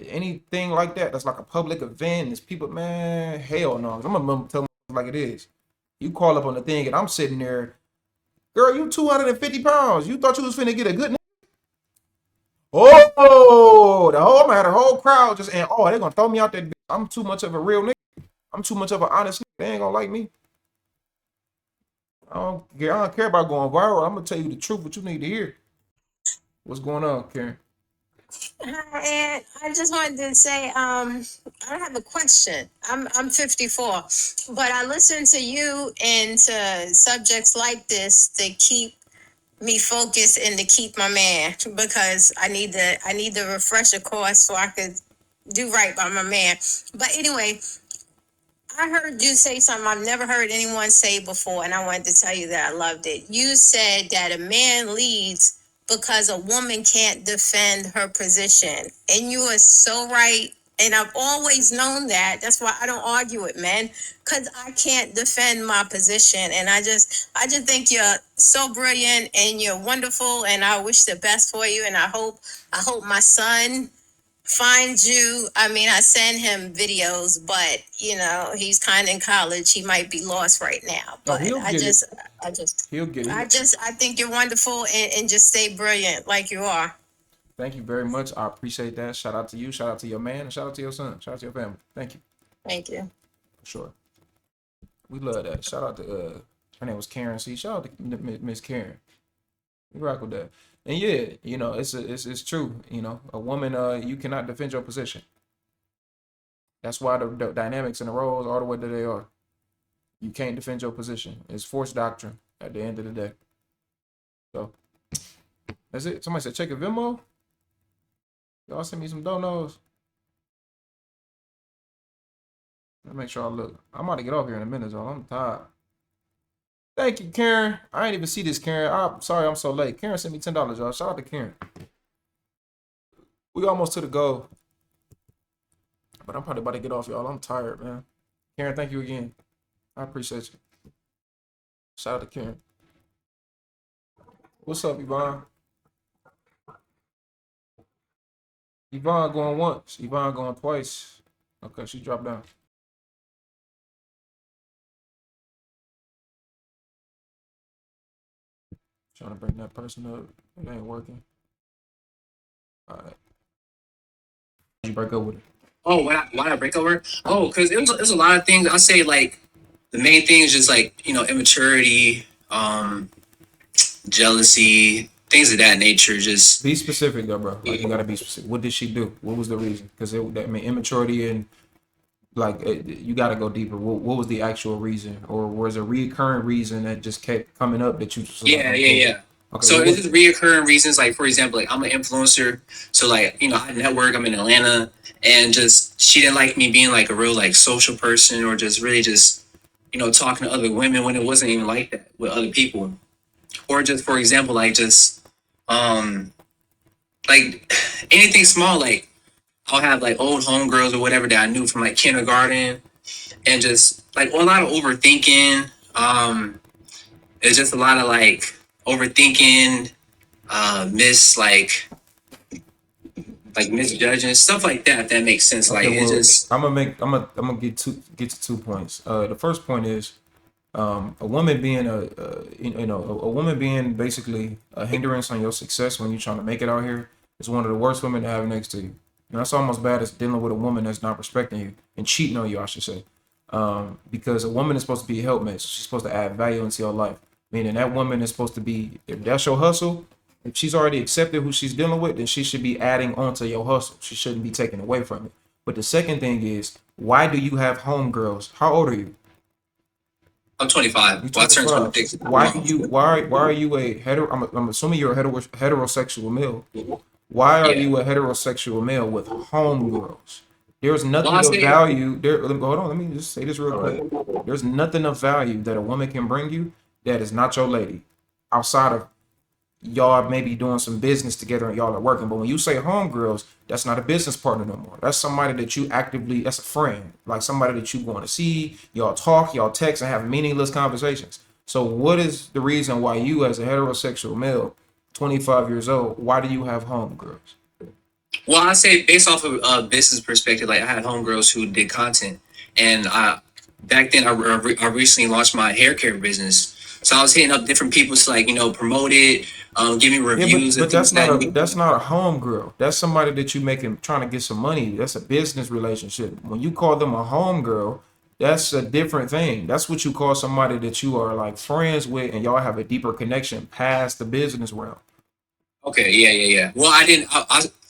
Anything like that that's like a public event, there's people, man, hell no. I'm gonna tell them like it is. You call up on the thing and I'm sitting there, girl, you 250 pounds. You thought you was finna get a good nigga? Oh, I'm gonna have the whole crowd just, and they're gonna throw me out there. I'm too much of a real nigga. I'm too much of an honest nigga. They ain't gonna like me. I don't care about going viral. I'm gonna tell you the truth, what you need to hear. What's going on, Karen? And I just wanted to say, I have a question. I'm 54, but I listen to you and to subjects like this to keep me focused and to keep my man, because I need the refresher course so I could do right by my man. But anyway, I heard you say something I've never heard anyone say before, and I wanted to tell you that I loved it. You said that a man leads because a woman can't defend her position. And you are so right. And I've always known that. That's why I don't argue with men, because I can't defend my position. And I just think you're so brilliant and you're wonderful, and I wish the best for you. And I hope my son finds you. I mean, I send him videos, but he's kind of in college. He might be lost right now. But he'll get it. He'll get it. I think you're wonderful, and just stay brilliant like you are. Thank you very much. I appreciate that. Shout out to you. Shout out to your man. And shout out to your son. Shout out to your family. Thank you. Thank you. For sure. We love that. Shout out to her name was Karen C. Shout out to Miss Karen. We rock with that. And yeah, it's true. A woman, you cannot defend your position. That's why the dynamics and the roles are the way that they are. You can't defend your position. It's forced doctrine at the end of the day. So that's it. Somebody said check your Venmo. Y'all send me some donos. Let me make sure I look. I'm about to get off here in a minute, y'all. I'm tired. Thank you, Karen. I ain't even see this, Karen. I'm sorry I'm so late. Karen sent me $10, y'all. Shout out to Karen. We almost to the goal. But I'm probably about to get off, y'all. I'm tired, man. Karen, thank you again. I appreciate you. Shout out to Karen. What's up, Yvonne? Yvonne going once. Yvonne going twice. Okay, she dropped down. Trying to bring that person up. It ain't working. All right. You break up with her. Oh, why I break up with her? Oh, because it was a lot of things. I say like the main thing is just like immaturity, jealousy, things of that nature. Just be specific though, bro. Like you gotta be specific. What did she do? What was the reason? Because immaturity and you gotta go deeper. What was the actual reason, or was a recurring reason that just kept coming up that you? Yeah. Okay, so it's just reoccurring reasons. Like for example, like I'm an influencer, so like I network. I'm in Atlanta, and just she didn't like me being like a real like social person, or just really just talking to other women when it wasn't even like that with other people, or just for example like just like anything small, like I'll have like old homegirls or whatever that I knew from like kindergarten, and just like a lot of overthinking. It's just a lot of like overthinking, misjudging stuff like that. If that makes sense. Okay, like it's just. I'm gonna get to 2 points. The first point is A woman being a woman being basically a hindrance on your success when you're trying to make it out here is one of the worst women to have next to you. And that's almost bad as dealing with a woman that's not respecting you and cheating on you, I should say. Because a woman is supposed to be a helpmate, so she's supposed to add value into your life. Meaning that woman is supposed to be, if that's your hustle, if she's already accepted who she's dealing with, then she should be adding onto your hustle. She shouldn't be taken away from it. But the second thing is, why do you have homegirls? How old are you? I'm 25. Well, I turned 26. Why are you a hetero? I'm assuming you're a heterosexual male. Why are you a heterosexual male with homegirls? There's nothing of value. Hold on, let me just say this real quick. There's nothing of value that a woman can bring you that is not your lady, outside of y'all maybe doing some business together and y'all are working. But when you say homegirls, that's not a business partner no more. That's somebody that you actively, that's a friend, like somebody that you want to see, y'all talk, y'all text and have meaningless conversations. So what is the reason why you as a heterosexual male, 25 years old, why do you have homegirls? Well, I say based off of a business perspective, like I had homegirls who did content, and back then I recently launched my hair care business. So I was hitting up different people to like, promote it, give me reviews. But that's not a homegirl. That's somebody that you making trying to get some money. That's a business relationship. When you call them a homegirl, that's a different thing. That's what you call somebody that you are like friends with, and y'all have a deeper connection past the business realm. Okay, yeah. Well, I didn't.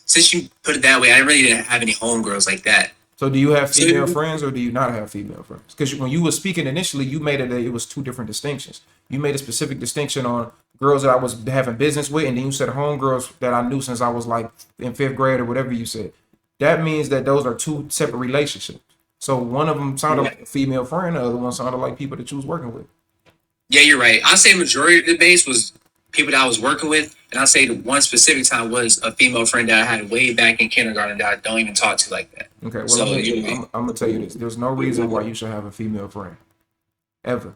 Since you put it that way, I really didn't have any homegirls like that. So do you have female friends or do you not have female friends? Because when you were speaking initially, you made it was two different distinctions. You made a specific distinction on girls that I was having business with, and then you said homegirls that I knew since I was like in 5th grade or whatever you said. That means that those are two separate relationships. So one of them sounded like a female friend, the other one sounded like people that you was working with. Yeah, you're right. I'd say majority of the base was people that I was working with, and I'd say the one specific time was a female friend that I had way back in kindergarten that I don't even talk to like that. Okay, well, so, I'm gonna tell you this. There's no reason why you should have a female friend. Ever.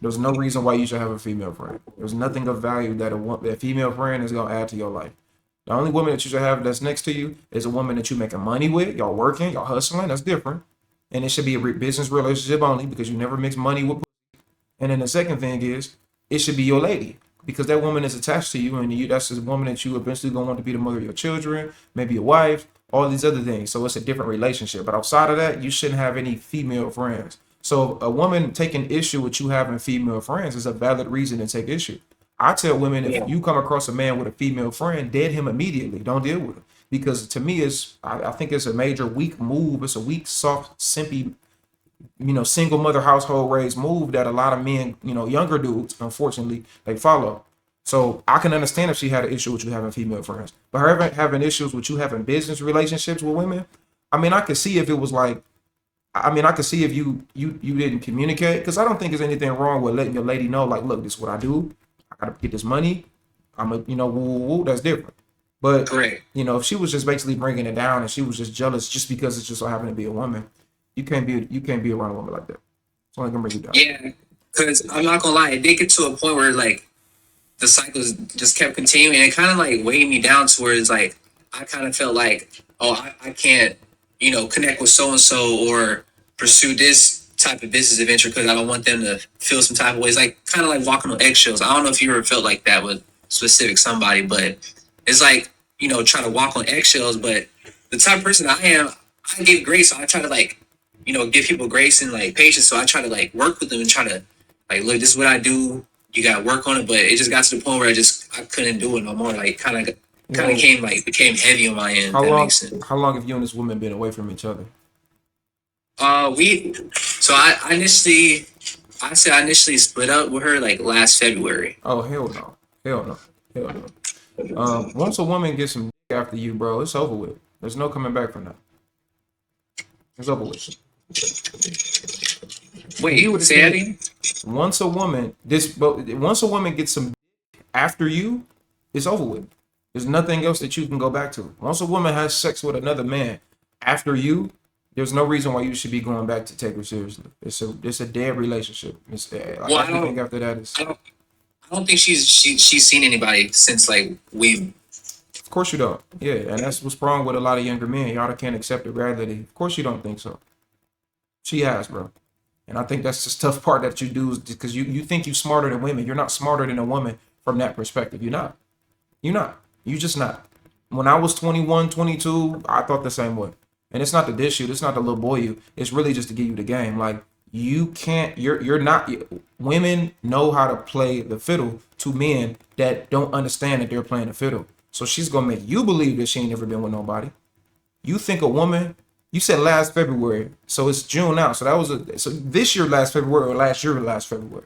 There's no reason why you should have a female friend. There's nothing of value that a female friend is gonna add to your life. The only woman that you should have that's next to you is a woman that you making money with. Y'all working, y'all hustling. That's different. And it should be a business relationship only because you never mix money with. And then the second thing is, it should be your lady. Because that woman is attached to you, and that's the woman that you eventually gonna want to be the mother of your children, maybe your wife, all these other things. So it's a different relationship. But outside of that, you shouldn't have any female friends. So a woman taking issue with you having female friends is a valid reason to take issue. I tell women, if you come across a man with a female friend, dead him immediately. Don't deal with him. Because to me, I think it's a major weak move. It's a weak, soft, simpy, single mother household raised move that a lot of men, younger dudes, unfortunately, they follow. So I can understand if she had an issue with you having female friends, but her having issues with you having business relationships with women, I mean, I could see if it was like, I could see if you didn't communicate, because I don't think there's anything wrong with letting your lady know, like, look, this is what I do. I gotta get this money. That's different. But if she was just basically bringing it down and she was just jealous just because it's just so happened to be a woman, you can't be around a woman like that. It's only gonna bring you down. Yeah, because I'm not gonna lie, it did get to a point where like the cycles just kept continuing, and it kind of like weighed me down to where it's like I kind of felt like, oh, I can't, connect with so and so or pursue this type of business adventure because I don't want them to feel some type of ways. Like kind of like walking on eggshells. I don't know if you ever felt like that with specific somebody, but it's like trying to walk on eggshells. But the type of person I am, I give grace. So I try to like. Give people grace and like patience. So I try to like work with them and try to like, look, this is what I do. You got to work on it. But it just got to the point where I couldn't do it no more. Like became heavy on my end. How long have you and this woman been away from each other? I initially split up with her like last February. Oh, hell no. Once a woman gets some dick after you, bro, it's over with. There's no coming back from that. It's over with. Wait, you would say that again? Once a woman gets some after you, it's over with. There's nothing else that you can go back to. Once a woman has sex with another man after you, there's no reason why you should be going back to take her seriously. It's a dead relationship. Everything after that is. I don't think she's seen anybody since like we've. Of course you don't. Yeah, and that's what's wrong with a lot of younger men. Y'all can't accept the reality. Of course you don't think so. She has, bro. And I think that's the tough part that you do, is because you think you're smarter than women. You're not smarter than a woman from that perspective. You're not. You're not. You just not. When I was 21, 22, I thought the same way. And it's not to dish you. It's not to little boy you. It's really just to give you the game. Like, you can't. You're not. Women know how to play the fiddle to men that don't understand that they're playing the fiddle. So she's gonna make you believe that she ain't never been with nobody. You think a woman? You said last February, so it's June now. So that was so this year last February or last year last February.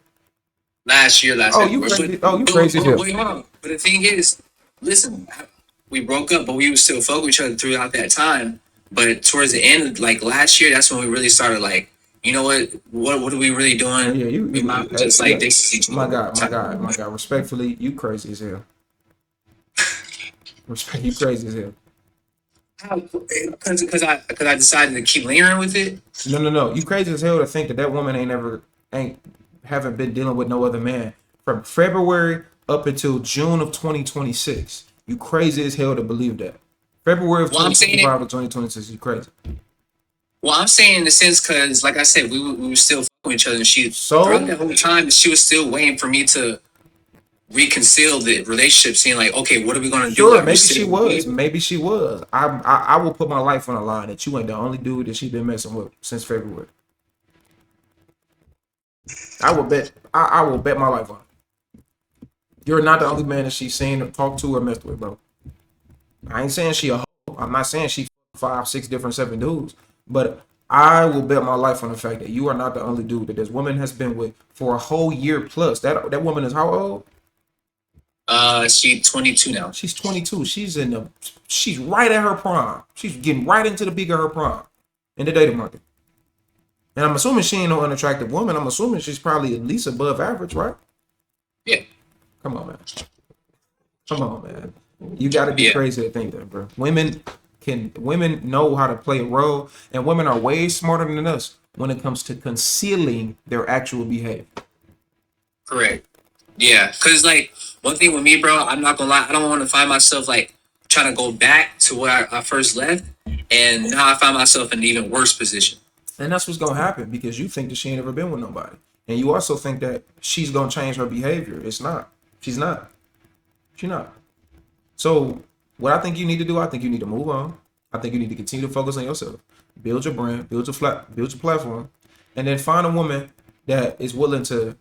Last year, last Oh, February. you crazy? But- Oh, you crazy as hell. Wait, hold on. But the thing is, listen, we broke up, but we would still fuck with each other throughout that time. But towards the end, like last year, that's when we really started like, you know what are we really doing? Yeah, We might just like this each My other. God, my God. Respectfully, you crazy as hell. Respect, you crazy as hell. Because I decided to keep lingering with it. No. You crazy as hell to think that woman haven't been dealing with no other man from February up until June of 2026. You crazy as hell to believe that. February of 2025 to 2026, you crazy. Well, I'm saying in the sense because, like I said, we were still fucking with each other, and throughout that whole time, she was still waiting for me to reconcile the relationship, saying like, okay, what are we gonna do? Sure, Like, maybe she was. Maybe she was. I will put my life on the line that you ain't the only dude that she been messing with since February. I will bet. I will bet my life on it. You're not the only man that she's seen or talked to or messed with, bro. I ain't saying she a hoe. I'm not saying she 5, 6 different 7 dudes, but I will bet my life on the fact that you are not the only dude that this woman has been with for a whole year plus. That woman is how old? She's 22 now. She's 22. She's right at her prime. She's getting right into the peak of her prime in the dating market. And I'm assuming she ain't no unattractive woman. I'm assuming she's probably at least above average, right? Yeah. Come on, man. Come on, man. You got to be crazy to think that, bro. Women know how to play a role, and women are way smarter than us when it comes to concealing their actual behavior. Correct. Yeah, because like one thing with me, bro, I'm not gonna lie, I don't want to find myself like trying to go back to where I first left, and now I find myself in an even worse position. And that's what's gonna happen because you think that she ain't ever been with nobody, and you also think that she's gonna change her behavior. It's not. She's not. She's not. So what I think you need to do, I think you need to move on. I think you need to continue to focus on yourself, build your brand, build your platform, and then find a woman that is willing to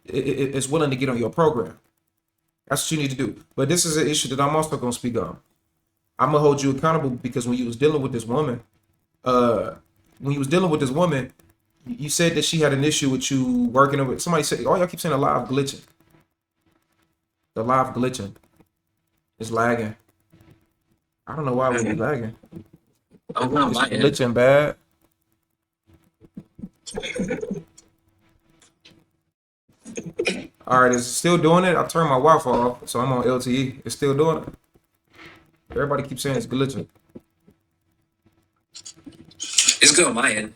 get on your program. That's what you need to do. But this is an issue that I'm also gonna speak on. I'm gonna hold you accountable because when you was dealing with this woman, you said that she had an issue with you working with somebody said, oh, y'all keep saying the live glitching. The live glitching is lagging. I don't know why it would be lagging. I'm not It's my end. glitching bad. All right, it's still doing it. I turned my Wi-Fi off, so I'm on LTE. It's still doing it. Everybody keeps saying it's glitching. It's good on my end.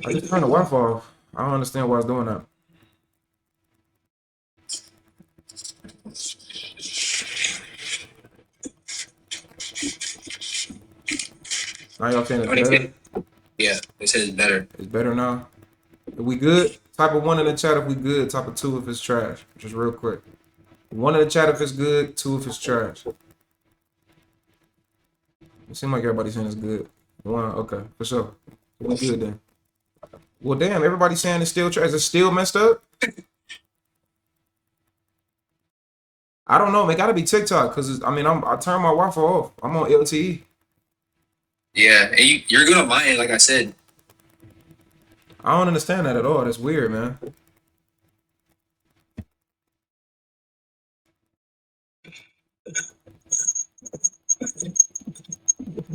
I just turned the Wi-Fi off. I don't understand why it's doing that. Now y'all saying it's better? Yeah, they said it's better. It's better now. If we good, type of 1 in the chat if we good, type of 2 if it's trash. Just real quick. 1 in the chat if it's good, 2 if it's trash. It seems like everybody's saying it's good. 1, okay, for sure. We good then. Well, damn, everybody's saying it's still trash. Is it still messed up? I don't know, man. It gotta be TikTok because I turned my Wi-Fi off. I'm on LTE. Yeah, and you're good on my end, like I said. I don't understand that at all. That's weird, man.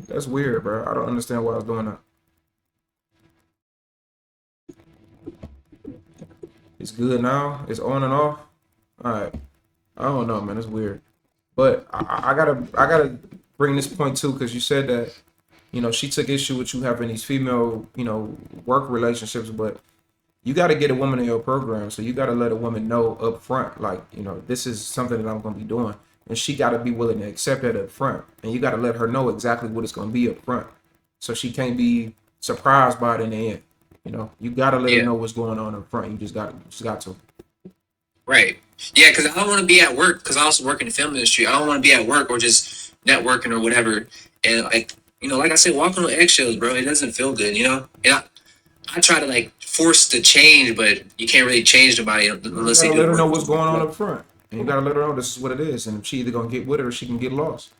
That's weird, bro. I don't understand why I was doing that. It's good now. It's on and off. All right. I don't know, man. It's weird. But I gotta bring this point too, because you said that, she took issue with you having these female, work relationships, but you got to get a woman in your program. So you got to let a woman know up front, like, this is something that I'm going to be doing. And she got to be willing to accept that up front. And you got to let her know exactly what it's going to be up front. So she can't be surprised by it in the end. You know, you gotta let her know what's going on up front. You just got to. Right. Yeah, because I don't want to be at work, because I also work in the film industry. I don't want to be at work or just networking or whatever. And like, you know, like I said, walking on eggshells, bro, it doesn't feel good, you know? And I try to like force the change, but you can't really change nobody unless they You gotta do let her work. know what's going on up front. And you gotta let her know this is what it is. And she either gonna get with it or she can get lost.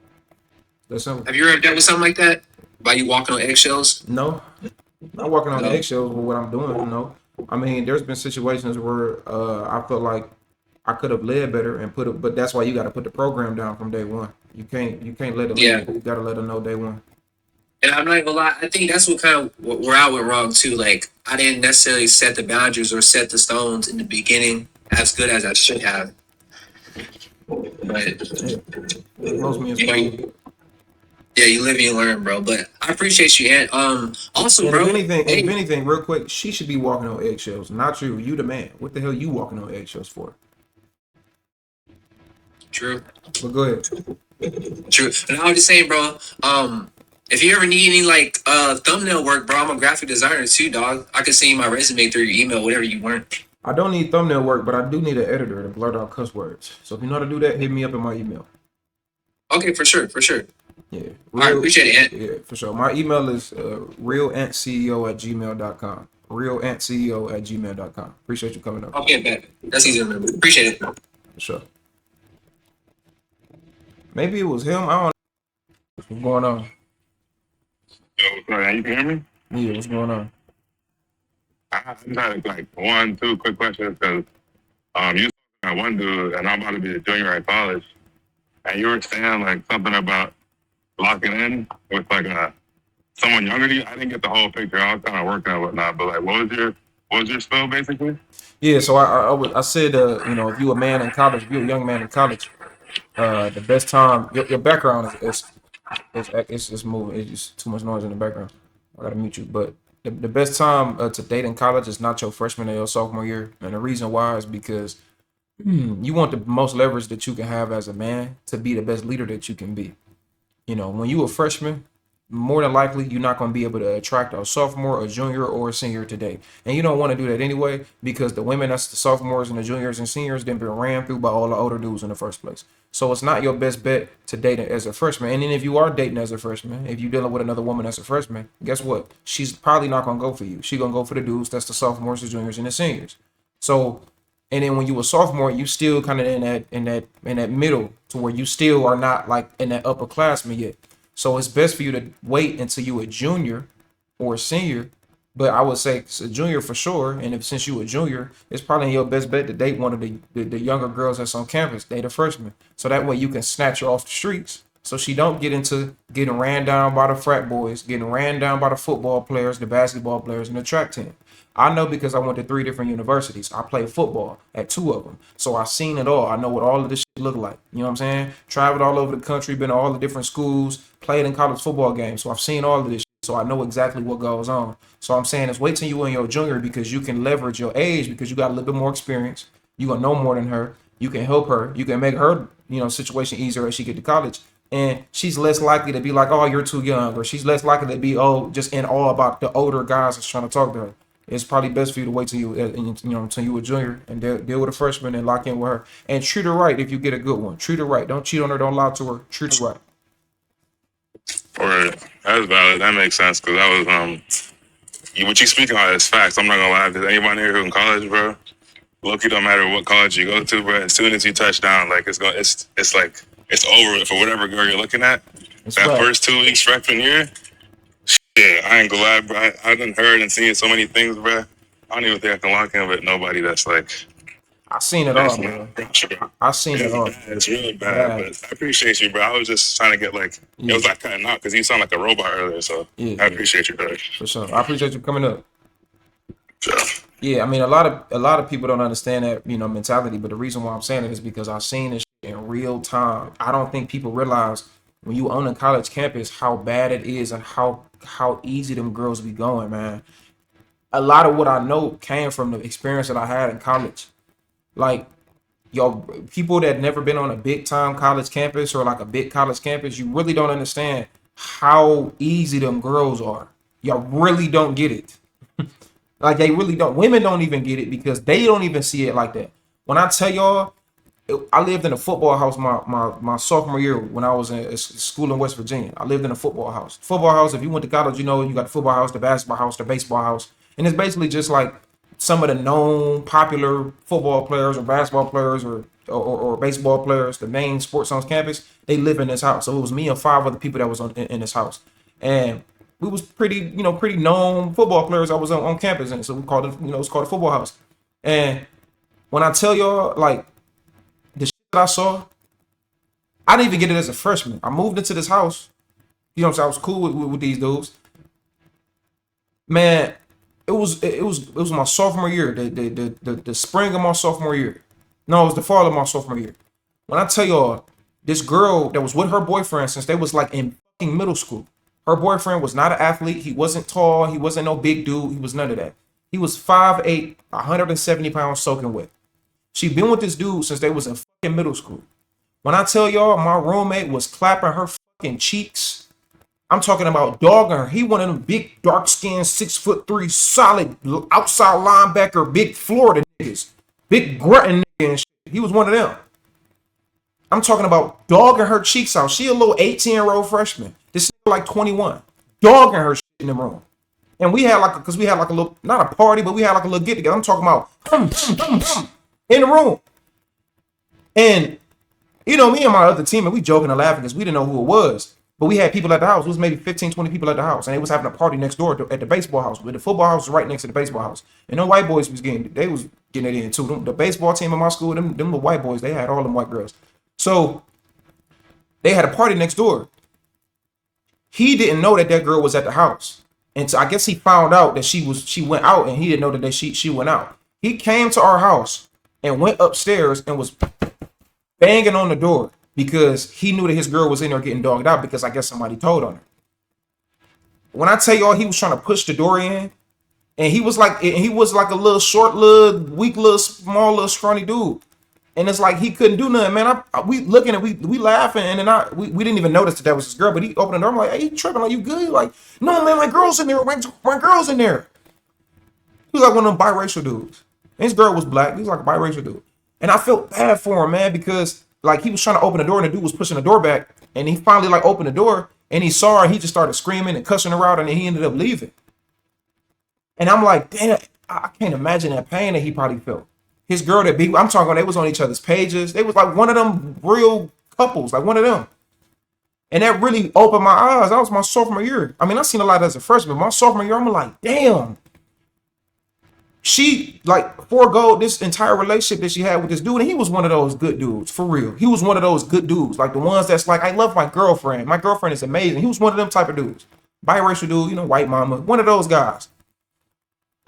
That's simple. Have you ever dealt with something like that? By you walking on eggshells? No. Not walking on eggshells with what I'm doing, no. I mean, there's been situations where I felt like I could have led better and but that's why you got to put the program down from day one. You can't let it lead. You got to let her know day one. And I'm not even gonna lie, I think that's what kind of where I went wrong too. Like I didn't necessarily set the boundaries or set the stones in the beginning as good as I should have. But yeah, you live and you learn, bro. But I appreciate you. And also, and bro, if anything, real quick, she should be walking on eggshells, not you. You the man. What the hell you walking on eggshells for? True. But go ahead. True. And I was just saying, bro. If you ever need any like thumbnail work, bro, I'm a graphic designer too, dog. I can send you my resume through your email, whatever you want. I don't need thumbnail work, but I do need an editor to blurt out cuss words. So if you know how to do that, hit me up in my email. Okay, for sure, for sure. Yeah. I appreciate it, Ant. Yeah, for sure. My email is realantceo@gmail.com. realantceo@gmail.com. Appreciate you coming up. Okay, bet. That's easy to remember. Appreciate it. For sure. Maybe it was him. I don't know. What's going on? Yo, sorry, you can hear me? Yeah, what's going on? I just had like 2 quick questions because you got one dude and I'm about to be a junior at college, and you were saying like something about locking in with like someone younger than you. I didn't get the whole picture. I was kind of working and whatnot, but like, what was your spill basically? Yeah, so I said you know, if you a man in college, if you a young man in college, the best time your background is moving. It's just too much noise in the background. I gotta mute you. But the best time to date in college is not your freshman or your sophomore year, and the reason why is because you want the most leverage that you can have as a man to be the best leader that you can be. You know, when you a freshman, more than likely you're not going to be able to attract a sophomore, a junior, or a senior today. And you don't want to do that anyway because the women that's the sophomores and the juniors and seniors then been ran through by all the older dudes in the first place. So it's not your best bet to date as a freshman. And then if you are dating as a freshman, if you're dealing with another woman as a freshman, guess what? She's probably not going to go for you. She's going to go for the dudes that's the sophomores, the juniors, and the seniors. So, and then when you a sophomore, you still kind of in that middle to where you still are not like in that upperclassman yet. So it's best for you to wait until you a junior or a senior. But I would say it's a junior for sure. And since you a junior, it's probably your best bet to date one of the younger girls that's on campus, date a freshman. So that way you can snatch her off the streets. So she don't get into getting ran down by the frat boys, getting ran down by the football players, the basketball players, and the track team. I know because I went to 3 different universities. I played football at 2 of them. So I've seen it all. I know what all of this shit look like. You know what I'm saying? Traveled all over the country, been to all the different schools, played in college football games. So I've seen all of this shit. So I know exactly what goes on. So I'm saying is wait till you in your junior because you can leverage your age because you got a little bit more experience. You're going to know more than her. You can help her. You can make her, you know, situation easier as she get to college. And she's less likely to be like, oh, you're too young. Or she's less likely to be, just in awe about the older guys that's trying to talk to her. It's probably best for you to wait till until you a junior and deal with a freshman and lock in with her and treat her right if you get a good one. Treat her right. Don't cheat on her. Don't lie to her. Treat her right. Right. That's valid. That makes sense because that was what you speaking on is facts. I'm not gonna lie. There's anybody here who in college, bro. Look, don't matter what college you go to, bro. As soon as you touch down, like it's like it's over for whatever girl you're looking at. That's that right. First 2 weeks freshman year. Yeah, I ain't gonna lie, bro. I done heard and seen so many things, bro. I don't even think I can lock in with nobody that's like. I seen it all, bro. I seen it all. It's really bad, but I appreciate you, bro. I was just trying to get like it was like cutting out because you sound like a robot earlier. So I appreciate you, brother. For sure. I appreciate you coming up. Sure. Yeah, I mean a lot of people don't understand that mentality, but the reason why I'm saying it is because I've seen this shit in real time. I don't think people realize when you own a college campus how bad it is and how easy them girls be going, man. A lot of what I know came from the experience that I had in college. Like, people that never been on a big time college campus or like a big college campus, you really don't understand how easy them girls are. Y'all really don't get it. Like they really don't. Women don't even get it because they don't even see it like that. When I tell y'all, I lived in a football house my sophomore year when I was in school in West Virginia. I lived in a football house. Football house, if you went to college, you know, you got the football house, the basketball house, the baseball house. And it's basically just like some of the known popular football players or basketball players or baseball players, the main sports on campus, they live in this house. So it was me and 5 other people that was in this house. And we was pretty known football players. I was on campus, and so we called it, it's called a football house. And when I tell y'all, like, the shit that I saw, I didn't even get it as a freshman. I moved into this house. You know what I'm saying? I was cool with these dudes. Man, it was my sophomore year, the spring of my sophomore year. No, it was the fall of my sophomore year. When I tell y'all, this girl that was with her boyfriend since they was like in fucking middle school. Her boyfriend was not an athlete. He wasn't tall. He wasn't no big dude. He was none of that. He was 5'8", 170 pounds soaking wet. She been with this dude since they was in fucking middle school. When I tell y'all, my roommate was clapping her fucking cheeks. I'm talking about dogging her. He one of them big, dark-skinned, 6'3", solid outside linebacker, big Florida niggas. Big grunting nigga and shit. He was one of them. I'm talking about dogging her cheeks out. She a little 18-year-old freshman. This nigga like 21. Dogging her shit in the room. And we had like a little, not a party, but we had like a little get together. I'm talking about in the room. And you know, me and my other team, and we joking and laughing because we didn't know who it was. But we had people at the house. It was maybe 15, 20 people at the house. And they was having a party next door at the baseball house. But the football house was right next to the baseball house. And them white boys was getting it in too. The baseball team in my school, them little white boys, they had all them white girls. So they had a party next door. He didn't know that girl was at the house. And so I guess he found out that she went out, and he didn't know that she went out. He came to our house and went upstairs and was banging on the door because he knew that his girl was in there getting dogged out because I guess somebody told on her. When I tell y'all, he was trying to push the door in, and he was like a little short, little weak, little small, little scrawny dude. And it's like he couldn't do nothing, man. We looking at we laughing, and then we didn't even notice that was his girl. But he opened the door. I'm like, "Hey, you tripping? Like, you good?" Like, "No, man, my girl's in there. My girl's in there." He was like one of them biracial dudes. And his girl was black. He was like a biracial dude. And I felt bad for him, man, because like he was trying to open the door, and the dude was pushing the door back. And he finally like opened the door, and he saw her, and he just started screaming and cussing her out, and then he ended up leaving. And I'm like, damn, I can't imagine that pain that he probably felt. His girl I'm talking about, they was on each other's pages. They was like one of them real couples, like one of them. And that really opened my eyes. That was my sophomore year. I mean, I seen a lot as a freshman. My sophomore year, I'm like, damn. She like forego this entire relationship that she had with this dude. And he was one of those good dudes, for real. He was one of those good dudes, like the ones that's like, I love my girlfriend. My girlfriend is amazing. He was one of them type of dudes. Biracial dude, white mama, one of those guys.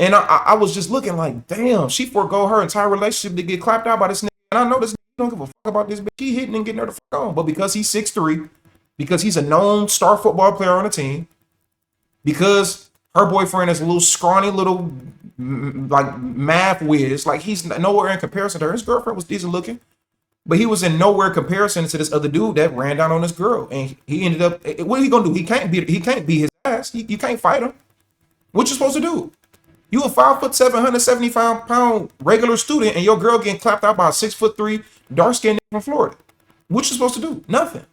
And I was just looking like, damn, she forego her entire relationship to get clapped out by this nigga. And I know this nigga don't give a fuck about this bitch. He hitting and getting her the fuck on. But because he's 6'3", because he's a known star football player on the team, because her boyfriend is a little scrawny, little like math whiz, like he's nowhere in comparison to her. His girlfriend was decent looking, but he was in nowhere in comparison to this other dude that ran down on this girl. And he ended up, what are he gonna do? He can't beat his ass. You can't fight him. What you supposed to do? You a 5'7", 175-pound regular student, and your girl getting clapped out by a 6'3" dark-skinned nigga from Florida. What you supposed to do? Nothing.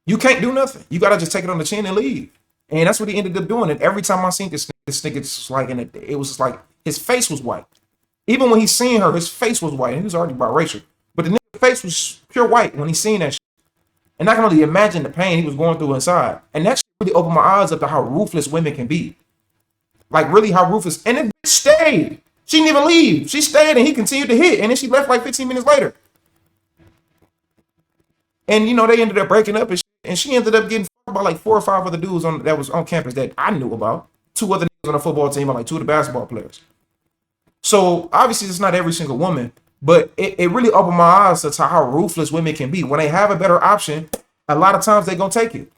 You can't do nothing. You gotta just take it on the chin and leave. And that's what he ended up doing. And every time I seen this nigga just like, it was just like his face was white. Even when he seen her, his face was white. And he was already biracial, but the nigga's face was pure white when he seen that shit. And I can only imagine the pain he was going through inside. And that shit really opened my eyes up to how ruthless women can be. Like really how ruthless. And the bitch stayed. She didn't even leave. She stayed and he continued to hit. And then she left like 15 minutes later. And they ended up breaking up, and she ended up getting fucked by like 4 or 5 other dudes that was on campus that I knew about. 2 other niggas on the football team, and like 2 of the basketball players. So obviously it's not every single woman, but it really opened my eyes to how ruthless women can be. When they have a better option, a lot of times they gonna take it.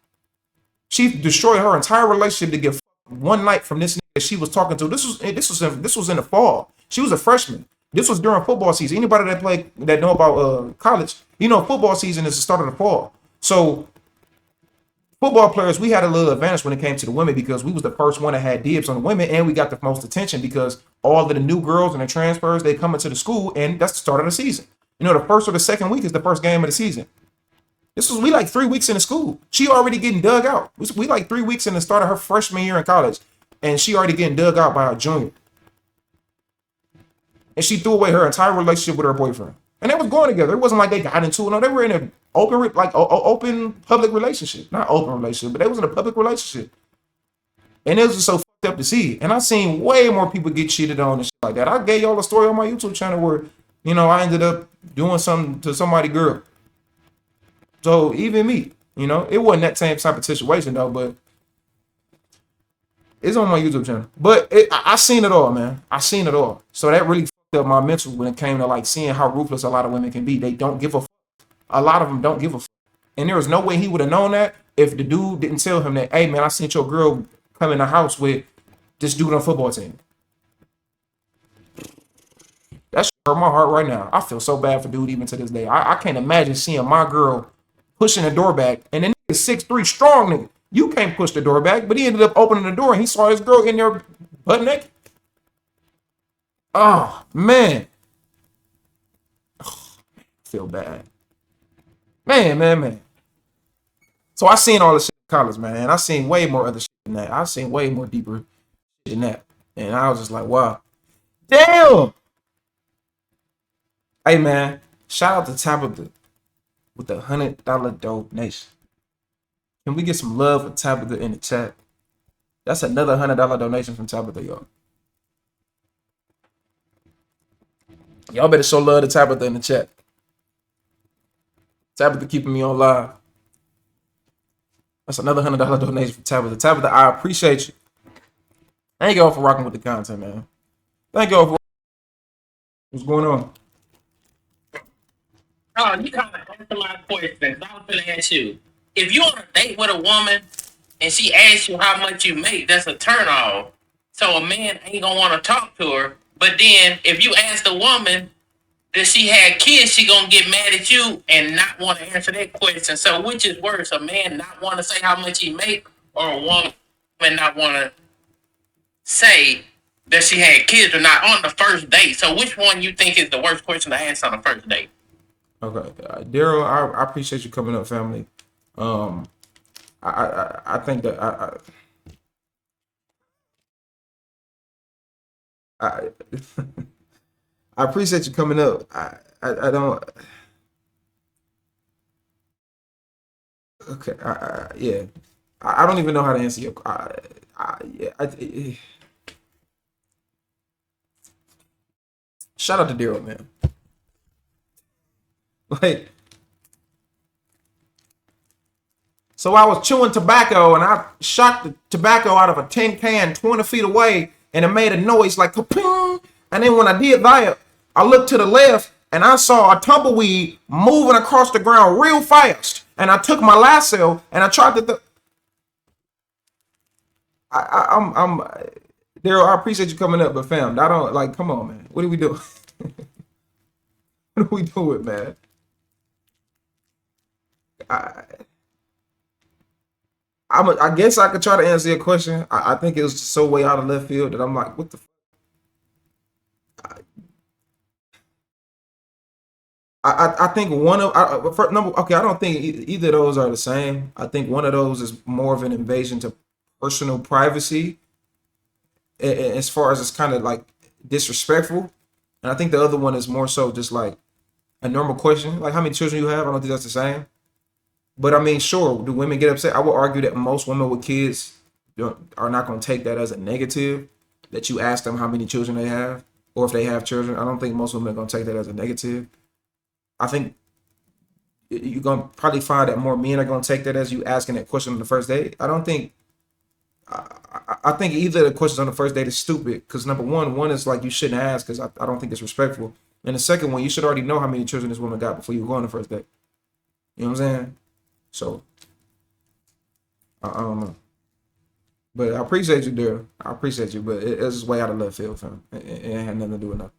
She destroyed her entire relationship to get one night from this nigga she was talking to. This was in the fall. She was a freshman. This was during football season. Anybody that know about college, football season is the start of the fall. So football players, we had a little advantage when it came to the women because we was the first one that had dibs on the women, and we got the most attention because all of the new girls and the transfers, they come into the school, and that's the start of the season. You know, the first or the second week is the first game of the season. We like 3 weeks into school. She already getting dug out. We like 3 weeks in the start of her freshman year in college, and she already getting dug out by a junior. And she threw away her entire relationship with her boyfriend. And they was going together. It wasn't like they got into it. No, they were in an open, open public relationship. Not open relationship, but they was in a public relationship. And it was just so fucked up to see. And I seen way more people get cheated on and shit like that. I gave y'all a story on my YouTube channel where, you know, I ended up doing something to somebody's girl. So even me, you know, it wasn't that same type of situation though, but it's on my YouTube channel. But I seen it all, man. I seen it all. So that really fucked up my mental when it came to like seeing how ruthless a lot of women can be. They don't give a fuck. A lot of them don't give a fuck. And there was no way he would have known that if the dude didn't tell him that, hey man, I seen your girl come in the house with this dude on the football team. That shit hurt my heart right now. I feel so bad for dude even to this day. I can't imagine seeing my girl pushing the door back, and then nigga 6'3" strong nigga. You can't push the door back, but he ended up opening the door and he saw his girl in there butt naked. Oh man. Oh, feel bad. Man. So I seen all this shit in college, man. I seen way more other shit than that. I seen way more deeper shit than that. And I was just like, wow. Damn. Hey man, shout out to Tabitha with the $100 donation. Can we get some love for Tabitha in the chat? That's another $100 donation from Tabitha, y'all. Y'all better show love to Tabitha in the chat. Tabitha keeping me on live. That's another $100 donation from Tabitha. Tabitha, I appreciate you. Thank y'all for rocking with the content, man. Thank y'all for what's going on. Oh, you kind of answer my question. I was going to ask you. If you're on a date with a woman and she asks you how much you make, that's a turn off. So a man ain't going to want to talk to her. But then if you ask the woman that she had kids, she going to get mad at you and not want to answer that question. So which is worse, a man not want to say how much he make or a woman not want to say that she had kids or not on the first date? So which one you think is the worst question to ask on the first date? Okay, Daryl, I appreciate you coming up, family. I think that I I appreciate you coming up. I don't. Okay, yeah, I don't even know how to answer your. Shout out to Daryl, man. Like, so I was chewing tobacco and I shot the tobacco out of a tin can 20 feet away and it made a noise like ka-ping. And then when I did that, I looked to the left and I saw a tumbleweed moving across the ground real fast. And I took my lasso and I tried to. I'm Daryl, I appreciate you coming up, but fam, I don't like. Come on, man. What are we doing? What are we doing, man? I guess I could try to answer your question. I think it was just so way out of left field that I'm like, what the. I think one of for number. Okay, I don't think either of those are the same. I think one of those is more of an invasion to personal privacy, as far as it's kind of like disrespectful, and I think the other one is more so just like a normal question, like how many children you have. I don't think that's the same. But I mean, sure, do women get upset? I would argue that most women with kids are not going to take that as a negative, that you ask them how many children they have, or if they have children. I don't think most women are going to take that as a negative. I think you're going to probably find that more men are going to take that as you asking that question on the first date. I don't think, I think either of the questions on the first date is stupid, because number one is like you shouldn't ask because I don't think it's respectful. And the second one, you should already know how many children this woman got before you go on the first date. You know what I'm saying? So, I don't know. But I appreciate you, Daryl. I appreciate you, but it's just way out of left field, fam. It had nothing to do with nothing.